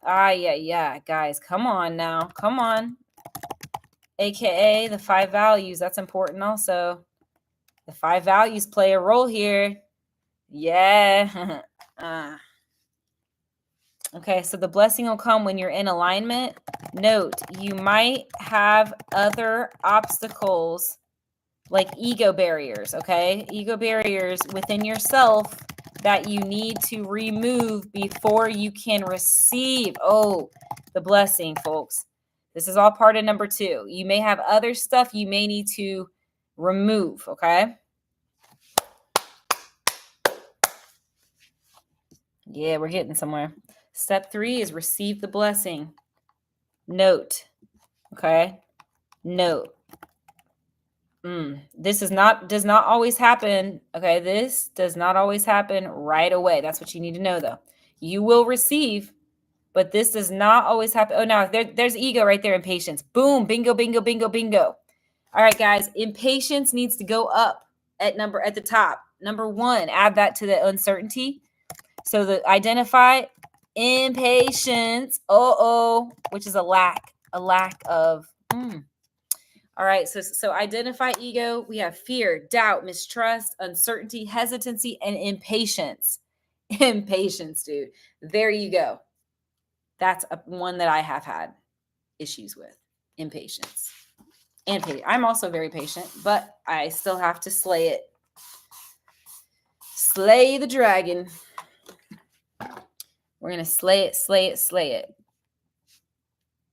Yeah, guys, come on now. Come on. AKA the 5 values. That's important also. The 5 values play a role here. Yeah. Okay, so the blessing will come when you're in alignment. Note, you might have other obstacles like ego barriers, okay? Ego barriers within yourself that you need to remove before you can receive, the blessing, folks. This is all part of number 2. You may have other stuff you may need to remove, okay? Yeah, we're getting somewhere. Step 3 is receive the blessing. Note, okay? Note. This does not always happen. Okay, this does not always happen right away. That's what you need to know, though. You will receive, but this does not always happen. Oh, no, there's ego right there. Impatience. Boom. Bingo, bingo, bingo, bingo. All right, guys. Impatience needs to go up at the top. Number 1, add that to the uncertainty. So the identify impatience. Which is a lack of. All right. So identify ego. We have fear, doubt, mistrust, uncertainty, hesitancy, and impatience. Impatience, dude. There you go. That's one that I have had issues with. Impatience. And I'm also very patient, but I still have to slay it. Slay the dragon. We're going to slay it, slay it, slay it.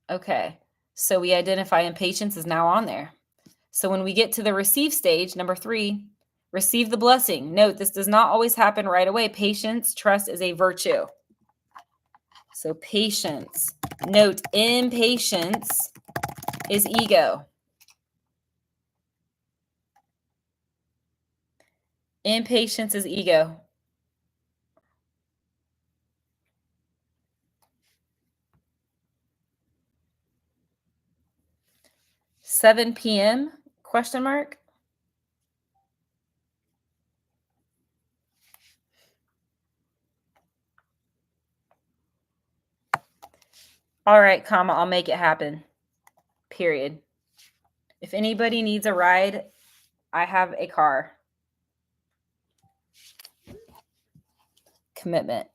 Okay. So we identify impatience is now on there. So when we get to the receive stage, number 3, receive the blessing. Note, this does not always happen right away. Patience, trust is a virtue. So patience. Note, impatience is ego. Impatience is ego. $7 p.m. ? All right, comma, I'll make it happen. Period. If anybody needs a ride, I have a car. Commitment.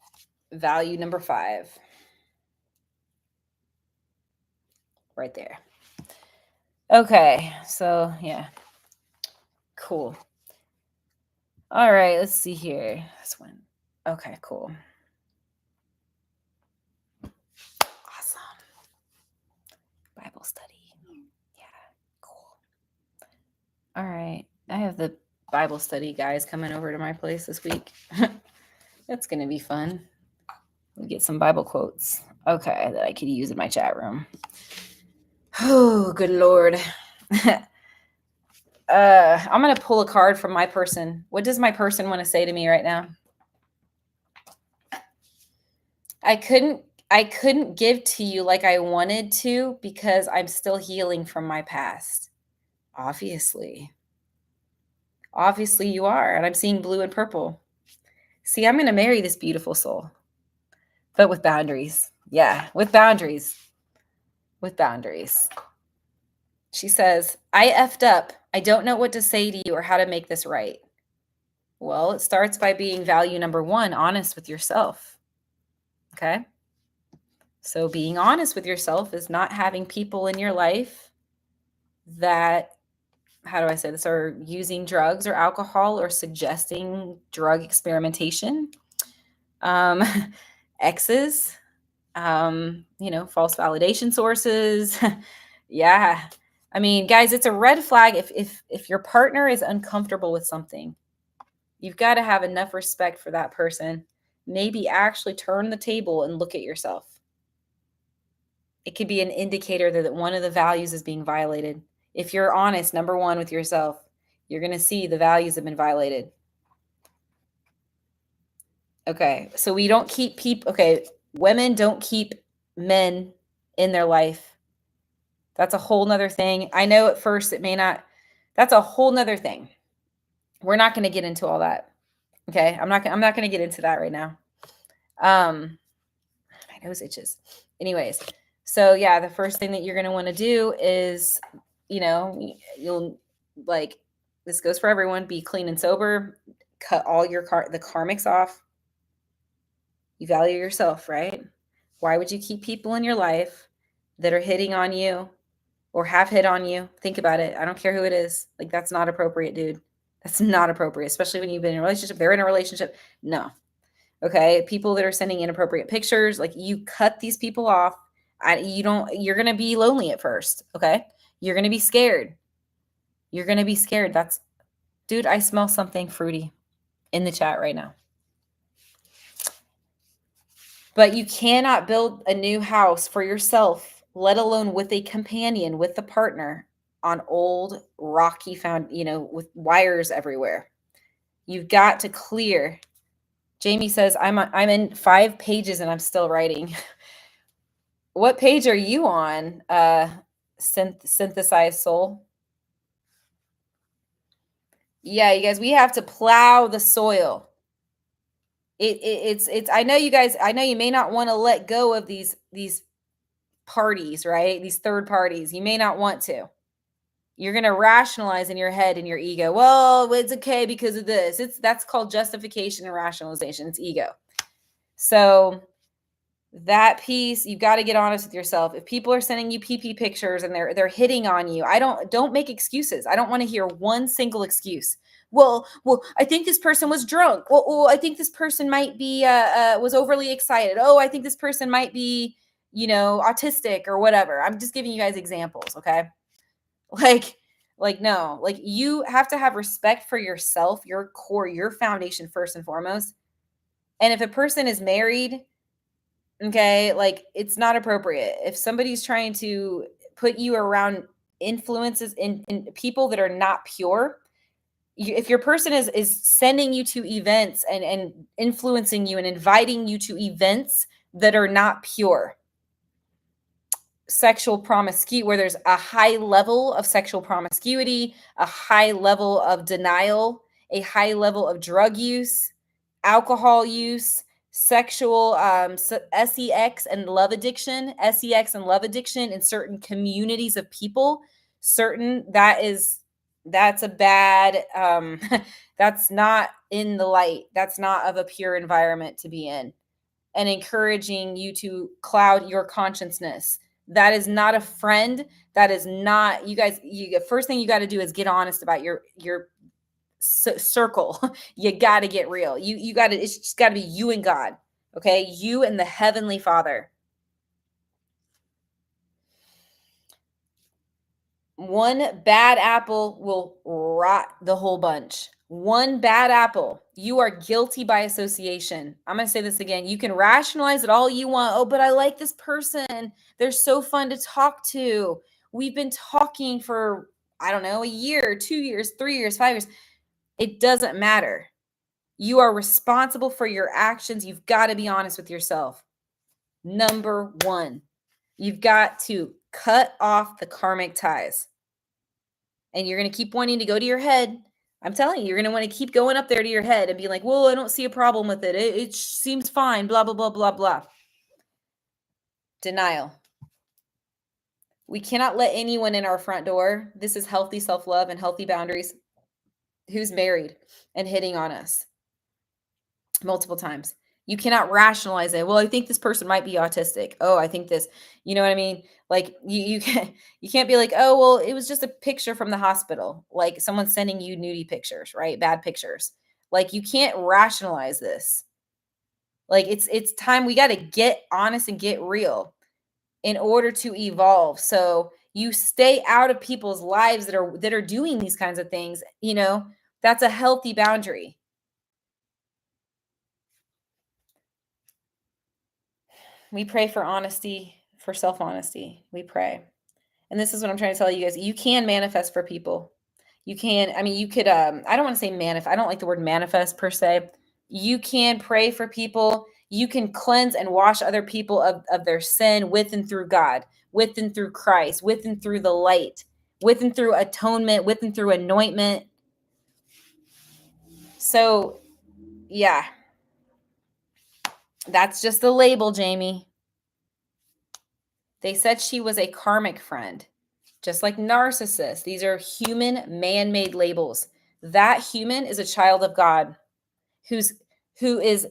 Value number 5. Right there. Okay, so yeah. Cool. All right, let's see here. This one. Okay, cool. Awesome. Bible study. Yeah, cool. All right. I have the Bible study guys coming over to my place this week. That's going to be fun. We'll get some Bible quotes. Okay, that I could use in my chat room. Oh, good Lord. I'm going to pull a card from my person. What does my person want to say to me right now? I couldn't give to you like I wanted to because I'm still healing from my past. Obviously you are. And I'm seeing blue and purple. See, I'm going to marry this beautiful soul, but with boundaries. Yeah, with boundaries. With boundaries. She says, I effed up. I don't know what to say to you or how to make this right. Well, it starts by being value number 1, honest with yourself. Okay? So being honest with yourself is not having people in your life that, how do I say this, are using drugs or alcohol or suggesting drug experimentation. Exes, false validation sources. Yeah. I mean, guys, it's a red flag if your partner is uncomfortable with something. You've got to have enough respect for that person. Maybe actually turn the table and look at yourself. It could be an indicator that one of the values is being violated. If you're honest, number 1, with yourself, you're going to see the values have been violated. Okay, so we don't keep people. Okay, women don't keep men in their life. That's a whole nother thing. I know at first it may not. That's a whole nother thing. We're not going to get into all that. Okay, I'm not going to get into that right now. My nose itches. Anyways, so yeah, the first thing that you're going to want to do is, you'll like, this goes for everyone, be clean and sober, cut all the karmics off. You value yourself, right? Why would you keep people in your life that are hitting on you or have hit on you? Think about it. I don't care who it is. Like, that's not appropriate, dude. That's not appropriate, especially when you've been in a relationship. They're in a relationship. No. Okay. People that are sending inappropriate pictures, like, you cut these people off. You're going to be lonely at first. Okay. You're going to be scared. Dude, I smell something fruity in the chat right now. But you cannot build a new house for yourself, let alone with a companion, with a partner, on old rocky with wires everywhere. You've got to clear Jamie says, I'm in 5 pages and I'm still writing. What page are you on, synthesized soul? Yeah, you guys, we have to plow the soil. It's I know you guys, I know you may not want to let go of these parties, right? These third parties. You may not want to. You're going to rationalize in your head and your ego. Well, it's okay because of this. That's called justification and rationalization. It's ego. So that piece, you've got to get honest with yourself. If people are sending you PP pictures and they're hitting on you, don't make excuses. I don't want to hear one single excuse. Well, I think this person was drunk. Well, I think this person might be was overly excited. Oh, I think this person might be, autistic or whatever. I'm just giving you guys examples, okay? No, like you have to have respect for yourself, your core, your foundation first and foremost. And if a person is married, okay, like it's not appropriate. If somebody's trying to put you around influences in people that are not pure, if your person is sending you to events and influencing you and inviting you to events that are not pure, sexual promiscuity, where there's a high level of sexual promiscuity, a high level of denial, a high level of drug use, alcohol use, sexual sex and love addiction, sex and love addiction in certain communities of people, that's a bad that's not in the light. That's not of a pure environment to be in. And encouraging you to cloud your consciousness. That is not a friend. That is not, you guys, first thing you got to do is get honest about your circle. You got to get real. You got to, it's just got to be you and God. Okay. You and the Heavenly Father. One bad apple will rot the whole bunch. One bad apple. You are guilty by association. I'm going to say this again. You can rationalize it all you want. Oh, but I like this person. They're so fun to talk to. We've been talking for, I don't know, a year, 2 years, 3 years, 5 years. It doesn't matter. You are responsible for your actions. You've got to be honest with yourself. Number 1, you've got to cut off the karmic ties. And you're going to keep wanting to go to your head. I'm telling you, you're going to want to keep going up there to your head and be like, well, I don't see a problem with it. It seems fine, blah, blah, blah, blah, blah. Denial. We cannot let anyone in our front door. This is healthy self-love and healthy boundaries. Who's married and hitting on us multiple times. You cannot rationalize it. Well, I think this person might be autistic. Oh, I think this, you know what I mean? Like you can't be like, oh, well, it was just a picture from the hospital. Like someone sending you nudie pictures, right? Bad pictures. Like you can't rationalize this. Like it's time we got to get honest and get real in order to evolve. So you stay out of people's lives that are doing these kinds of things, that's a healthy boundary. We pray for honesty, for self-honesty. We pray. And this is what I'm trying to tell you guys. You can manifest for people. You can, I mean, you could, I don't want to say manifest. I don't like the word manifest per se. You can pray for people. You can cleanse and wash other people of their sin with and through God, with and through Christ, with and through the light, with and through atonement, with and through anointment. So, yeah. That's just the label, Jamie. They said she was a karmic friend, just like narcissist. These are human man-made labels. That human is a child of God who is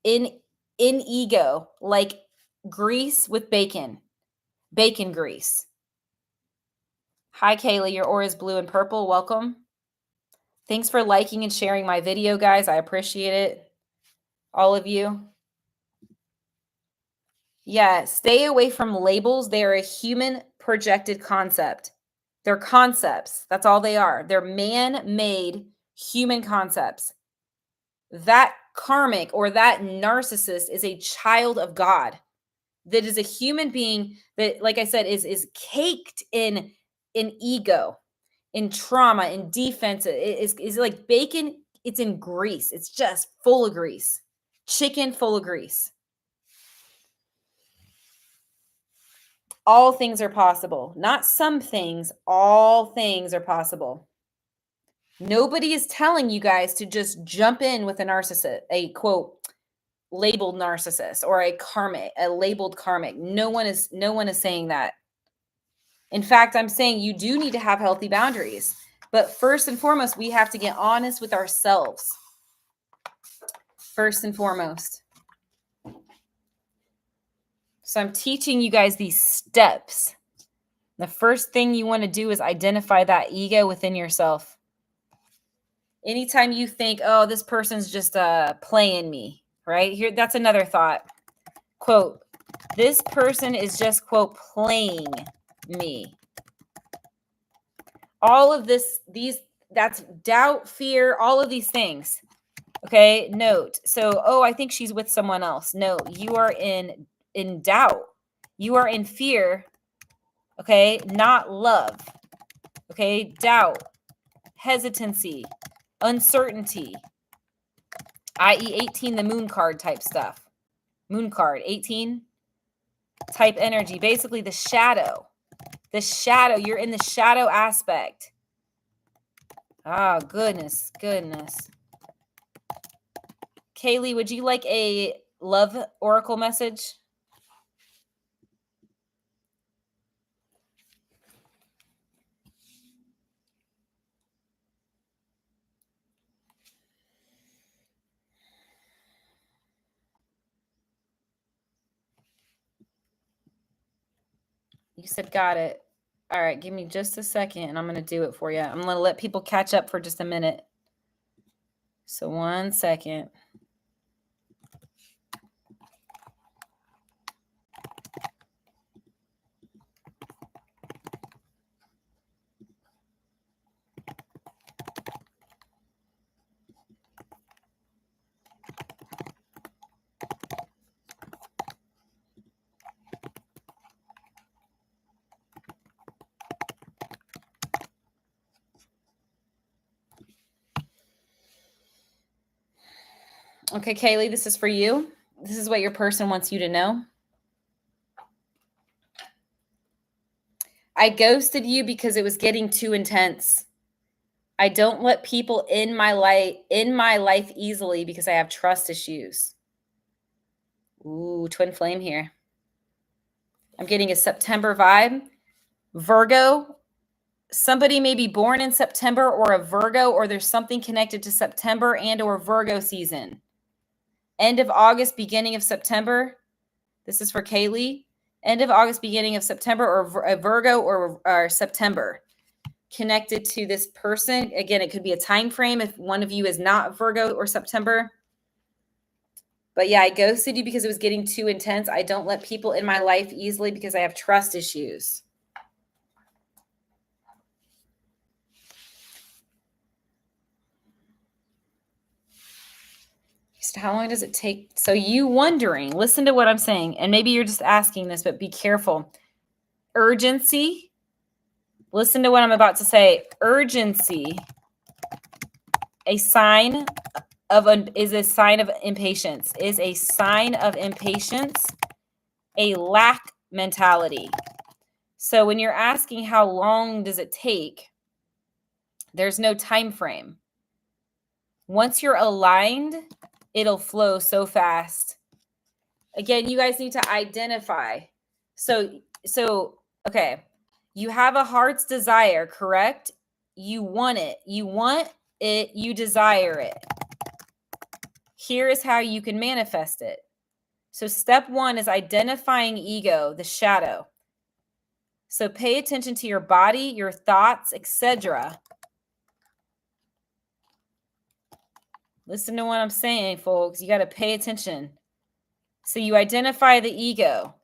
in ego, like grease with bacon grease. Hi, Kayla. Your aura is blue and purple. Welcome. Thanks for liking and sharing my video, guys. I appreciate it. All of you. Yeah, stay away from labels. They are a human projected concept. They're concepts. That's all they are. They're man-made human concepts. That karmic or that narcissist is a child of God. That is a human being that, like I said, is caked in ego, in trauma, in defense. It is like bacon. It's in grease. It's just full of grease. Chicken full of grease. All things are possible. Not some things, all things are possible. Nobody is telling you guys to just jump in with a narcissist, a quote, labeled narcissist, or a labeled karmic. No one is saying that. In fact, I'm saying you do need to have healthy boundaries. But first and foremost, we have to get honest with ourselves. First and foremost. So I'm teaching you guys these steps. The first thing you want to do is identify that ego within yourself. Anytime you think, oh, this person's just playing me, right? Here, that's another thought. Quote, this person is just, quote, playing me. All of that's doubt, fear, all of these things. Okay, note. So, oh, I think she's with someone else. No, you are in doubt. You are in fear. Okay, not love. Okay, doubt, hesitancy, uncertainty, i.e. 18, the moon card type stuff. Moon card, 18 type energy. Basically the shadow. The shadow. You're in the shadow aspect. Oh, goodness. Kaylee, would you like a love oracle message? You said got it. All right, give me just a second and I'm going to do it for you. I'm going to let people catch up for just a minute. So 1 second. Okay, Kaylee, this is for you. This is what your person wants you to know. I ghosted you because it was getting too intense. I don't let people in my life easily because I have trust issues. Ooh, twin flame here. I'm getting a September vibe. Virgo. Somebody may be born in September or a Virgo, or there's something connected to September and or Virgo season. End of August, beginning of September. This is for Kaylee. End of August, beginning of September, or a Virgo or September connected to this person. Again, it could be a time frame if one of you is not Virgo or September. But yeah, I ghosted you because it was getting too intense. I don't let people in my life easily because I have trust issues. So how long does it take? So you wondering, listen to what I'm saying. And maybe you're just asking this, but be careful. Urgency. Listen to what I'm about to say. Urgency. Is a sign of impatience. Is a sign of impatience. A lack mentality. So when you're asking how long does it take, there's no time frame. Once you're aligned, it'll flow so fast. Again, you guys need to identify. So okay. You have a heart's desire, correct? You want it. You desire it. Here is how you can manifest it. So step 1 is identifying ego, the shadow. So pay attention to your body, your thoughts, etc. Listen to what I'm saying, folks. You got to pay attention. So you identify the ego.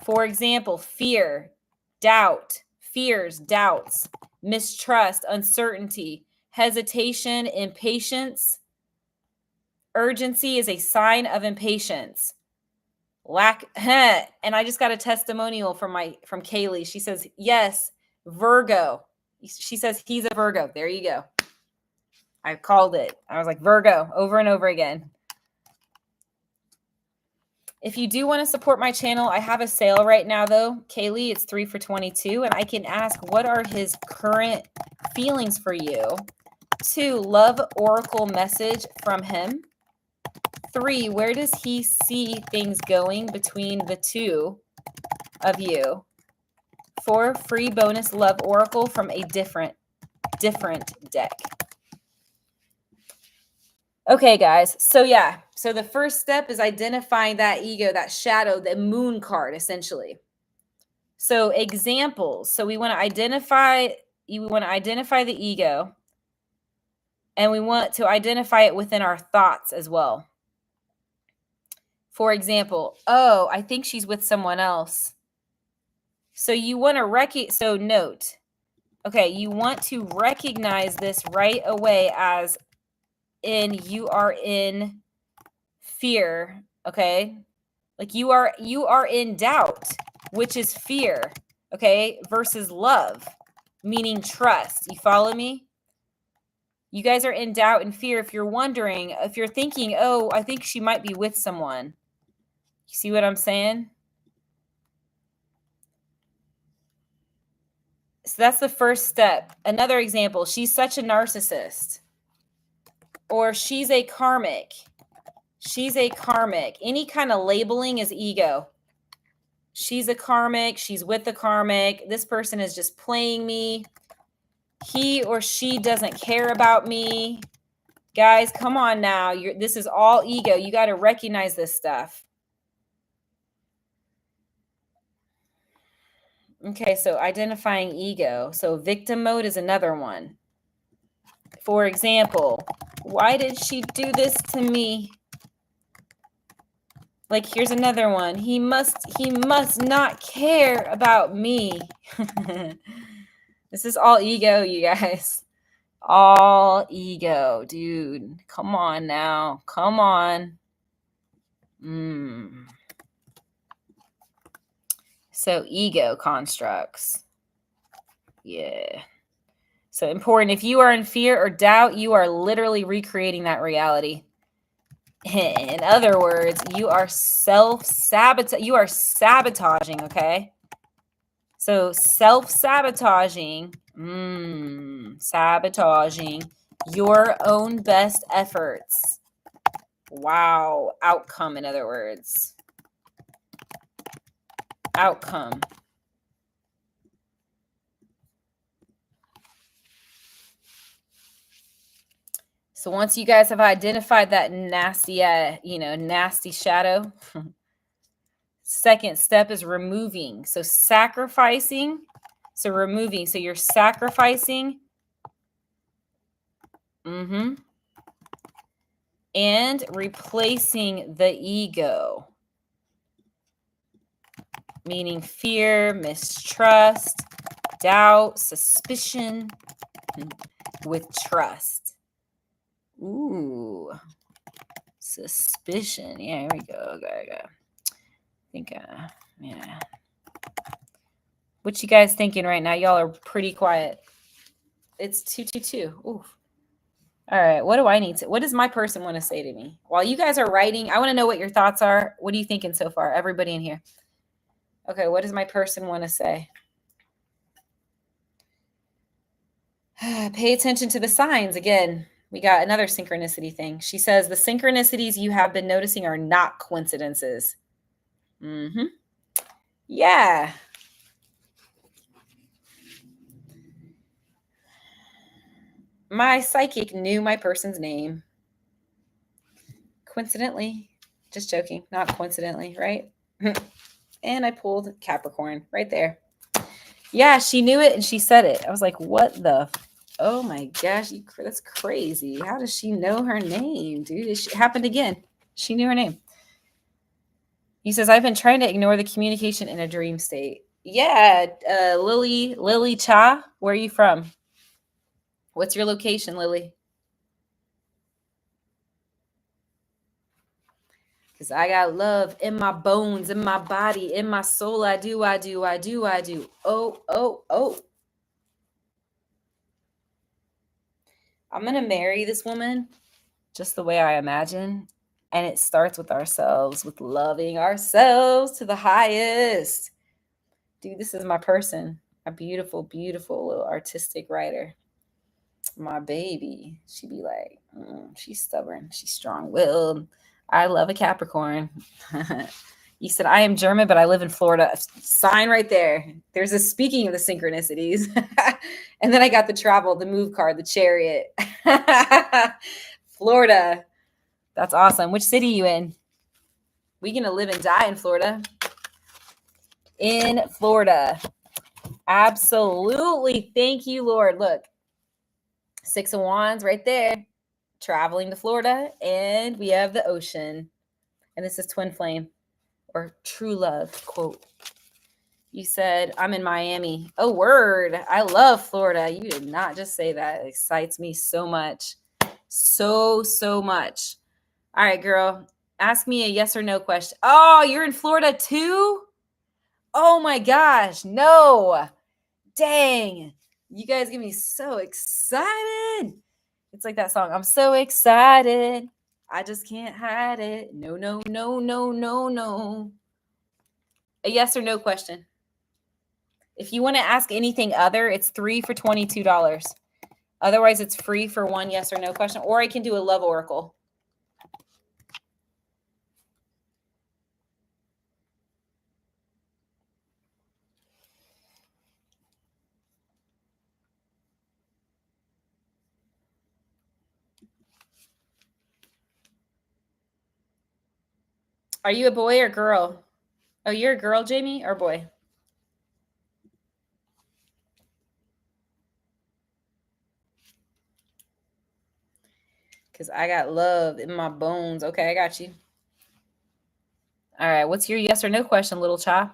For example, fear, doubt, fears, doubts, mistrust, uncertainty, hesitation, impatience. Urgency is a sign of impatience. And I just got a testimonial from Kaylee. She says, yes, Virgo. She says he's a Virgo. There you go. I called it. I was like, Virgo, over and over again. If you do want to support my channel, I have a sale right now, though. Kaylee, it's 3 for $22, and I can ask, what are his current feelings for you? 2, love oracle message from him. 3, where does he see things going between the two of you? 4, free bonus love oracle from a different deck. Okay, guys. So yeah. So the first step is identifying that ego, that shadow, the moon card, essentially. So examples. So we want to identify the ego, and we want to identify it within our thoughts as well. For example, oh, I think she's with someone else. So you want to note. Okay, you want to recognize this right away as in you are in fear, okay? Like you are in doubt, which is fear, okay? Versus love, meaning trust. You follow me? You guys are in doubt and fear. If you're wondering, if you're thinking, oh, I think she might be with someone. You see what I'm saying? So that's the first step. Another example, she's such a narcissist. Or she's a karmic. She's a karmic. Any kind of labeling is ego. She's a karmic. She's with the karmic. This person is just playing me. He or she doesn't care about me. Guys, come on now. This is all ego. You got to recognize this stuff. Okay, so identifying ego. So victim mode is another one. For example, why did she do this to me? Like, here's another one. He must not care about me. This is all ego, you guys. All ego, dude. Come on now. Come on. So ego constructs. Yeah. So important. If you are in fear or doubt, you are literally recreating that reality. In other words, you are you are sabotaging, okay? So self-sabotaging, sabotaging your own best efforts. Wow. Outcome, in other words. Outcome. So once you guys have identified that nasty, nasty shadow, second step is removing. So sacrificing. So removing. So you're sacrificing. And replacing the ego. Meaning fear, mistrust, doubt, suspicion, with trust. Ooh, suspicion. Yeah, here we go. Okay. I think, yeah. What you guys thinking right now? Y'all are pretty quiet. It's 222. Ooh. All right. What does my person want to say to me? While you guys are writing, I want to know what your thoughts are. What are you thinking so far? Everybody in here. Okay. What does my person want to say? Pay attention to the signs again. We got another synchronicity thing. She says, the synchronicities you have been noticing are not coincidences. Yeah. My psychic knew my person's name. Coincidentally. Just joking. Not coincidentally, right? And I pulled Capricorn right there. Yeah, she knew it and she said it. I was like, what the... Oh my gosh, that's crazy. How does she know her name, dude? It happened again. She knew her name. He says, I've been trying to ignore the communication in a dream state. Yeah, Lily Cha, where are you from? What's your location, Lily? Because I got love in my bones, in my body, in my soul. I do. Oh. I'm going to marry this woman just the way I imagine. And it starts with ourselves, with loving ourselves to the highest. Dude, this is my person, a beautiful, beautiful little artistic writer. My baby. She be like, she's stubborn. She's strong-willed. I love a Capricorn. You said, I am German, but I live in Florida. Sign right there. There's a speaking of the synchronicities. And then I got the travel, the move card, the chariot. Florida. That's awesome. Which city you in? We gonna live and die in Florida. In Florida. Absolutely. Thank you, Lord. Look. 6 of Wands right there. Traveling to Florida. And we have the ocean. And this is TwinFlame. Or true love quote. You said, I'm in Miami. Oh, word. I love Florida. You did not just say that. It excites me so much. So much. All right, girl. Ask me a yes or no question. Oh, you're in Florida too? Oh my gosh. No. Dang. You guys get me so excited. It's like that song. I'm so excited. I just can't hide it. No. A yes or no question. If you want to ask anything other, it's 3 for $22. Otherwise, it's free for 1 yes or no question. Or I can do a love oracle. Are you a boy or girl? Oh, you're a girl, Jamie, or boy? Because I got love in my bones. Okay, I got you. All right, what's your yes or no question, little child?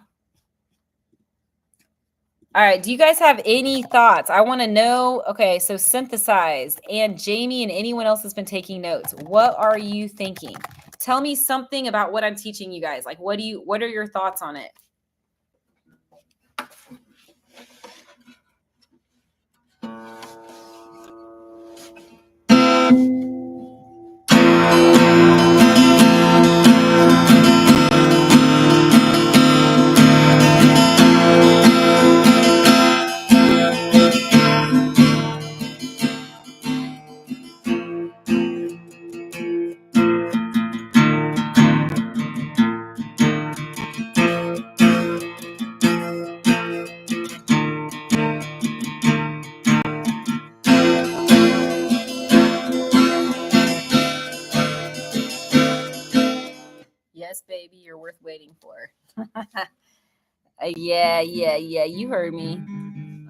All right, do you guys have any thoughts? I want to know. Okay, so synthesized. And Jamie and anyone else has been taking notes. What are you thinking? Tell me something about what I'm teaching you guys. Like, what are your thoughts on it? Yes, baby, you're worth waiting for. Yeah. You heard me.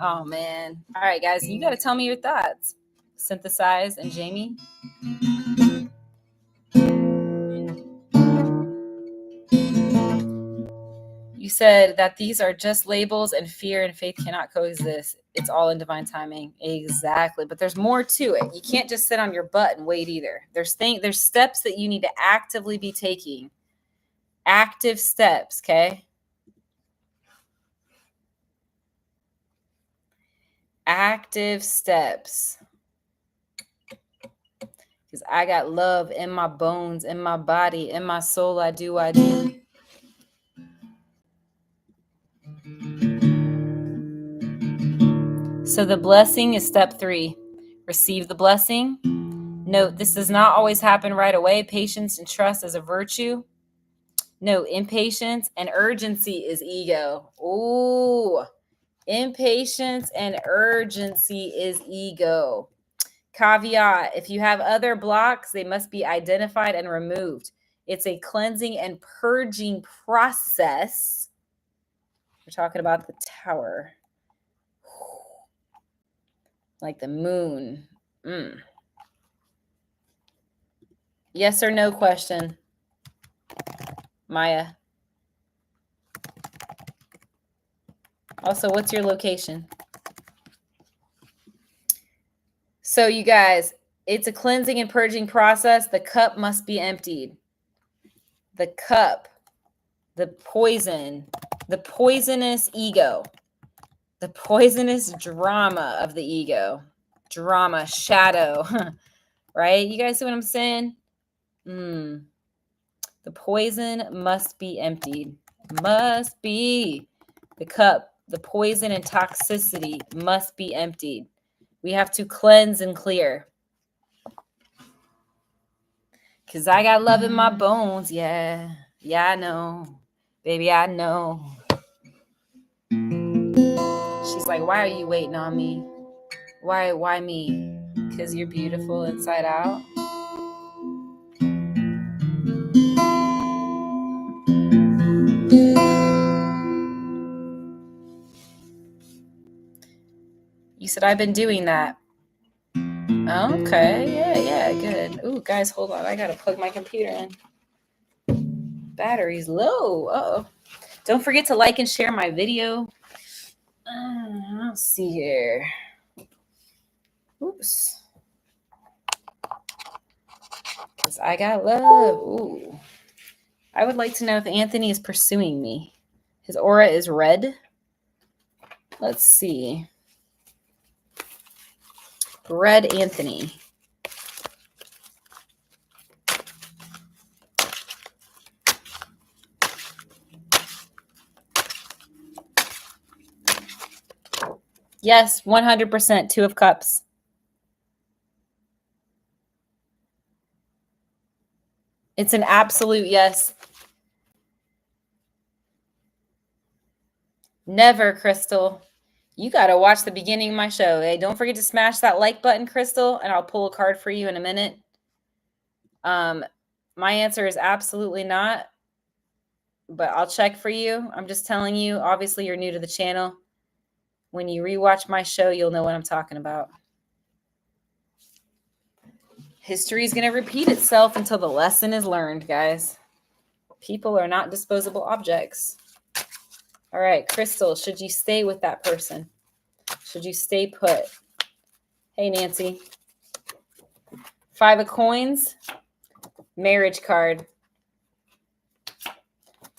Oh, man. All right, guys, you got to tell me your thoughts. Synthesize and Jamie. You said that these are just labels and fear and faith cannot coexist. It's all in divine timing. Exactly. But there's more to it. You can't just sit on your butt and wait either. There's steps that you need to actively be taking. Active steps, okay? Active steps. Because I got love in my bones, in my body, in my soul. I do. So the blessing is step 3. Receive the blessing. Note, this does not always happen right away. Patience and trust is a virtue. Note, impatience and urgency is ego. Ooh, impatience and urgency is ego. Caveat, if you have other blocks, they must be identified and removed. It's a cleansing and purging process. We're talking about the tower. Like the moon. Yes or no question, Maya. Also, what's your location? So you guys, it's a cleansing and purging process. The cup must be emptied. The cup, the poison, the poisonous ego, the poisonous drama of the ego, drama, shadow, right? You guys see what I'm saying? The poison must be emptied. Must be. The cup, the poison and toxicity must be emptied. We have to cleanse and clear. Because I got love in my bones. Yeah. Yeah, I know. Baby, I know. She's like, why are you waiting on me? Why me? Because you're beautiful inside out. You said I've been doing that. Okay, yeah, good. Ooh, guys, hold on. I gotta plug my computer in. Battery's low. Uh-oh. Don't forget to like and share my video. Let's see here. Oops. Because I got love. Ooh. I would like to know if Anthony is pursuing me. His aura is red. Let's see. Red Anthony. Yes, 100%. 2 of Cups. It's an absolute yes. Never, Crystal. You got to watch the beginning of my show. Hey, don't forget to smash that like button, Crystal, and I'll pull a card for you in a minute. My answer is absolutely not, but I'll check for you. I'm just telling you, obviously you're new to the channel. When you rewatch my show, you'll know what I'm talking about. History is going to repeat itself until the lesson is learned, guys. People are not disposable objects. All right, Crystal, should you stay with that person? Should you stay put? Hey, Nancy. 5 of Coins. Marriage card.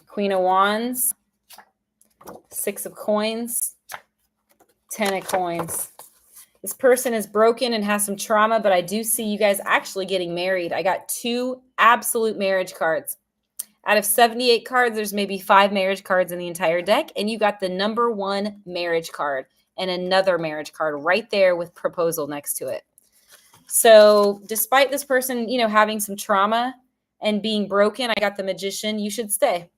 Queen of Wands. 6 of Coins. 10 of Coins. This person is broken and has some trauma, but I do see you guys actually getting married. I got 2 absolute marriage cards. Out of 78 cards, there's maybe 5 marriage cards in the entire deck, and you got the number 1 marriage card and another marriage card right there with proposal next to it. So despite this person, having some trauma and being broken, I got the Magician. You should stay.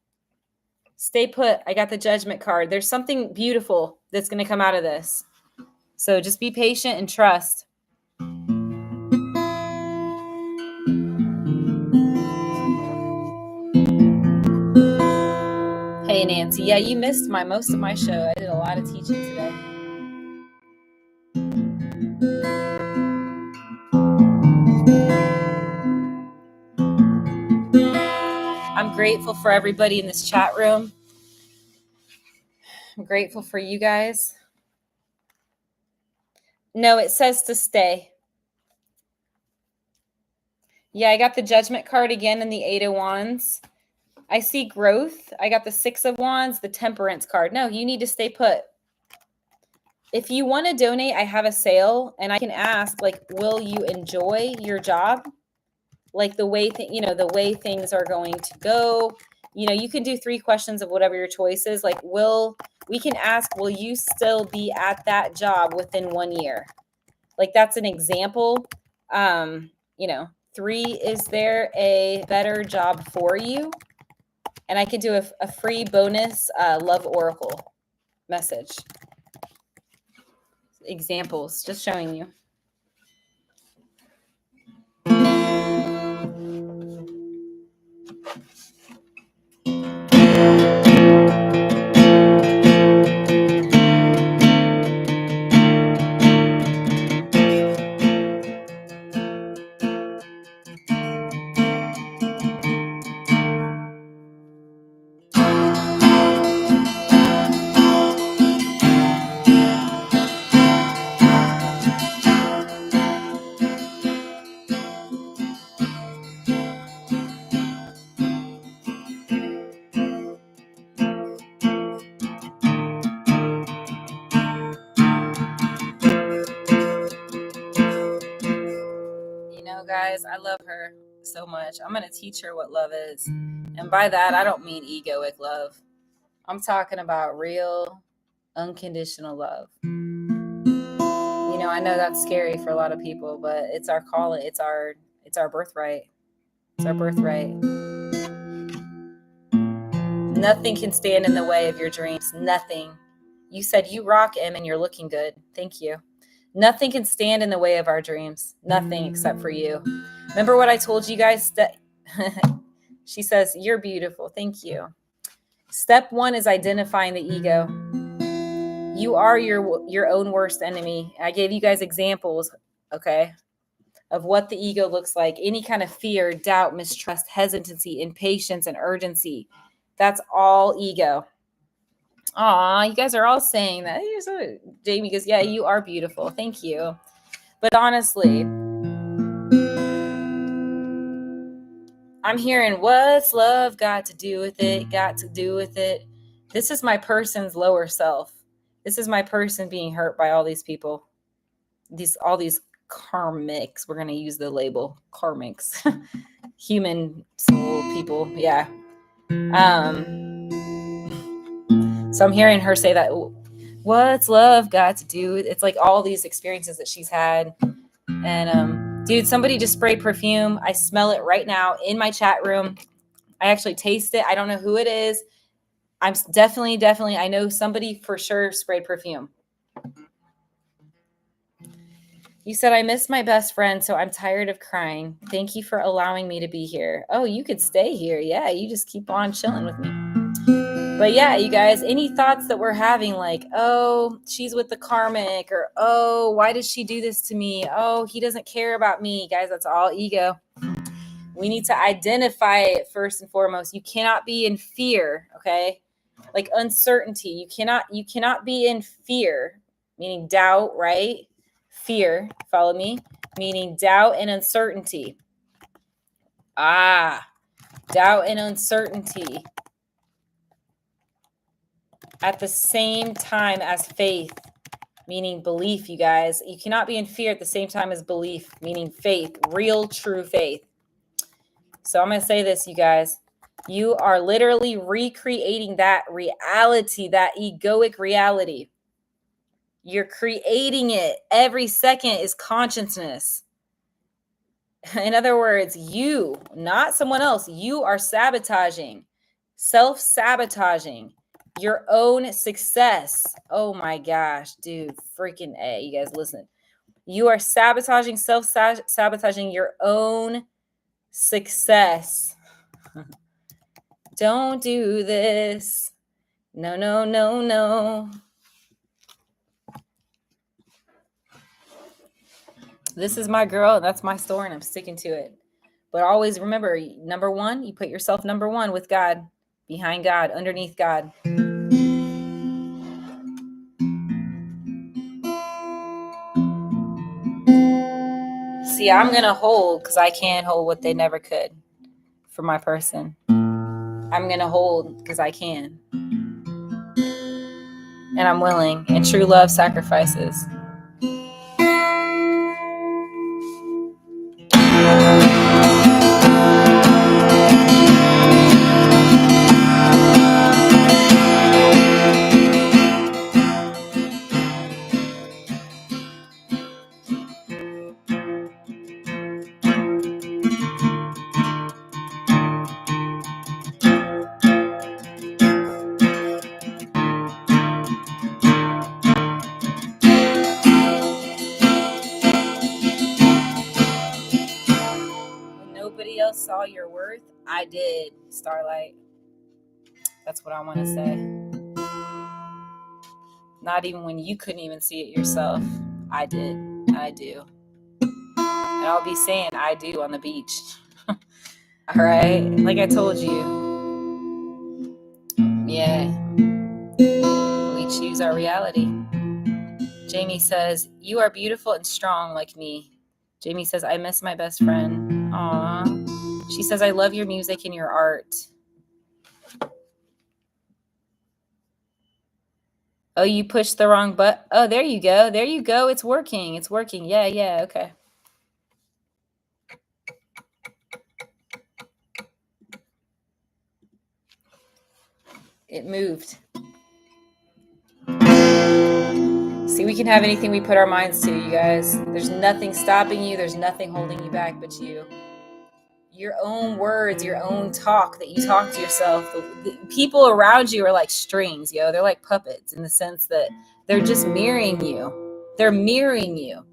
Stay put. I got the Judgment card. There's something beautiful that's going to come out of this. So just be patient and trust. Hey, Nancy. Yeah, you missed most of my show. I did a lot of teaching today. I'm grateful for everybody in this chat room. I'm grateful for you guys. No, it says to stay. Yeah, I got the Judgment card again and the 8 of Wands. I see growth. I got the 6 of Wands, the Temperance card. No, you need to stay put. If you want to donate, I have a sale, and I can ask, will you enjoy your job? The way the way things are going to go. You can do 3 questions of whatever your choice is. We can ask, will you still be at that job within 1 year? That's an example. 3, is there a better job for you? And I could do a free bonus love oracle message. Examples, just showing you. Guys, I love her so much. I'm going to teach her what love is. And by that, I don't mean egoic love. I'm talking about real, unconditional love. You know, I know that's scary for a lot of people, but it's our calling. It's our birthright. It's our birthright. Nothing can stand in the way of your dreams. Nothing. You said you rock, Em, and you're looking good. Thank you. Nothing can stand in the way of our dreams. Nothing except for you. Remember what I told you guys? She says, you're beautiful. Thank you. Step 1 is identifying the ego. You are your own worst enemy. I gave you guys examples, okay, of what the ego looks like. Any kind of fear, doubt, mistrust, hesitancy, impatience, and urgency. That's all ego. Aw, you guys are all saying that. Jamie goes, yeah, you are beautiful. Thank you. But honestly, I'm hearing, what's love got to do with it? Got to do with it. This is my person's lower self. This is my person being hurt by all these people. All these karmics. We're going to use the label karmics. Human soul people. Yeah. So I'm hearing her say that, what's love got to do with it? It's like all these experiences that she's had. And dude, somebody just sprayed perfume. I smell it right now in my chat room. I actually taste it. I don't know who it is. I'm definitely, I know somebody for sure sprayed perfume. You said, I miss my best friend, so I'm tired of crying. Thank you for allowing me to be here. Oh, you could stay here. Yeah, you just keep on chilling with me. But yeah, you guys, any thoughts that we're having, like, oh, she's with the karmic, or oh, why did she do this to me? Oh, he doesn't care about me. Guys, that's all ego. We need to identify it first and foremost. You cannot be in fear, okay? Like uncertainty. You cannot be in fear, meaning doubt, right? Fear, follow me, meaning doubt and uncertainty. Doubt and uncertainty at the same time as faith, meaning belief, you guys. You cannot be in fear at the same time as belief, meaning faith, real, true faith. So I'm going to say this, you guys. You are literally recreating that reality, that egoic reality. You're creating it. Every second is consciousness. In other words, you, not someone else, you are sabotaging, self-sabotaging your own success. Oh my gosh, dude, freaking A. You guys listen. You are sabotaging, self-sabotaging your own success. Don't do this. No, no, no, no. This is my girl, and that's my story, and I'm sticking to it. But always remember, number one, you put yourself number one with God, behind God, underneath God. See, I'm going to hold because I can hold what they never could for my person. I'm going to hold because I can. And I'm willing. And true love sacrifices. Nobody else saw your worth. I did, Starlight. That's what I want to say. Not even when you couldn't even see it yourself. I did. I do. And I'll be saying I do on the beach. All right? Like I told you. Yeah. We choose our reality. Jamie says, you are beautiful and strong like me. Jamie says, I miss my best friend. Aw. She says, I love your music and your art. Oh, you pushed the wrong button. Oh, there you go. There you go. It's working. It's working. Yeah. Okay. It moved. See, we can have anything we put our minds to, you guys. There's nothing stopping you. There's nothing holding you back but you. Your own words, your own talk that you talk to yourself. The people around you are like strings, yo. They're like puppets in the sense that they're just mirroring you. They're mirroring you.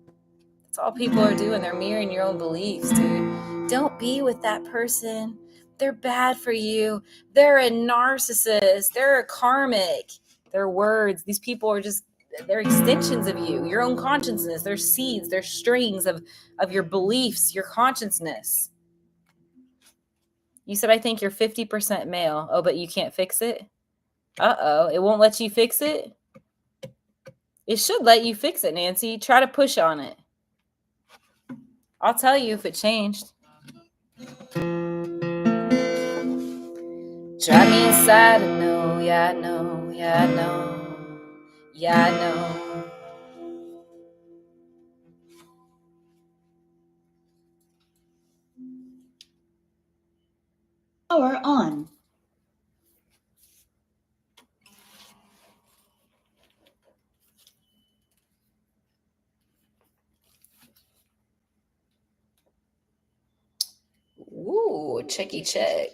That's all people are doing. They're mirroring your own beliefs, dude. Don't be with that person. They're bad for you. They're a narcissist. They're a karmic. Their words. These people are just, they're extensions of you, your own consciousness. They're seeds. They're strings of your beliefs, your consciousness. You said, I think you're 50% male. Oh, but you can't fix it? Uh-oh. It won't let you fix it? It should let you fix it, Nancy. Try to push on it. I'll tell you if it changed. Drive me inside, I know, yeah, I know, yeah, I know, yeah, I know. Power on. Ooh, checky check.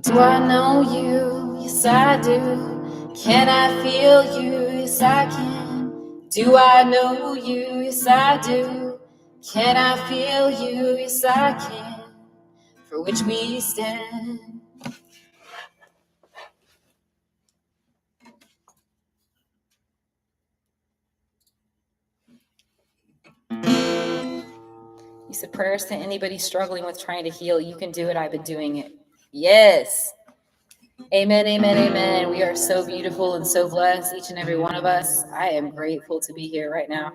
Do I know you? Yes, I do. Can I feel you? Yes, I can. Do I know you? Yes, I do. Can I feel you? Yes, I can. For which we stand. You said prayers to anybody struggling with trying to heal. You can do it. I've been doing it. Yes. Amen, amen, amen. We are so beautiful and so blessed, each and every one of us. I am grateful to be here right now.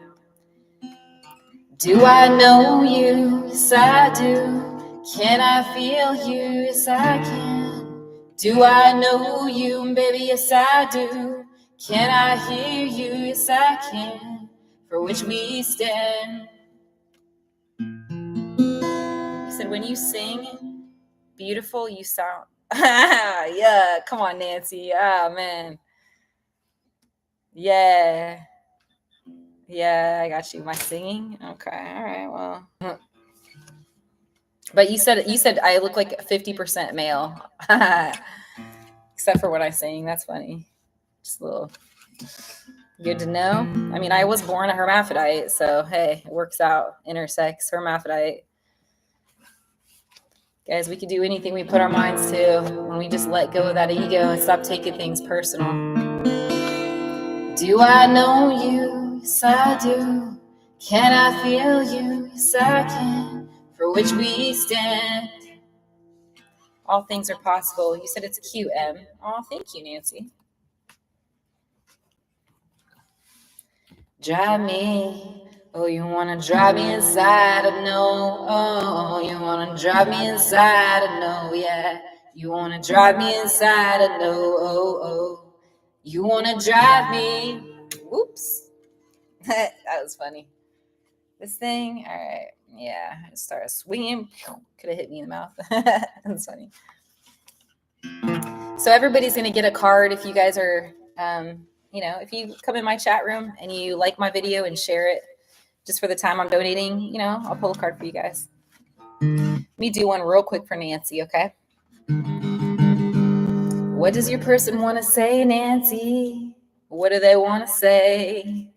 Do I know you? Yes, I do. Can I feel you? Yes, I can. Do I know you? Baby, yes, I do. Can I hear you? Yes, I can. For which we stand. You said when you sing beautiful, you sound. Yeah, come on, Nancy. Oh, man. Yeah. Yeah, I got you. My singing? Okay. All right. Well. But you said I look like 50% male. Except for what I sing. That's funny. Just a little good to know. I mean, I was born a hermaphrodite, so hey, it works out. Intersex, hermaphrodite. Guys, we can do anything we put our minds to when we just let go of that ego and stop taking things personal. Do I know you? Yes, I do. Can I feel you? Yes, I can. For which we stand. All things are possible. You said it's QM. Oh, thank you, Nancy. Drive me. Oh, you want to drive me inside? I know. Oh, you want to drive me inside? I know, yeah. You want to drive me inside? I know. Oh, oh. You want to drive me. Whoops. That was funny. This thing, all right. Yeah, it started swinging. Could have hit me in the mouth. That's funny. So everybody's going to get a card if you guys are, if you come in my chat room and you like my video and share it just for the time I'm donating, I'll pull a card for you guys. Let me do one real quick for Nancy, okay? What does your person want to say, Nancy? What do they want to say?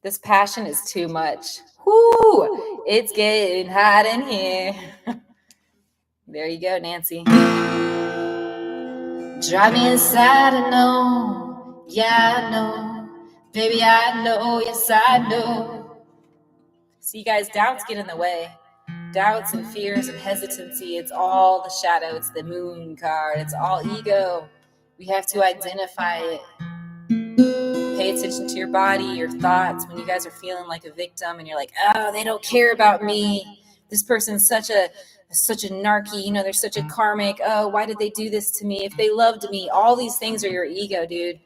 This passion is too much. Whoo! It's getting hot in here. There you go, Nancy. Drive me inside, I know. Yeah, I know. Baby, I know. Yes, I know. See, guys, doubts get in the way. Doubts and fears and hesitancy. It's all the shadow. It's the moon card. It's all ego. We have to identify it. Pay attention to your body, your thoughts. When you guys are feeling like a victim and you're like, oh, they don't care about me. This person's such a narky, they're such a karmic. Oh, why did they do this to me? If they loved me, all these things are your ego, dude.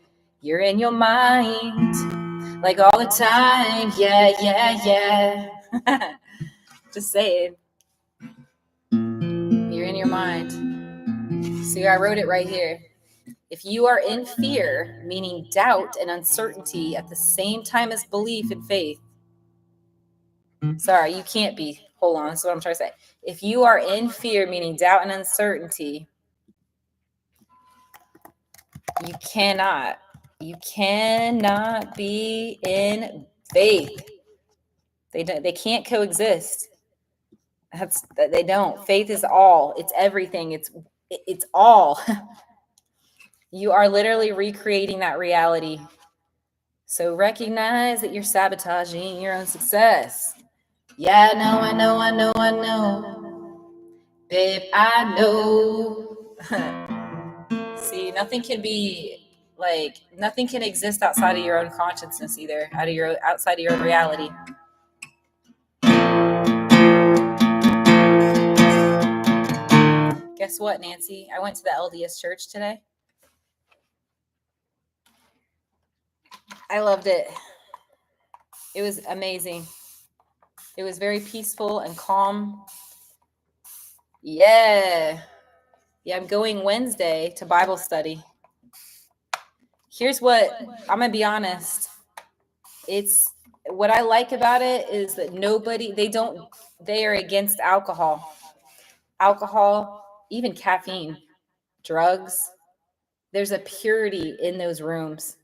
You're in your mind, like all the time. Yeah, yeah, yeah. Just saying. You're in your mind. See, I wrote it right here. If you are in fear, meaning doubt and uncertainty at the same time as belief and faith. Sorry, you can't be. Hold on, this is what I'm trying to say. If you are in fear, meaning doubt and uncertainty, you cannot be in faith. They can't coexist. They don't. Faith is all. It's everything. It's all. You are literally recreating that reality. So recognize that you're sabotaging your own success. Yeah, I know. Babe, I know. See, nothing can exist outside of your own consciousness either, outside of your own reality. Guess what, Nancy? I went to the LDS church today. I loved it. It was amazing. It was very peaceful and calm. Yeah, I'm going Wednesday to Bible study. Here's what, I'm going to be honest. What I like about it is that they are against alcohol. Alcohol, even caffeine, drugs. There's a purity in those rooms,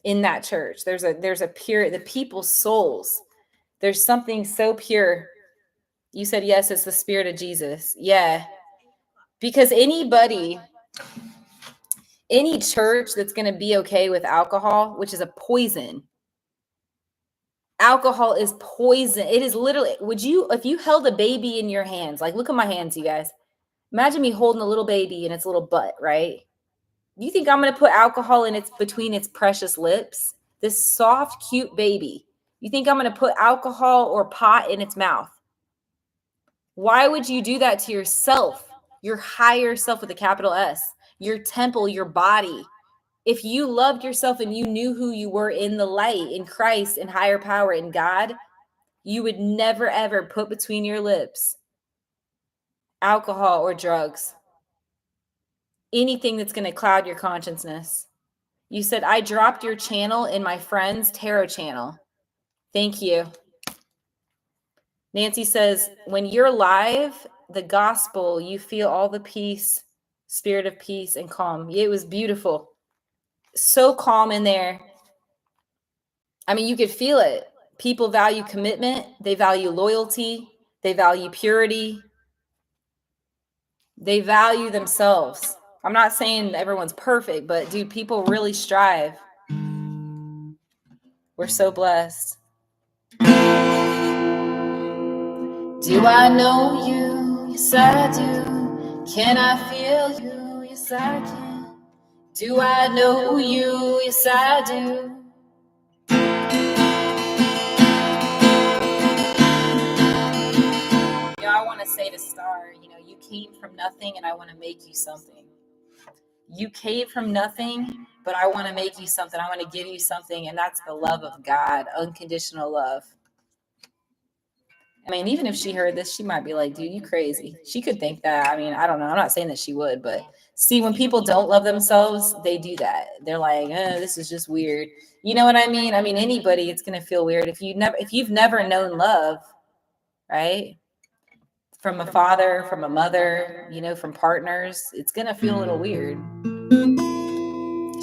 in that church. There's a pure, the people's souls. There's something so pure. You said, yes, it's the spirit of Jesus. Yeah. Because any church that's going to be okay with alcohol, which is a poison. Alcohol is poison. It is literally, if you held a baby in your hands, like look at my hands, you guys. Imagine me holding a little baby in its little butt, right? You think I'm going to put alcohol between its precious lips? This soft, cute baby. You think I'm going to put alcohol or pot in its mouth? Why would you do that to yourself? Your higher self with a capital S, your temple, your body. If you loved yourself and you knew who you were in the light, in Christ, in higher power, in God, you would never, ever put between your lips alcohol or drugs. Anything that's going to cloud your consciousness. You said, I dropped your channel in my friend's tarot channel. Thank you. Nancy says, when you're live, the gospel, you feel all the peace, spirit of peace and calm. It was beautiful. So calm in there. I mean, you could feel it. People value commitment. They value loyalty. They value purity. They value themselves. I'm not saying everyone's perfect, but dude, people really strive. We're so blessed. Do I know you? Yes, I do. Can I feel you? Yes, I can. Do I know you? Yes, I do. I want to say to Star, you came from nothing and I want to make you something. You came from nothing, but I want to make you something. I want to give you something, and that's the love of God, unconditional love. I mean, even if she heard this, she might be like, dude, you crazy. She could think that. I mean, I don't know. I'm not saying that she would, but see, when people don't love themselves, they do that. They're like, this is just weird. You know what I mean? I mean, anybody, it's going to feel weird. If you've never known love, right? From a father, from a mother, from partners, it's going to feel a little weird.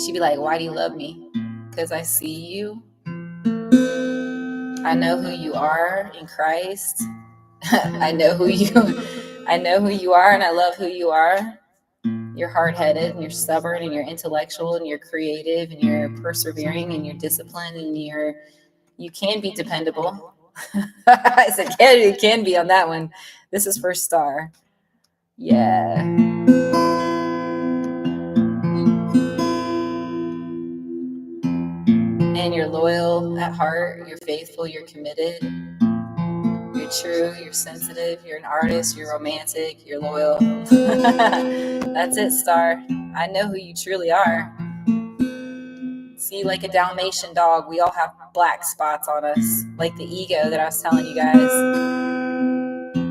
She'd be like, why do you love me? Because I see you. I know who you are in Christ. I know who you are, and I love who you are. You're hard-headed, and you're stubborn, and you're intellectual, and you're creative, and you're persevering, and you're disciplined, and you can be dependable. I said, you can be on that one. This is for Star. Yeah. And you're loyal at heart. You're faithful. You're committed. You're true. You're sensitive. You're an artist. You're romantic. You're loyal. That's it, Star. I know who you truly are. See, See, like a Dalmatian dog, we all have black spots on us, like the ego that I was telling you guys.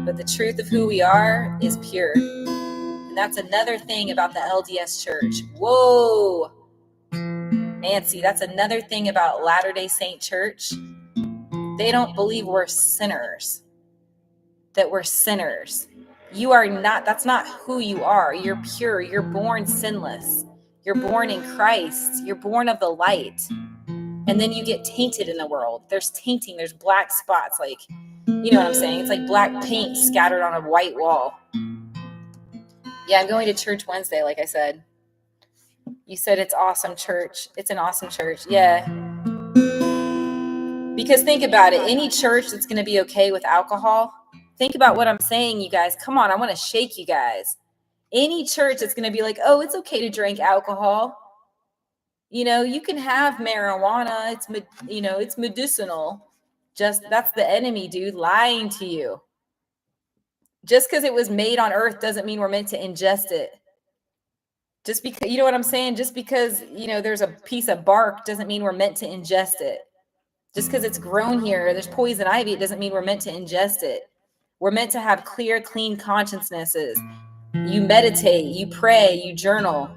But the truth of who we are is pure. And that's another thing about the LDS church. Whoa, Nancy, that's another thing about Latter-day Saint church. They don't believe we're sinners, that we're sinners. You are not, that's not who you are. You're pure. You're born sinless. You're born in Christ. You're born of the light. And then you get tainted in the world. There's tainting. There's black spots. Like, you know what I'm saying? It's like black paint scattered on a white wall. Yeah, I'm going to church Wednesday, like I said. You said it's awesome church. It's an awesome church. Yeah. Because think about it. Any church that's going to be okay with alcohol, think about what I'm saying, you guys. Come on, I want to shake you guys. Any church that's going to be like, oh, it's okay to drink alcohol. You know, you can have marijuana. It's, you know, it's medicinal. Just, that's the enemy, dude, lying to you. Just because it was made on earth doesn't mean we're meant to ingest it. Just because, you know what I'm saying? Just because, you know, there's a piece of bark doesn't mean we're meant to ingest it. Just because it's grown here, there's poison ivy, it doesn't mean we're meant to ingest it. We're meant to have clear, clean consciousnesses. You meditate, you pray, you journal.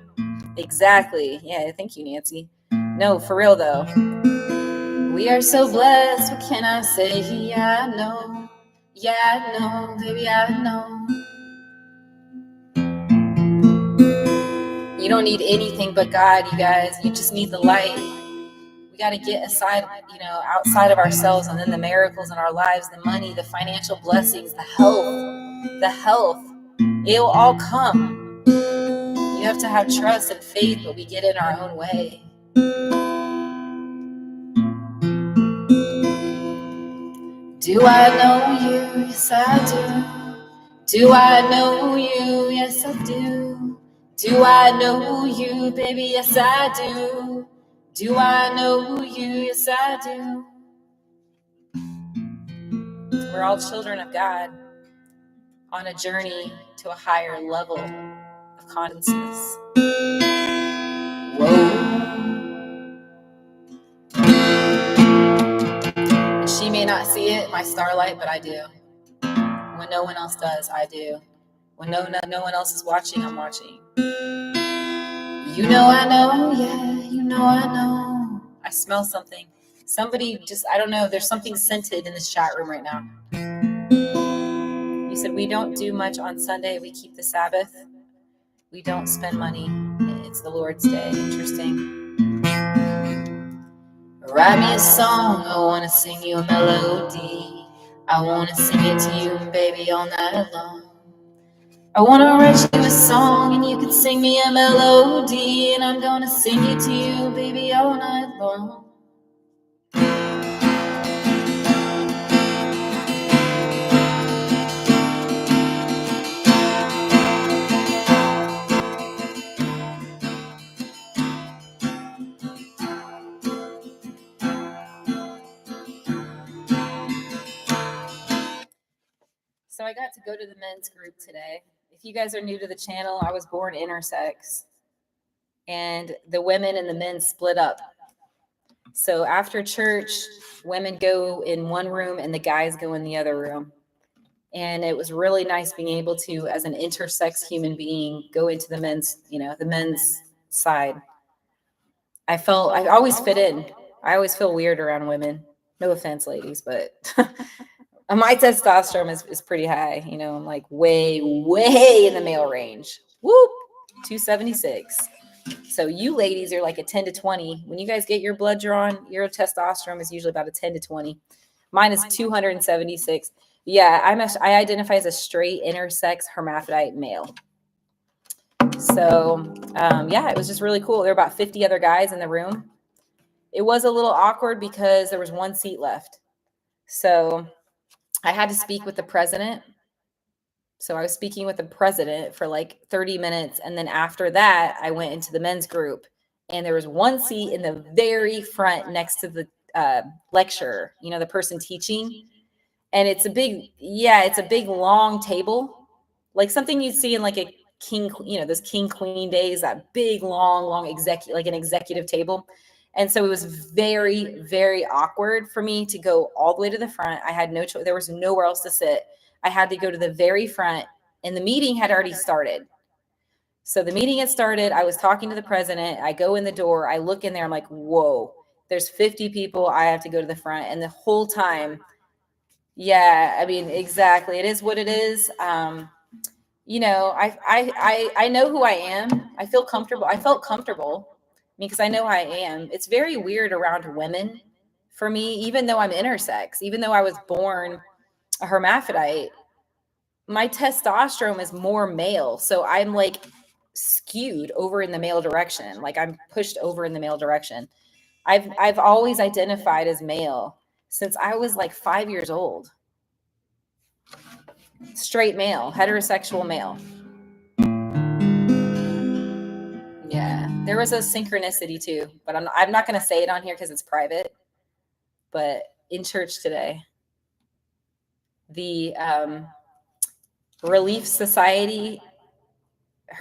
Exactly. Yeah, thank you, Nancy. No, for real though. We are so blessed. What can I say? Yeah, I know. Yeah, I know, baby, I know. You don't need anything but God, you guys. You just need the light. We got to get aside, you know, outside of ourselves, and then the miracles in our lives, the money, the financial blessings, the health, it'll all come. You have to have trust and faith, but we get in our own way. Do I know you? Yes, I do. Do I know you? Yes, I do. Do I know you, baby? Yes, I do. Do I know you? Yes, I do. We're all children of God on a journey to a higher level of consciousness. Whoa. She may not see it, my starlight, but I do. When no one else does, I do. When no one else is watching, I'm watching. You know I know, yeah, you know I know. I smell something. Somebody just, I don't know, there's something scented in this chat room right now. You said we don't do much on Sunday. We keep the Sabbath. We don't spend money. It's the Lord's Day. Interesting. Write me a song. I want to sing you a melody. I want to sing it to you, baby, all night long. I want to write you a song and you can sing me a melody, and I'm going to sing it to you, baby, all night long. So I got to go to the men's group today. If you guys are new to the channel, I was born intersex, and the women and the men split up. So after church, women go in one room and the guys go in the other room. And it was really nice being able to, as an intersex human being, go into the men's, you know, the men's side. I always fit in. I always feel weird around women. No offense, ladies, but my testosterone is pretty high. You know, I'm like way in the male range. Whoop, 276. So you ladies are like a 10 to 20. When you guys get your blood drawn, your testosterone is usually about a 10 to 20. Mine is 276. Yeah, I identify as a straight intersex hermaphrodite male. So yeah, it was just really cool. There were about 50 other guys in the room. It was a little awkward because there was one seat left. So I had to speak with the president. So I was speaking with the president for like 30 minutes. And then after that, I went into the men's group. And there was one seat in the very front next to the lecturer, you know, the person teaching. And it's a big long table, like something you'd see in like a king, you know, those king queen days, that big long executive, like an executive table. And so it was very, very awkward for me to go all the way to the front. I had no choice. There was nowhere else to sit. I had to go to the very front, and the meeting had already started. So the meeting had started. I was talking to the president. I go in the door. I look in there. I'm like, whoa, there's 50 people. I have to go to the front. And the whole time, yeah, I mean, exactly. It is what it is. You know, I know who I am. I feel comfortable. I felt comfortable because I know who I am. It's very weird around women for me, even though I'm intersex, even though I was born a hermaphrodite, my testosterone is more male. So I'm like skewed over in the male direction. Like I'm pushed over in the male direction. I've always identified as male since I was like 5 years old. Straight male, heterosexual male. Yeah, there was a synchronicity too, but I'm not going to say it on here because it's private. But in church today, the Relief Society,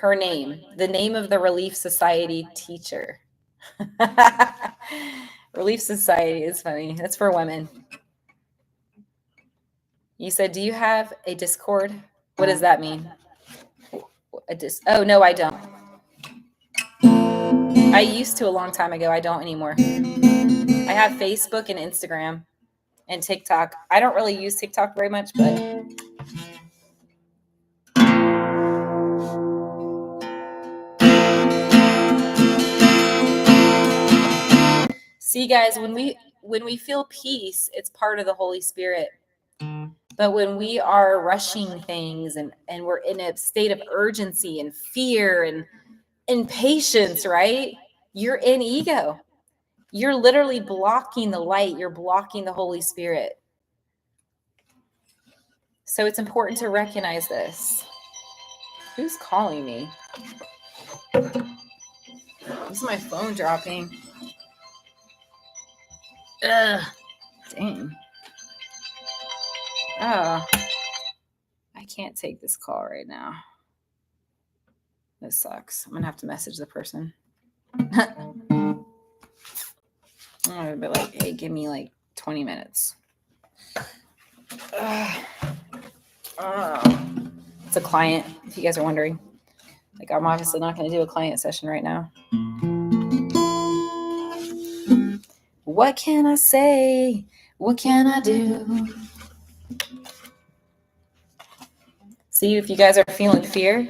the name of the Relief Society teacher. Relief Society is funny. That's for women. You said, do you have a Discord? What does that mean? Oh, no, I don't. I used to a long time ago. I don't anymore. I have Facebook and Instagram and TikTok. I don't really use TikTok very much, but see, guys, when we feel peace, it's part of the Holy Spirit. But when we are rushing things and we're in a state of urgency and fear and impatience, right? You're in ego. You're literally blocking the light. You're blocking the Holy Spirit. So it's important to recognize this. Who's calling me? This is my phone dropping. Ugh. Dang. Oh. I can't take this call right now. This sucks. I'm going to have to message the person. I'm going to be like, hey, give me like 20 minutes. It's a client, if you guys are wondering. Like, I'm obviously not going to do a client session right now. What can I say? What can I do? See, if you guys are feeling fear,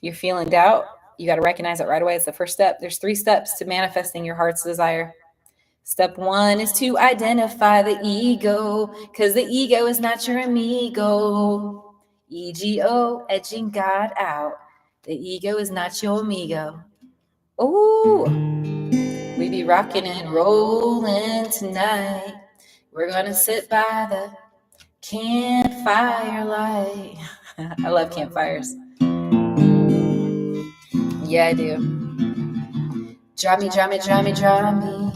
you're feeling doubt, you got to recognize it right away. It's the first step. There's 3 steps to manifesting your heart's desire. Step 1 is to identify the ego, because the ego is not your amigo. EGO, edging God out. The ego is not your amigo. Ooh, we be rocking and rolling tonight. We're going to sit by the campfire light. I love campfires. Yeah, I do. Draw me, draw me, draw me, draw me.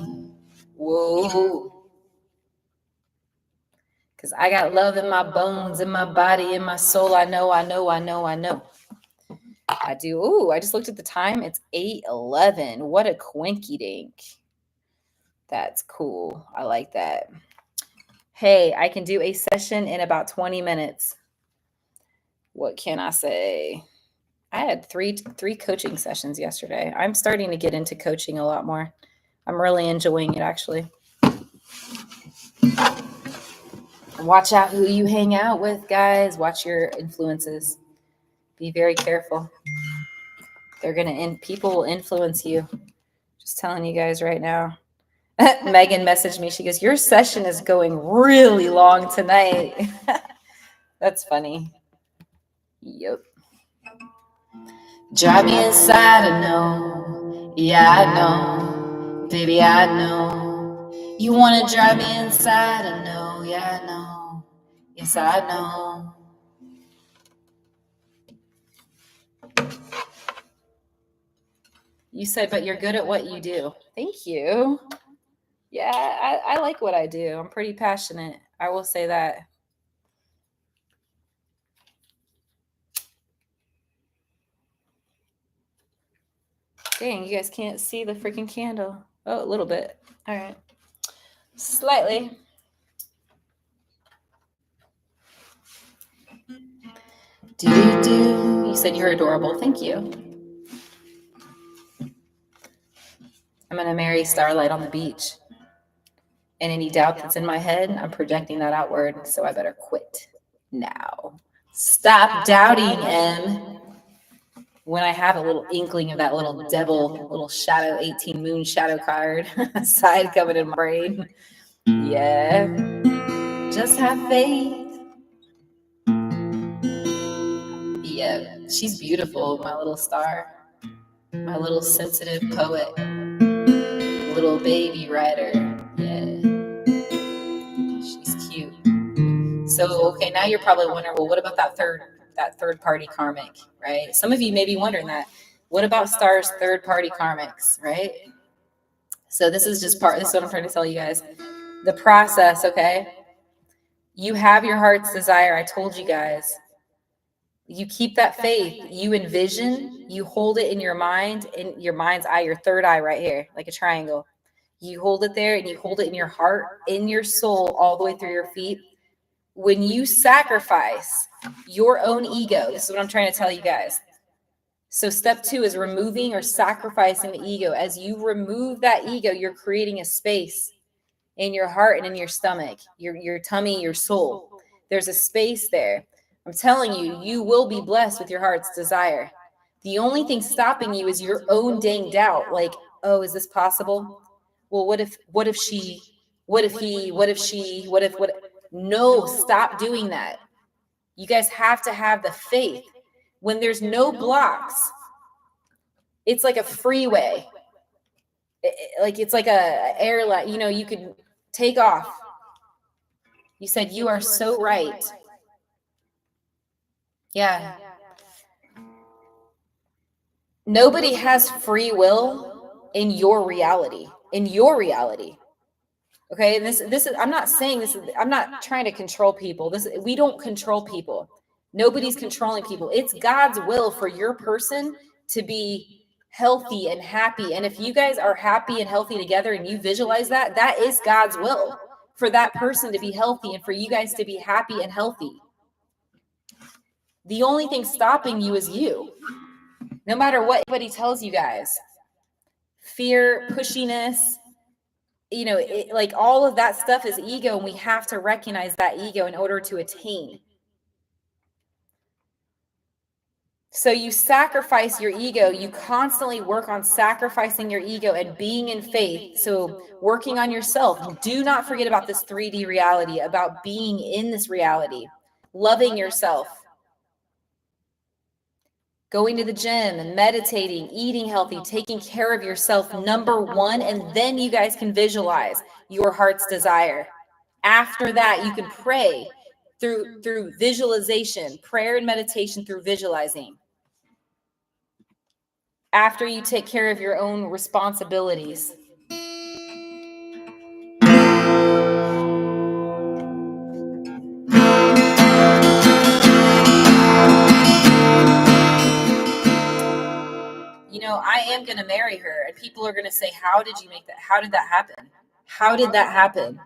Whoa. Because I got love in my bones, in my body, in my soul. I know, I know, I know, I know. I do. Ooh, I just looked at the time. It's 8:11. What a quinky dink. That's cool. I like that. Hey, I can do a session in about 20 minutes. What can I say? I had three coaching sessions yesterday. I'm starting to get into coaching a lot more. I'm really enjoying it, actually. Watch out who you hang out with, guys. Watch your influences. Be very careful. People will influence you. Just telling you guys right now. Megan messaged me. She goes, your session is going really long tonight. That's funny. Yep. Drive me inside, I know. Yeah, I know. Baby, I know. You want to drive me inside, I know. Yeah, I know. Yes, I know. You said, but you're good at what you do. Thank you. Yeah, I like what I do. I'm pretty passionate. I will say that. Dang, you guys can't see the freaking candle. Oh, a little bit. All right. Slightly. Do. You said you're adorable. Thank you. I'm going to marry Starlight on the beach. And any doubt that's in my head, I'm projecting that outward. So I better quit now. Stop doubting, Em. When I have a little inkling of that little devil, little shadow 18 moon shadow card side coming in my brain. Yeah. Just have faith. Yeah. She's beautiful, my little star. My little sensitive poet. Little baby writer. Yeah. She's cute. So, okay, now you're probably wondering, well, what about that third party karmic, right? Some of you may be wondering that. What about Star's third party karmics, right? So this is what I'm trying to tell you guys. The process, okay? You have your heart's desire. I told you guys. You keep that faith. You envision, you hold it in your mind, in your mind's eye, your third eye right here, like a triangle. You hold it there and you hold it in your heart, in your soul, all the way through your feet. When you sacrifice your own ego, this is what I'm trying to tell you guys. So step 2 is removing or sacrificing the ego. As you remove that ego, you're creating a space in your heart and in your stomach, your tummy, your soul. There's a space there. I'm telling you, you will be blessed with your heart's desire. The only thing stopping you is your own dang doubt. Like, oh, is this possible? Well, what if she, what if he, what if she, what if. No, stop doing that. You guys have to have the faith. When there's no blocks, it's like a freeway. It's like a airline, you could take off. You said you are so right. Yeah. Nobody has free will in your reality. In your reality. Okay, and this is I'm not saying this is I'm not trying to control people. We don't control people. Nobody's controlling people. It's God's will for your person to be healthy and happy. And if you guys are happy and healthy together and you visualize that, that is God's will for that person to be healthy and for you guys to be happy and healthy. The only thing stopping you is you. No matter what anybody tells you guys. Fear, pushiness, like all of that stuff is ego, and we have to recognize that ego in order to attain. So you sacrifice your ego. You constantly work on sacrificing your ego and being in faith. So working on yourself. Do not forget about this 3D reality, about being in this reality, loving yourself, going to the gym and meditating, eating healthy, taking care of yourself, number 1, and then you guys can visualize your heart's desire. After that, you can pray through visualization, prayer and meditation through visualizing. After you take care of your own responsibilities. I am going to marry her, and people are going to say, how did you make that? How did that happen? How did that happen?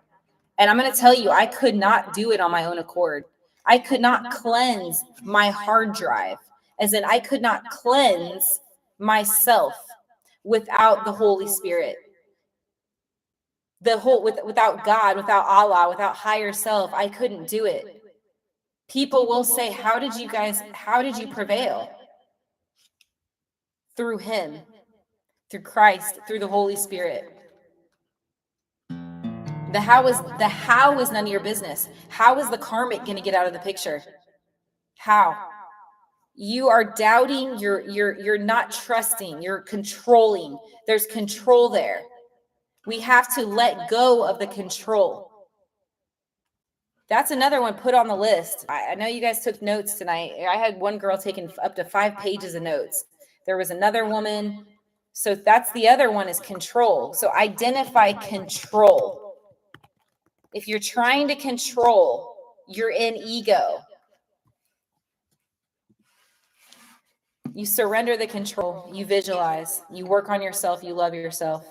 And I'm going to tell you, I could not do it on my own accord. I could not cleanse my hard drive, as in I could not cleanse myself without the Holy Spirit. Without God, without Allah, without higher self, I couldn't do it. People will say, how did you prevail? Through him, through Christ, through the Holy Spirit. The how is none of your business. How is the karmic going to get out of the picture? How? You are doubting, you're not trusting, you're controlling. There's control there. We have to let go of the control. That's another one put on the list. I know you guys took notes tonight. I had one girl taking up to 5 pages of notes. There was another woman. So that's the other one, is control. So identify control. If you're trying to control, you're in ego. You surrender the control. You visualize. You work on yourself. You love yourself.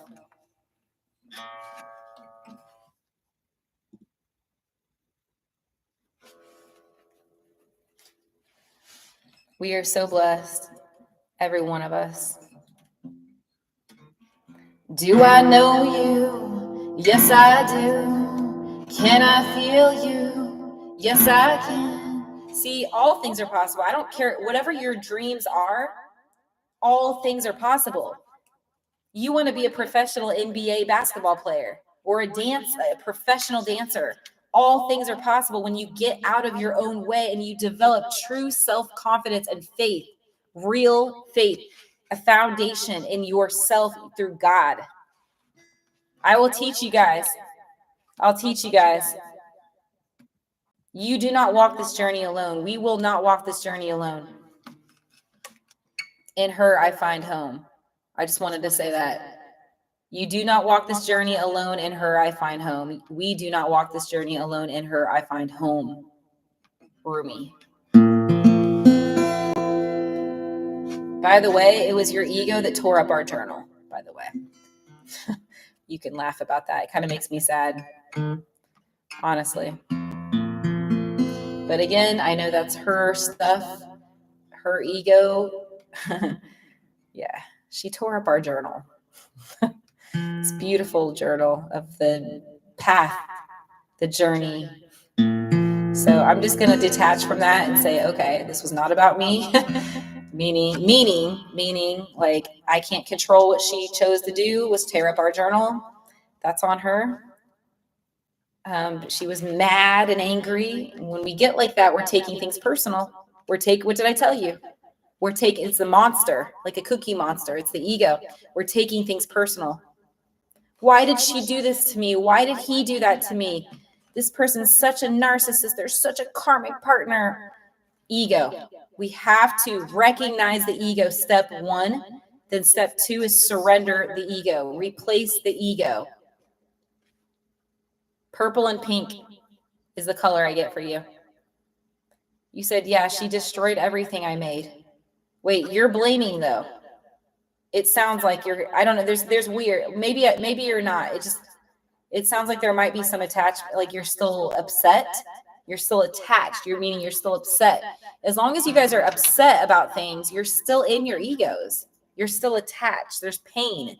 We are so blessed, every one of us. Do I know you? Yes, I do. Can I feel you? Yes, I can. See, all things are possible. I don't care. Whatever your dreams are, all things are possible. You want to be a professional NBA basketball player or a professional dancer. All things are possible when you get out of your own way and you develop true self-confidence and faith, real faith, a foundation in yourself through God. I will teach you guys. I'll teach you guys. You do not walk this journey alone. We will not walk this journey alone. In her, I find home. I just wanted to say that. You do not walk this journey alone. In her, I find home. We do not walk this journey alone. In her, I find home. Rumi. By the way, it was your ego that tore up our journal, by the way. You can laugh about that. It kind of makes me sad, honestly. But again, I know that's her stuff, her ego. Yeah, she tore up our journal. It's a beautiful journal of the path, the journey. So I'm just going to detach from that and say, okay, this was not about me. meaning like I can't control what she chose to do was tear up our journal. That's on her. She was mad and angry. And when we get like that, we're taking things personal. What did I tell you? It's the monster, like a cookie monster. It's the ego. We're taking things personal. Why did she do this to me? Why did he do that to me? This person's such a narcissist. They're such a karmic partner. Ego. We have to recognize the ego, step one. Then step two is surrender the ego. Replace the ego. Purple and pink is the color I get for you. You said, yeah, she destroyed everything I made. Wait, you're blaming though. It sounds like I don't know. There's weird. Maybe you're not. It sounds like there might be some attachment. Like you're still upset. You're still attached. Meaning you're still upset. As long as you guys are upset about things, you're still in your egos. You're still attached. There's pain.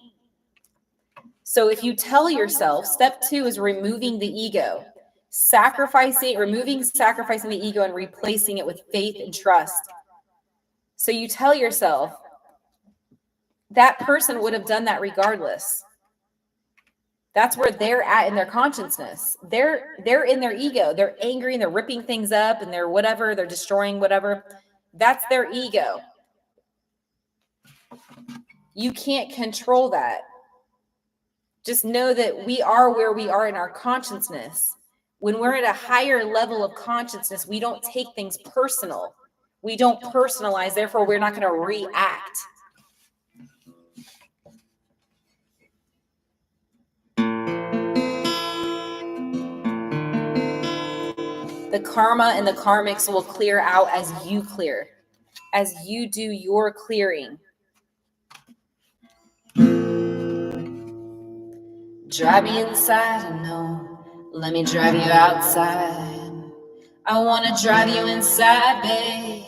So if you tell yourself, step two is removing the ego, sacrificing the ego and replacing it with faith and trust. So you tell yourself, that person would have done that regardless. That's where they're at in their consciousness. They're in their ego. They're angry and they're ripping things up and they're destroying whatever. That's their ego. You can't control that. Just know that we are where we are in our consciousness. When we're at a higher level of consciousness, we don't take things personal. We don't personalize, therefore we're not going to react. The karma and the karmics will clear out as you clear, as you do your clearing. Drive me inside, no, let me drive you outside. I want to drive you inside, babe.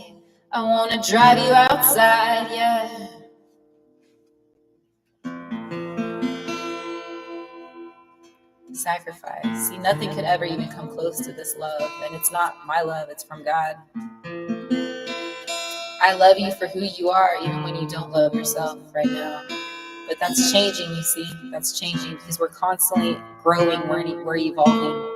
I want to drive you outside, yeah. Sacrifice. See, nothing could ever even come close to this love. And it's not my love, it's from God. I love you for who you are, even when you don't love yourself right now. But that's changing, you see. That's changing because we're constantly growing, we're evolving.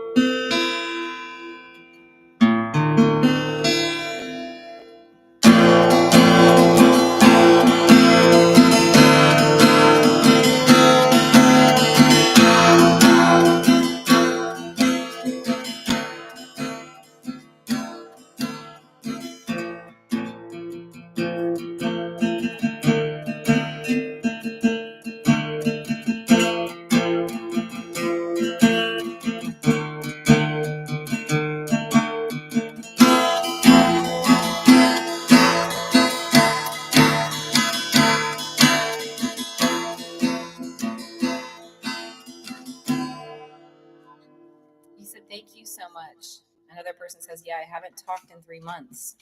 You said, thank you so much. Another person says, yeah, I haven't talked in 3 months.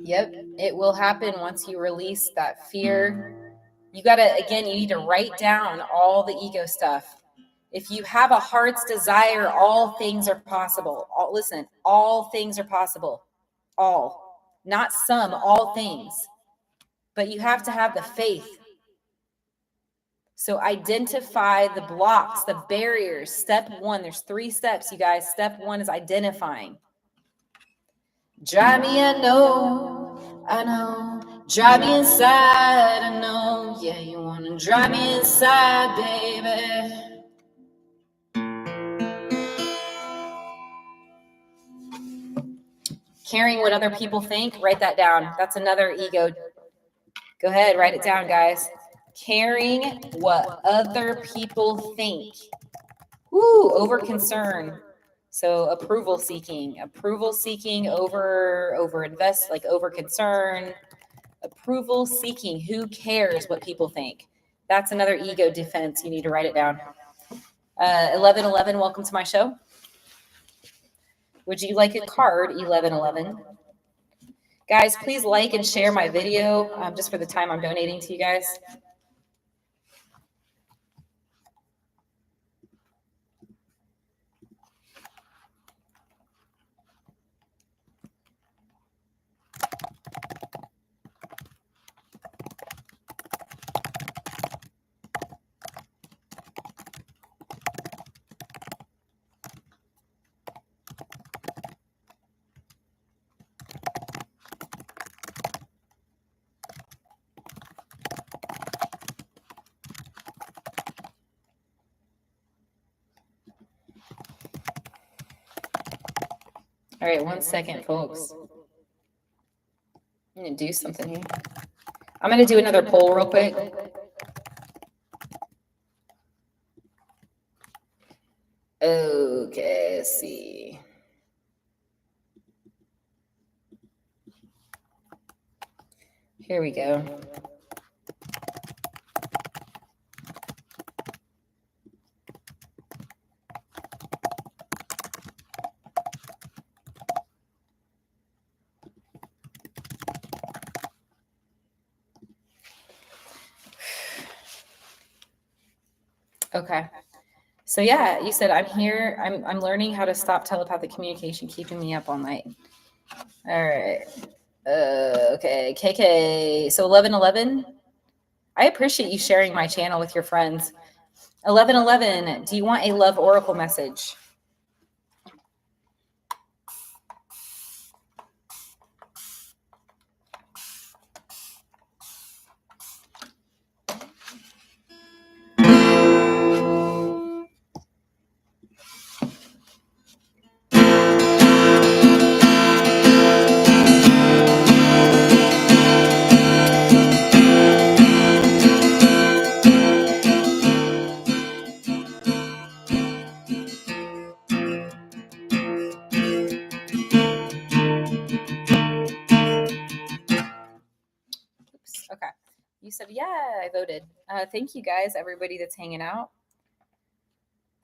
Yep, it will happen once you release that fear. You gotta, again, you need to write down all the ego stuff. If you have a heart's desire, all things are possible. Listen, all things are possible. All. Not some, all things. But you have to have the faith. So identify the blocks, the barriers. Step one, there's 3 steps, you guys. Step one is identifying. Drive me, I know. Drive me inside, I know. Yeah, you wanna drive me inside, baby. Caring what other people think, write that down. That's another ego. Go ahead, write it down, guys. Caring what other people think. Woo, over concern. So approval seeking over invest, like over concern. Approval seeking. Who cares what people think? That's another ego defense. You need to write it down. 1111, welcome to my show. Would you like a card, 1111? Guys, please like and share my video just for the time I'm donating to you guys. All right, 1 second, folks. I'm going to do something here. I'm going to do another poll real quick. Okay, let's see. Here we go. Okay. So yeah, you said I'm here. I'm learning how to stop telepathic communication keeping me up all night. All right. Okay, KK. So 1111. I appreciate you sharing my channel with your friends. 1111, do you want a love oracle message? Okay. You said, yeah, I voted. Thank you guys, everybody that's hanging out.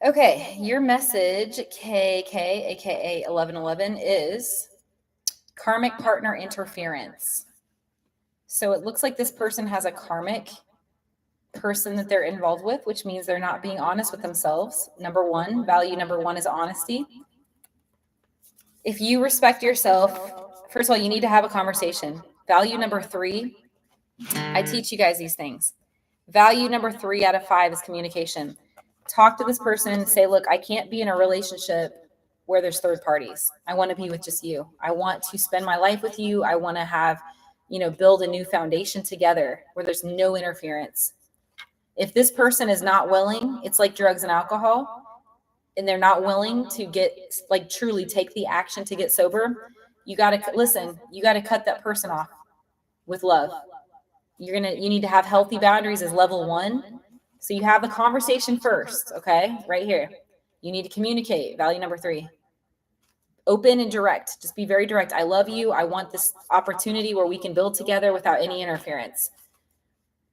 Okay, your message, KK, aka 1111, is karmic partner interference. So it looks like this person has a karmic person that they're involved with, which means they're not being honest with themselves. Number one, value number one is honesty. If you respect yourself, first of all, you need to have a conversation. Value number 3, I teach you guys these things. Value number 3 out of 5 is communication. Talk to this person, say, look, I can't be in a relationship where there's third parties. I want to be with just you. I want to spend my life with you. I want to have, build a new foundation together where there's no interference. If this person is not willing, it's like drugs and alcohol, and they're not willing to truly take the action to get sober, you got to listen. You got to cut that person off with love. You need to have healthy boundaries as level 1. So you have the conversation first, okay? Right here. You need to communicate. Value number 3. Open and direct. Just be very direct. I love you. I want this opportunity where we can build together without any interference.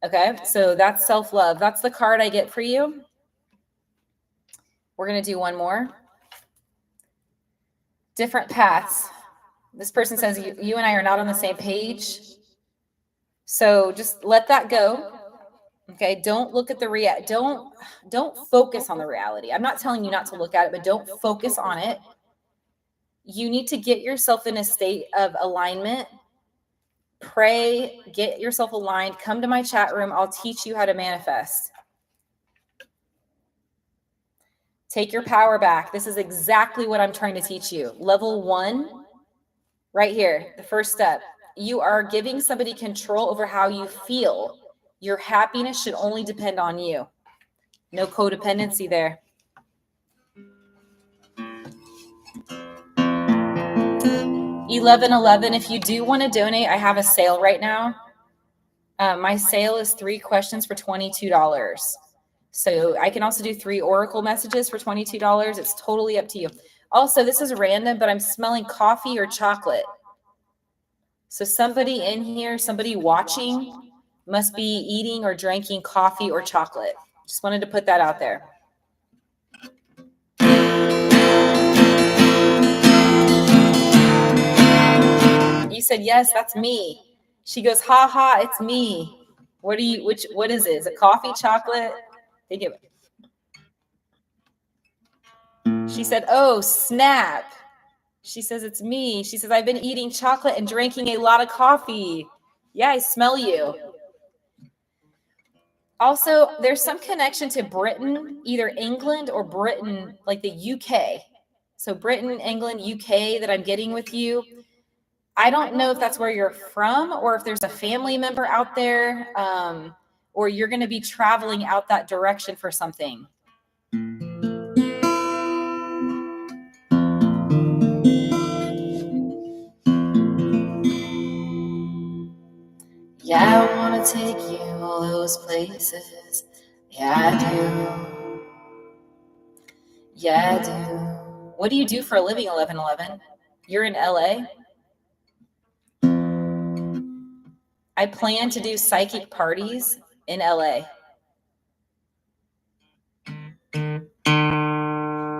Okay? So that's self-love. That's the card I get for you. We're going to do one more. Different paths. This person says you and I are not on the same page. So just let that go. Okay, don't look at the don't focus on the reality. I'm not telling you not to look at it, but don't focus on it. You need to get yourself in a state of alignment. Pray, get yourself aligned, come to my chat room. I'll teach you how to manifest. Take your power back. This is exactly what I'm trying to teach you. Level 1, right here, the first step. You are giving somebody control over how you feel. Your happiness should only depend on you. No codependency there. 1111, if you do want to donate, I have a sale right now. My sale is 3 questions for $22. So I can also do 3 oracle messages for $22. It's totally up to you. Also, this is random, but I'm smelling coffee or chocolate. So somebody in here, somebody watching, must be eating or drinking coffee or chocolate. Just wanted to put that out there. You said, yes, that's me. She goes, ha ha, it's me. What is it? Is it coffee, chocolate? Think of it. She said, oh, snap. She says, it's me. She says, I've been eating chocolate and drinking a lot of coffee. Yeah, I smell you. Also, there's some connection to Britain, either England or Britain, like the UK. So Britain, England, UK that I'm getting with you. I don't know if that's where you're from or if there's a family member out there, or you're going to be traveling out that direction for something. Yeah, I want to take you all those places. Yeah, I do. Yeah, I do. What do you do for a living, 1111? You're in LA? I plan to do psychic parties in LA.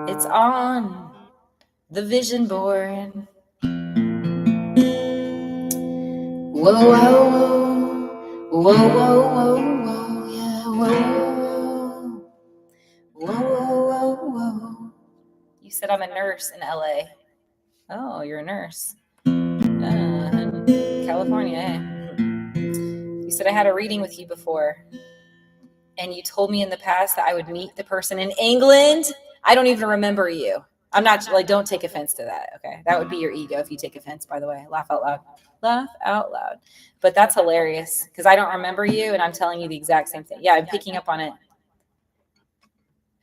It's on the vision board. Whoa, whoa, whoa. Whoa, whoa, whoa, whoa. Yeah, whoa. Whoa, whoa, whoa, whoa. You said I'm a nurse in LA. Oh, you're a nurse. California, eh? You said I had a reading with you before. And you told me in the past that I would meet the person in England. I don't even remember you. I'm not like, don't take offense to that. Okay. That would be your ego if you take offense, by the way. Laugh out loud. Laugh out loud. But that's hilarious because I don't remember you and I'm telling you the exact same thing. Yeah, I'm picking up on it.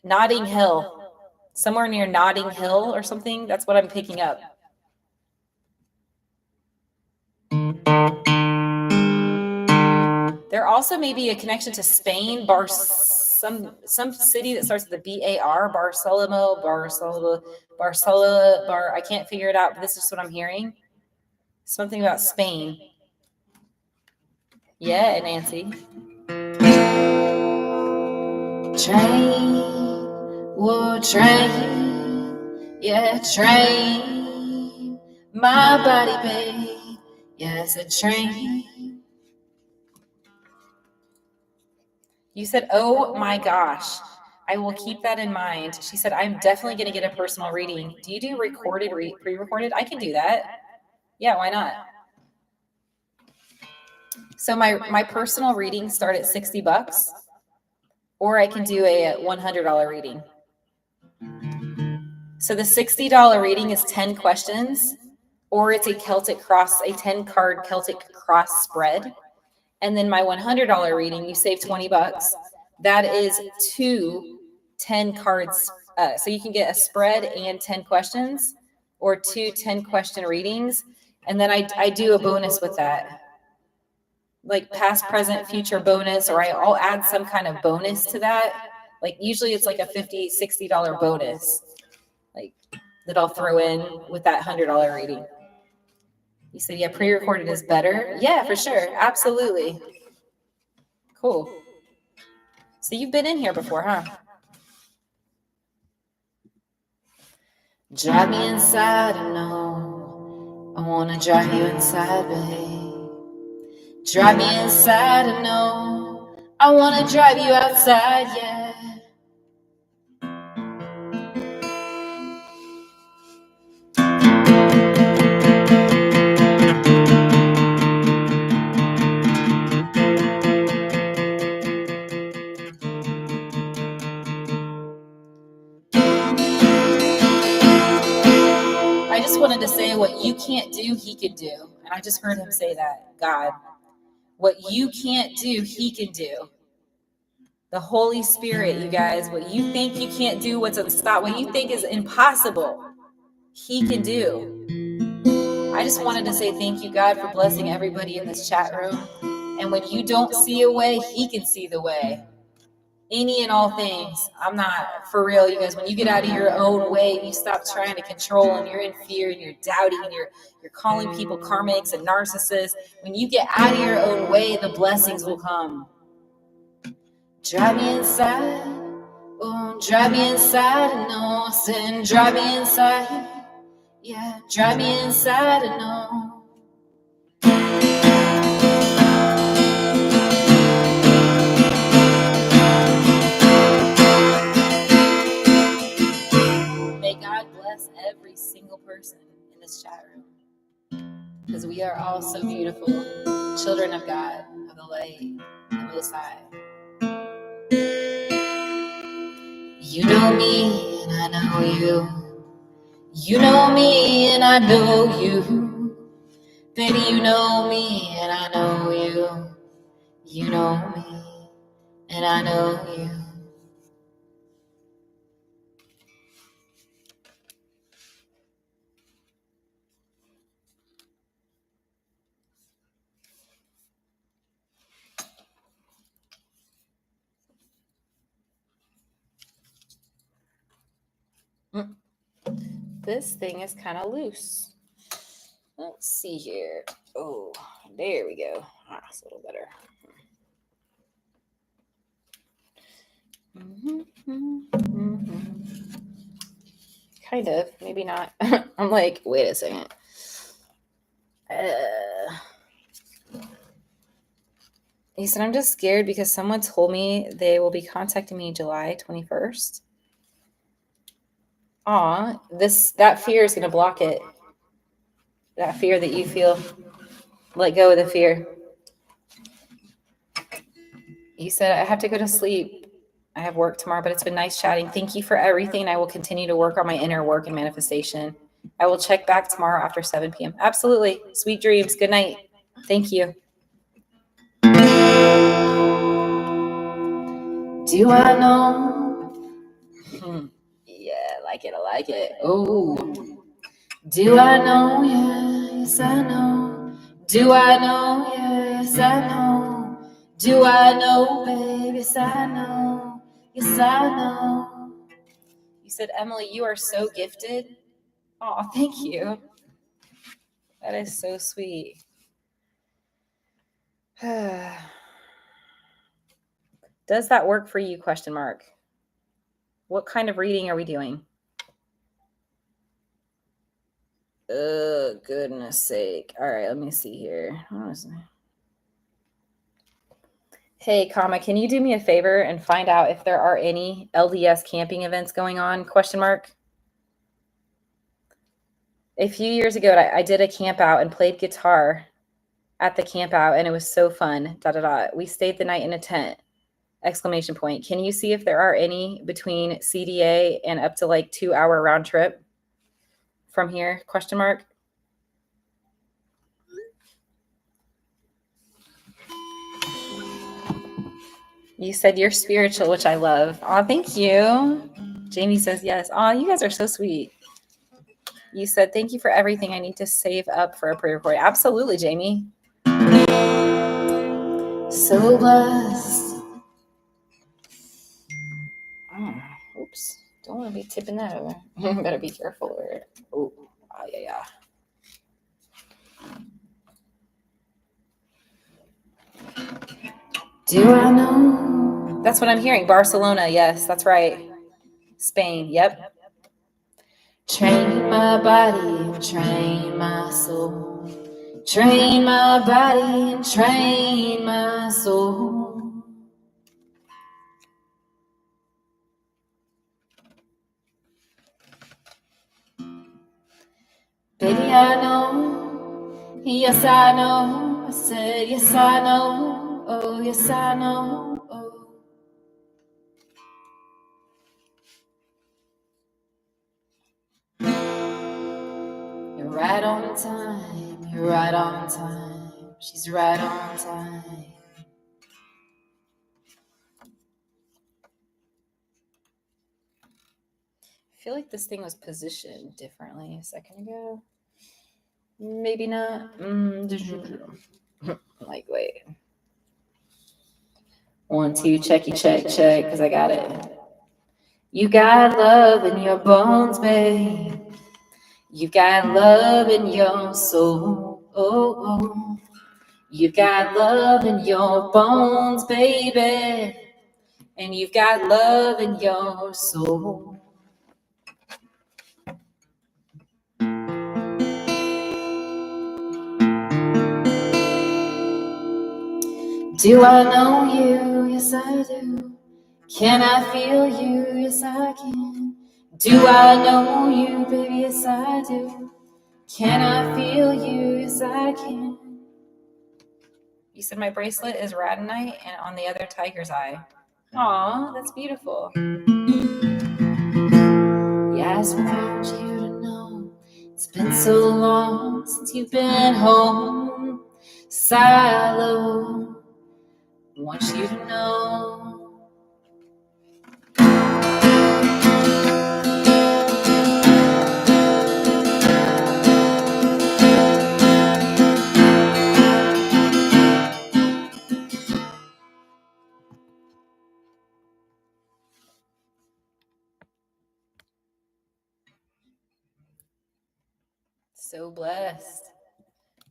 Notting Hill. Somewhere near Notting Hill or something. That's what I'm picking up. There also may be a connection to Spain, some city that starts with the BAR, Barcelona. I can't figure it out, but this is what I'm hearing. Something about Spain. Yeah, Nancy. Train, yeah, train, my body, babe, yeah, it's a train. You said, oh my gosh, I will keep that in mind. She said, I'm definitely going to get a personal reading. Do you do recorded, pre-recorded? I can do that. Yeah, why not? So my personal readings start at $60, or I can do a $100 reading. So the $60 reading is 10 questions, or it's a 10-card Celtic cross spread. And then my $100 reading, you save $20. That is 2 10 cards. So you can get a spread and 10 questions, or 2 10-question readings. And then I do a bonus with that, like past, present, future bonus, or I'll add some kind of bonus to that. Like usually it's like a $50, $60 bonus, like that I'll throw in with that $100 reading. You said, yeah, pre-recorded is better. Yeah, for sure. Absolutely. Cool. So you've been in here before, huh? Drive me inside and know I wanna drive you inside, babe. Drive me inside, I know. I wanna drive you outside, yeah. I just wanted to say what you can't do, he could do. And I just heard him say that, God. What you can't do, he can do. The Holy Spirit, you guys, what you think you can't do, what's unstoppable, what you think is impossible, he can do. I just wanted to say thank you, God, for blessing everybody in this chat room. And when you don't see a way, he can see the way. Any and all things. I'm not, for real, you guys, when you get out of your own way, you stop trying to control and you're in fear and you're doubting and you're calling people karmics and narcissists. When you get out of your own way, the blessings will come. Drive me inside, oh, drive me inside, I know, sin, drive me inside, yeah, drive me inside, I know. May God bless every single person in this chat room, because we are all so beautiful, children of God, of the light, the Most High. You know me and I know you. You know me and I know you. Baby, you know me and I know you. You know me and I know you. This thing is kind of loose. Let's see here. Oh, there we go. That's a little better. Kind of, maybe not. I'm like, wait a second. He said, I'm just scared because someone told me they will be contacting me July 21st. Aw, that fear is going to block it. That fear that you feel. Let go of the fear. You said, I have to go to sleep. I have work tomorrow, but it's been nice chatting. Thank you for everything. I will continue to work on my inner work and manifestation. I will check back tomorrow after 7 p.m. Absolutely. Sweet dreams. Good night. Thank you. Do I know? Yeah, I like it. I like it. Oh. Do I know? Yes, I know. Do I know? Yes, I know. Do I know, baby? Yes, I know. Yes, I know. You said, Emily, you are so gifted. Oh, thank you. That is so sweet. Does that work for you? Question mark. What kind of reading are we doing? Oh, goodness sake. All right, let me see here. Hey, comma, can you do me a favor and find out if there are any LDS camping events going on? Question mark. A few years ago, I did a camp out and played guitar at the camp out, and it was so fun. ... We stayed the night in a tent. Exclamation point. Can you see if there are any between CDA and up to like 2-hour round trip from here? Question mark. You said you're spiritual, which I love. Oh, thank you. Jamie says yes. Oh, you guys are so sweet. You said, thank you for everything. I need to save up for a pre-recording. Absolutely, Jamie. So blessed. Oops. Don't want to be tipping that over. Better be careful. Oh, yeah. Do I know? That's what I'm hearing. Barcelona. Yes, that's right. Spain. Yep. Train my body and train my soul. Train my body and train my soul. Baby, I know. Yes, I know. I said, yes, I know. Oh, yes, I know. Oh. You're right on time. You're right on time. She's right on time. I feel like this thing was positioned differently a second ago. Maybe not. Like, wait. 1, 2, checky, check, because I got it. You got love in your bones, babe. You got love in your soul. Oh, oh. You got love in your bones, baby. And you've got love in your soul. Do I know you? Yes, I do. Can I feel you? Yes, I can. Do I know you, baby? Yes, I do. Can I feel you? Yes, I can. You said my bracelet is radonite and on the other tiger's eye. Aw, that's beautiful. Yeah, I just want you to know it's been so long since you've been home. Silo, I want you to know. So blessed.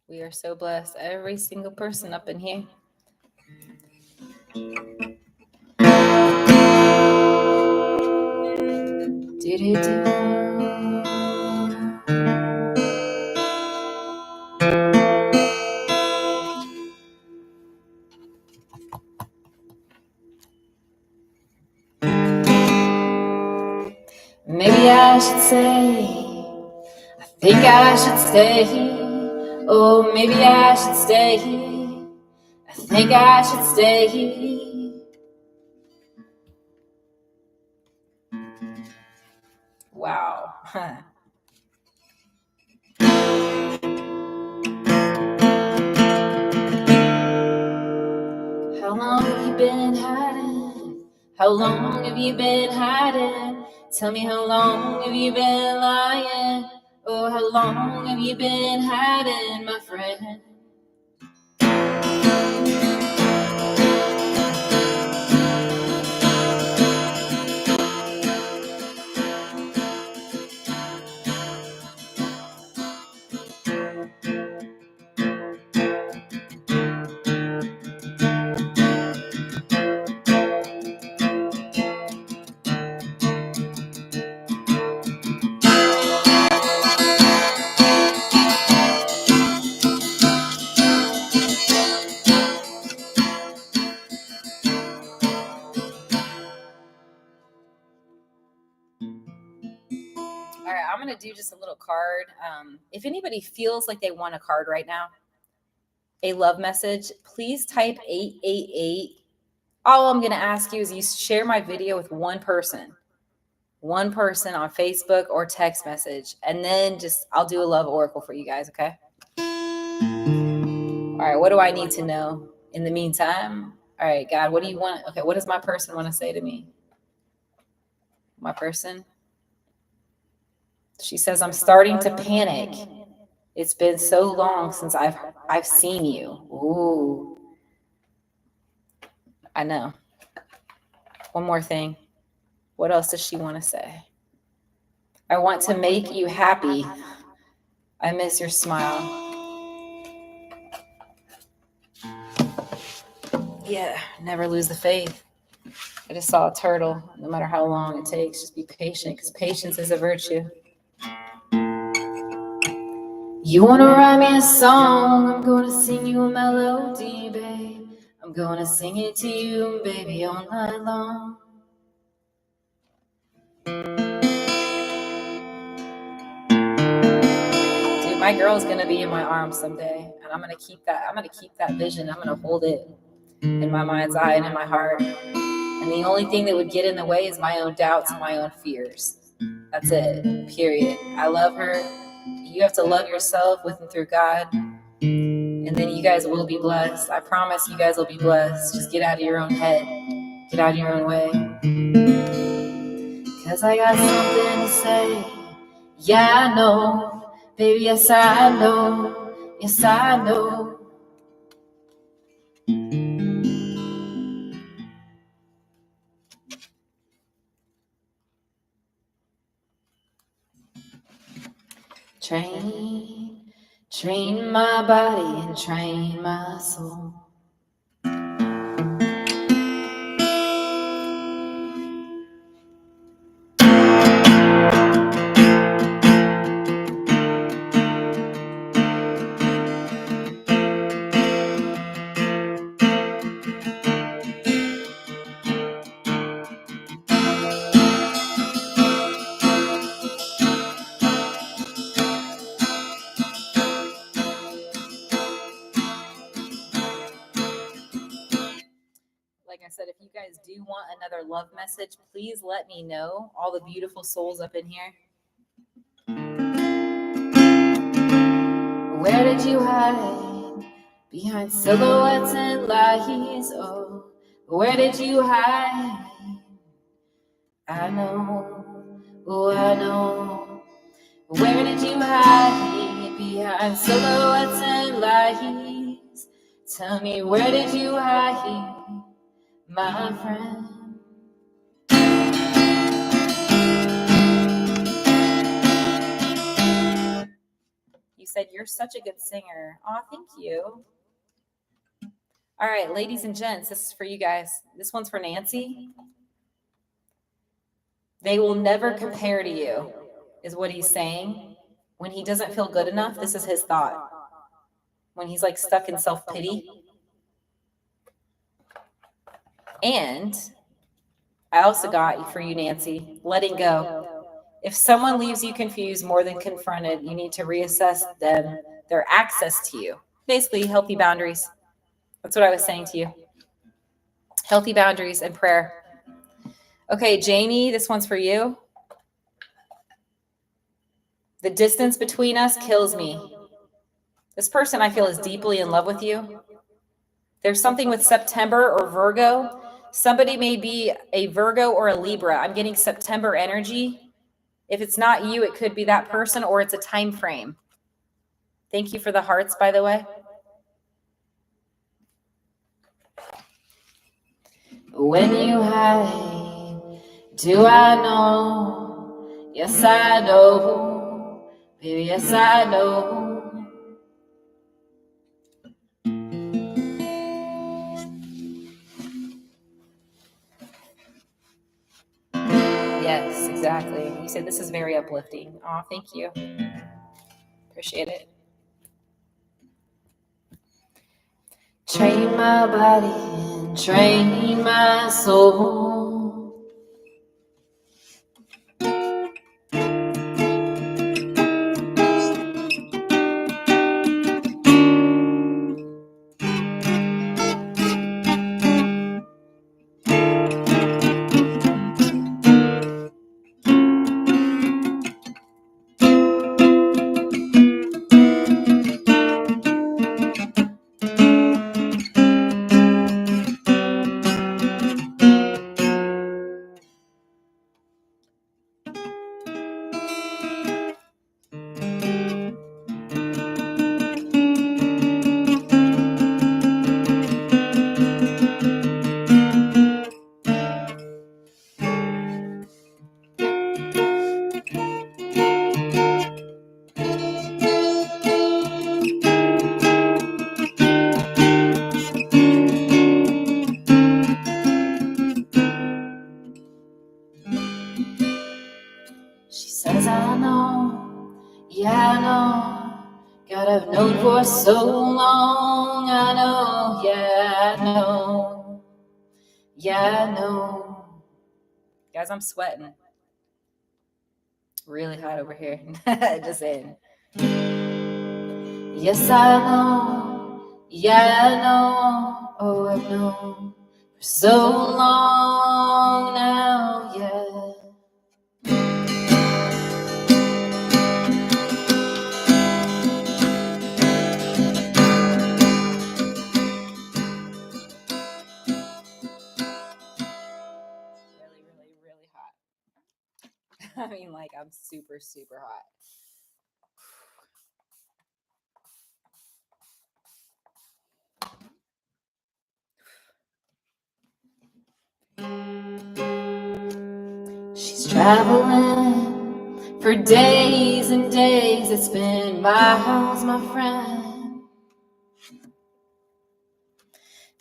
We are so blessed. Every single person up in here. Maybe I should say, I think I should stay. Oh, maybe I should stay. I think I should stay. Wow. How long have you been hiding? How long have you been hiding? Tell me, how long have you been lying? Oh, how long have you been hiding, my friend? All right, I'm going to do just a little card. If anybody feels like they want a card right now, a love message, please type 888. All I'm going to ask you is you share my video with one person on Facebook or text message. And then I'll do a love oracle for you guys, okay? All right, what do I need to know in the meantime? All right, God, what do you want? Okay, what does my person want to say to me? My person? She says, I'm starting to panic. It's been so long since I've seen you. Ooh. I know. One more thing. What else does she want to say? I want to make you happy. I miss your smile. Yeah, never lose the faith. I just saw a turtle. No matter how long it takes, just be patient, because patience is a virtue. You wanna write me a song, I'm gonna sing you a melody, babe. I'm gonna sing it to you, baby, all night long. Dude, my girl's gonna be in my arms someday, and I'm gonna keep that vision. I'm gonna hold it in my mind's eye and in my heart. And the only thing that would get in the way is my own doubts and my own fears. That's it, period. I love her. You have to love yourself with and through God. And then you guys will be blessed. I promise you guys will be blessed. Just get out of your own head. Get out of your own way. 'Cause I got something to say. Yeah, I know. Baby, yes, I know. Yes, I know. Train my body and train my soul. Like I said, if you guys do want another love message, please let me know. All the beautiful souls up in here. Where did you hide? Behind silhouettes and lies. Oh, where did you hide? I know. Oh, I know. Where did you hide? Behind silhouettes and lies. Tell me, where did you hide, my friend? You said you're such a good singer. Aw, thank you. All right, ladies and gents, this is for you guys. This one's for Nancy. They will never compare to you, is what he's saying. When he doesn't feel good enough, this is his thought. When he's like stuck in self-pity. And I also got for you, Nancy, letting go. If someone leaves you confused more than confronted, you need to reassess them, their access to you. Basically, healthy boundaries. That's what I was saying to you. Healthy boundaries and prayer. Okay, Jamie, this one's for you. The distance between us kills me. This person I feel is deeply in love with you. There's something with September or Virgo. Somebody may be a Virgo or a Libra. I'm getting September energy. If it's not you, it could be that person, or it's a time frame. Thank you for the hearts, by the way. When you hide, do I know? Yes, I know. Baby, yes, I know. Yes, exactly. You said this is very uplifting. Oh, thank you. Appreciate it. Train my body and train my soul. She says, I know Yeah, I know. God, I've known for so long. I know. Yeah, I know. Yeah, I know. Guys, I'm sweating. Really hot over here. Just saying. Yes, I know. Yeah, I know. Oh, I've known for so long now. Yeah. Really hot. I mean, like, I'm super, super hot. She's traveling for days and days. It's been miles, my friend.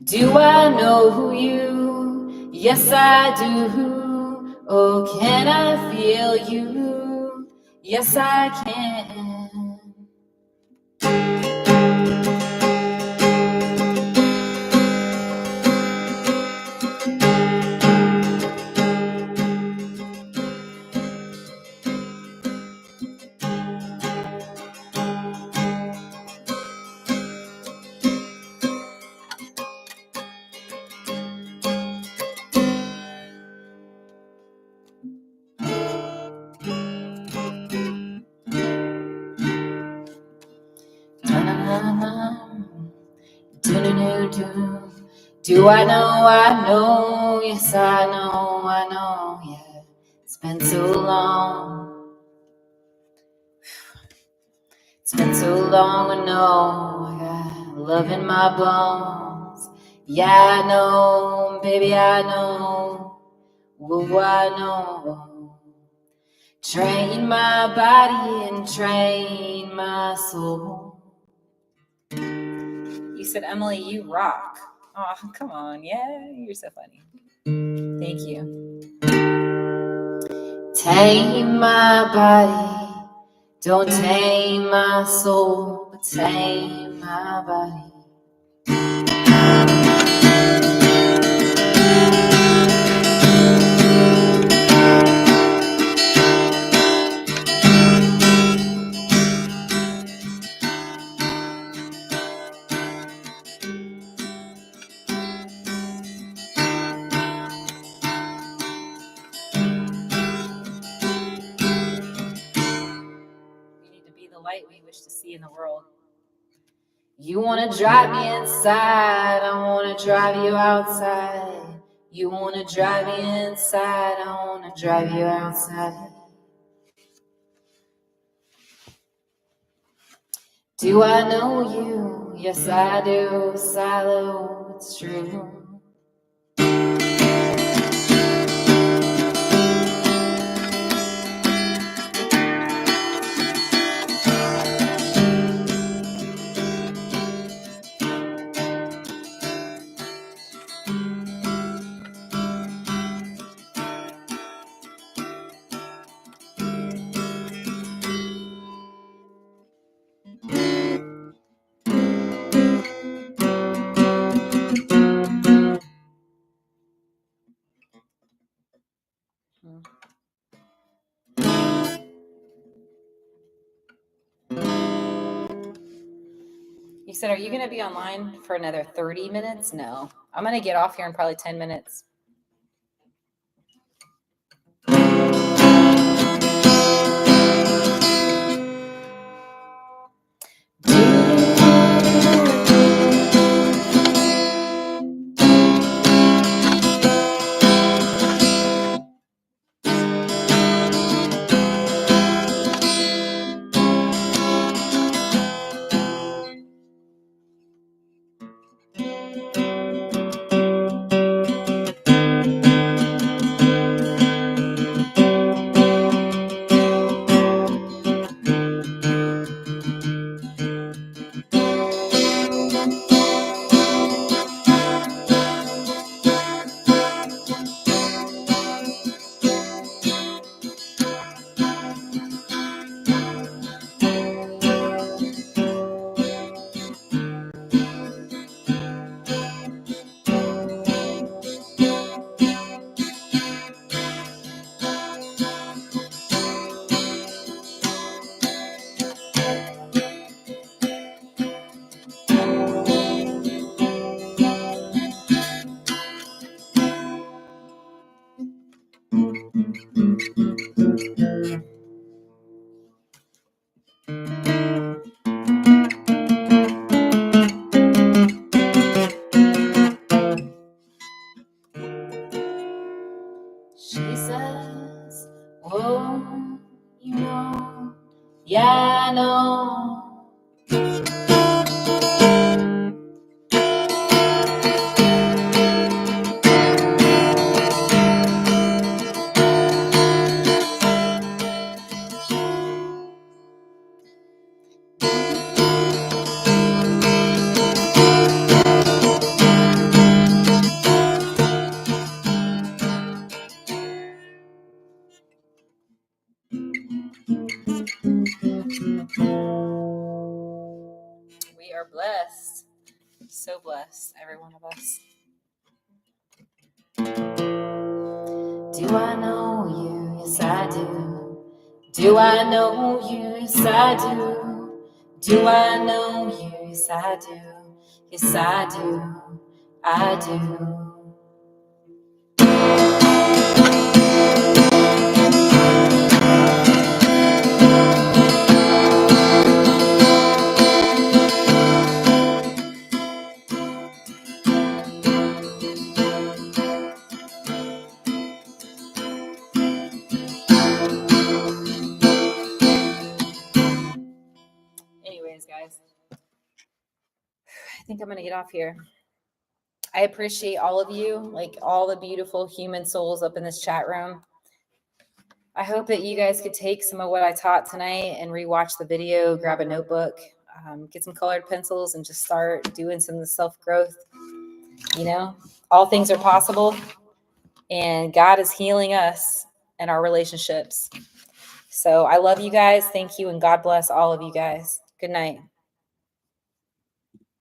Do I know who you? Yes, I do. Oh, can I feel you? Yes, I can. Do I know? I know. Yes, I know. I know. Yeah, it's been so long. It's been so long. I know. I got love in my bones. Yeah, I know, baby. I know. Oh, I know. Train my body and train my soul. You said, Emily, you rock. Oh, come on. Yeah, you're so funny. Thank you. Tame my body. Don't tame my soul, but tame my body. The light we wish to see in the world. You want to drive me inside, I want to drive you outside. You want to drive me inside, I want to drive you outside. Do I know you? Yes, I do. Silo, it's true. You said, are you going to be online for another 30 minutes? No. I'm going to get off here in probably 10 minutes. She says, oh, you know, yeah, I know. We are blessed. So blessed, every one of us. Do I know you? Yes, I do. Do I know you? Yes, I do. Do I know you? Yes, I do. Yes, I do. I do. Anyways, guys, I think I'm going to get off here. I appreciate all of you, like all the beautiful human souls up in this chat room. I hope that you guys could take some of what I taught tonight and rewatch the video, grab a notebook, get some colored pencils, and just start doing some of the self-growth. You know, all things are possible, and God is healing us and our relationships. So I love you guys. Thank you, and God bless all of you guys. Good night.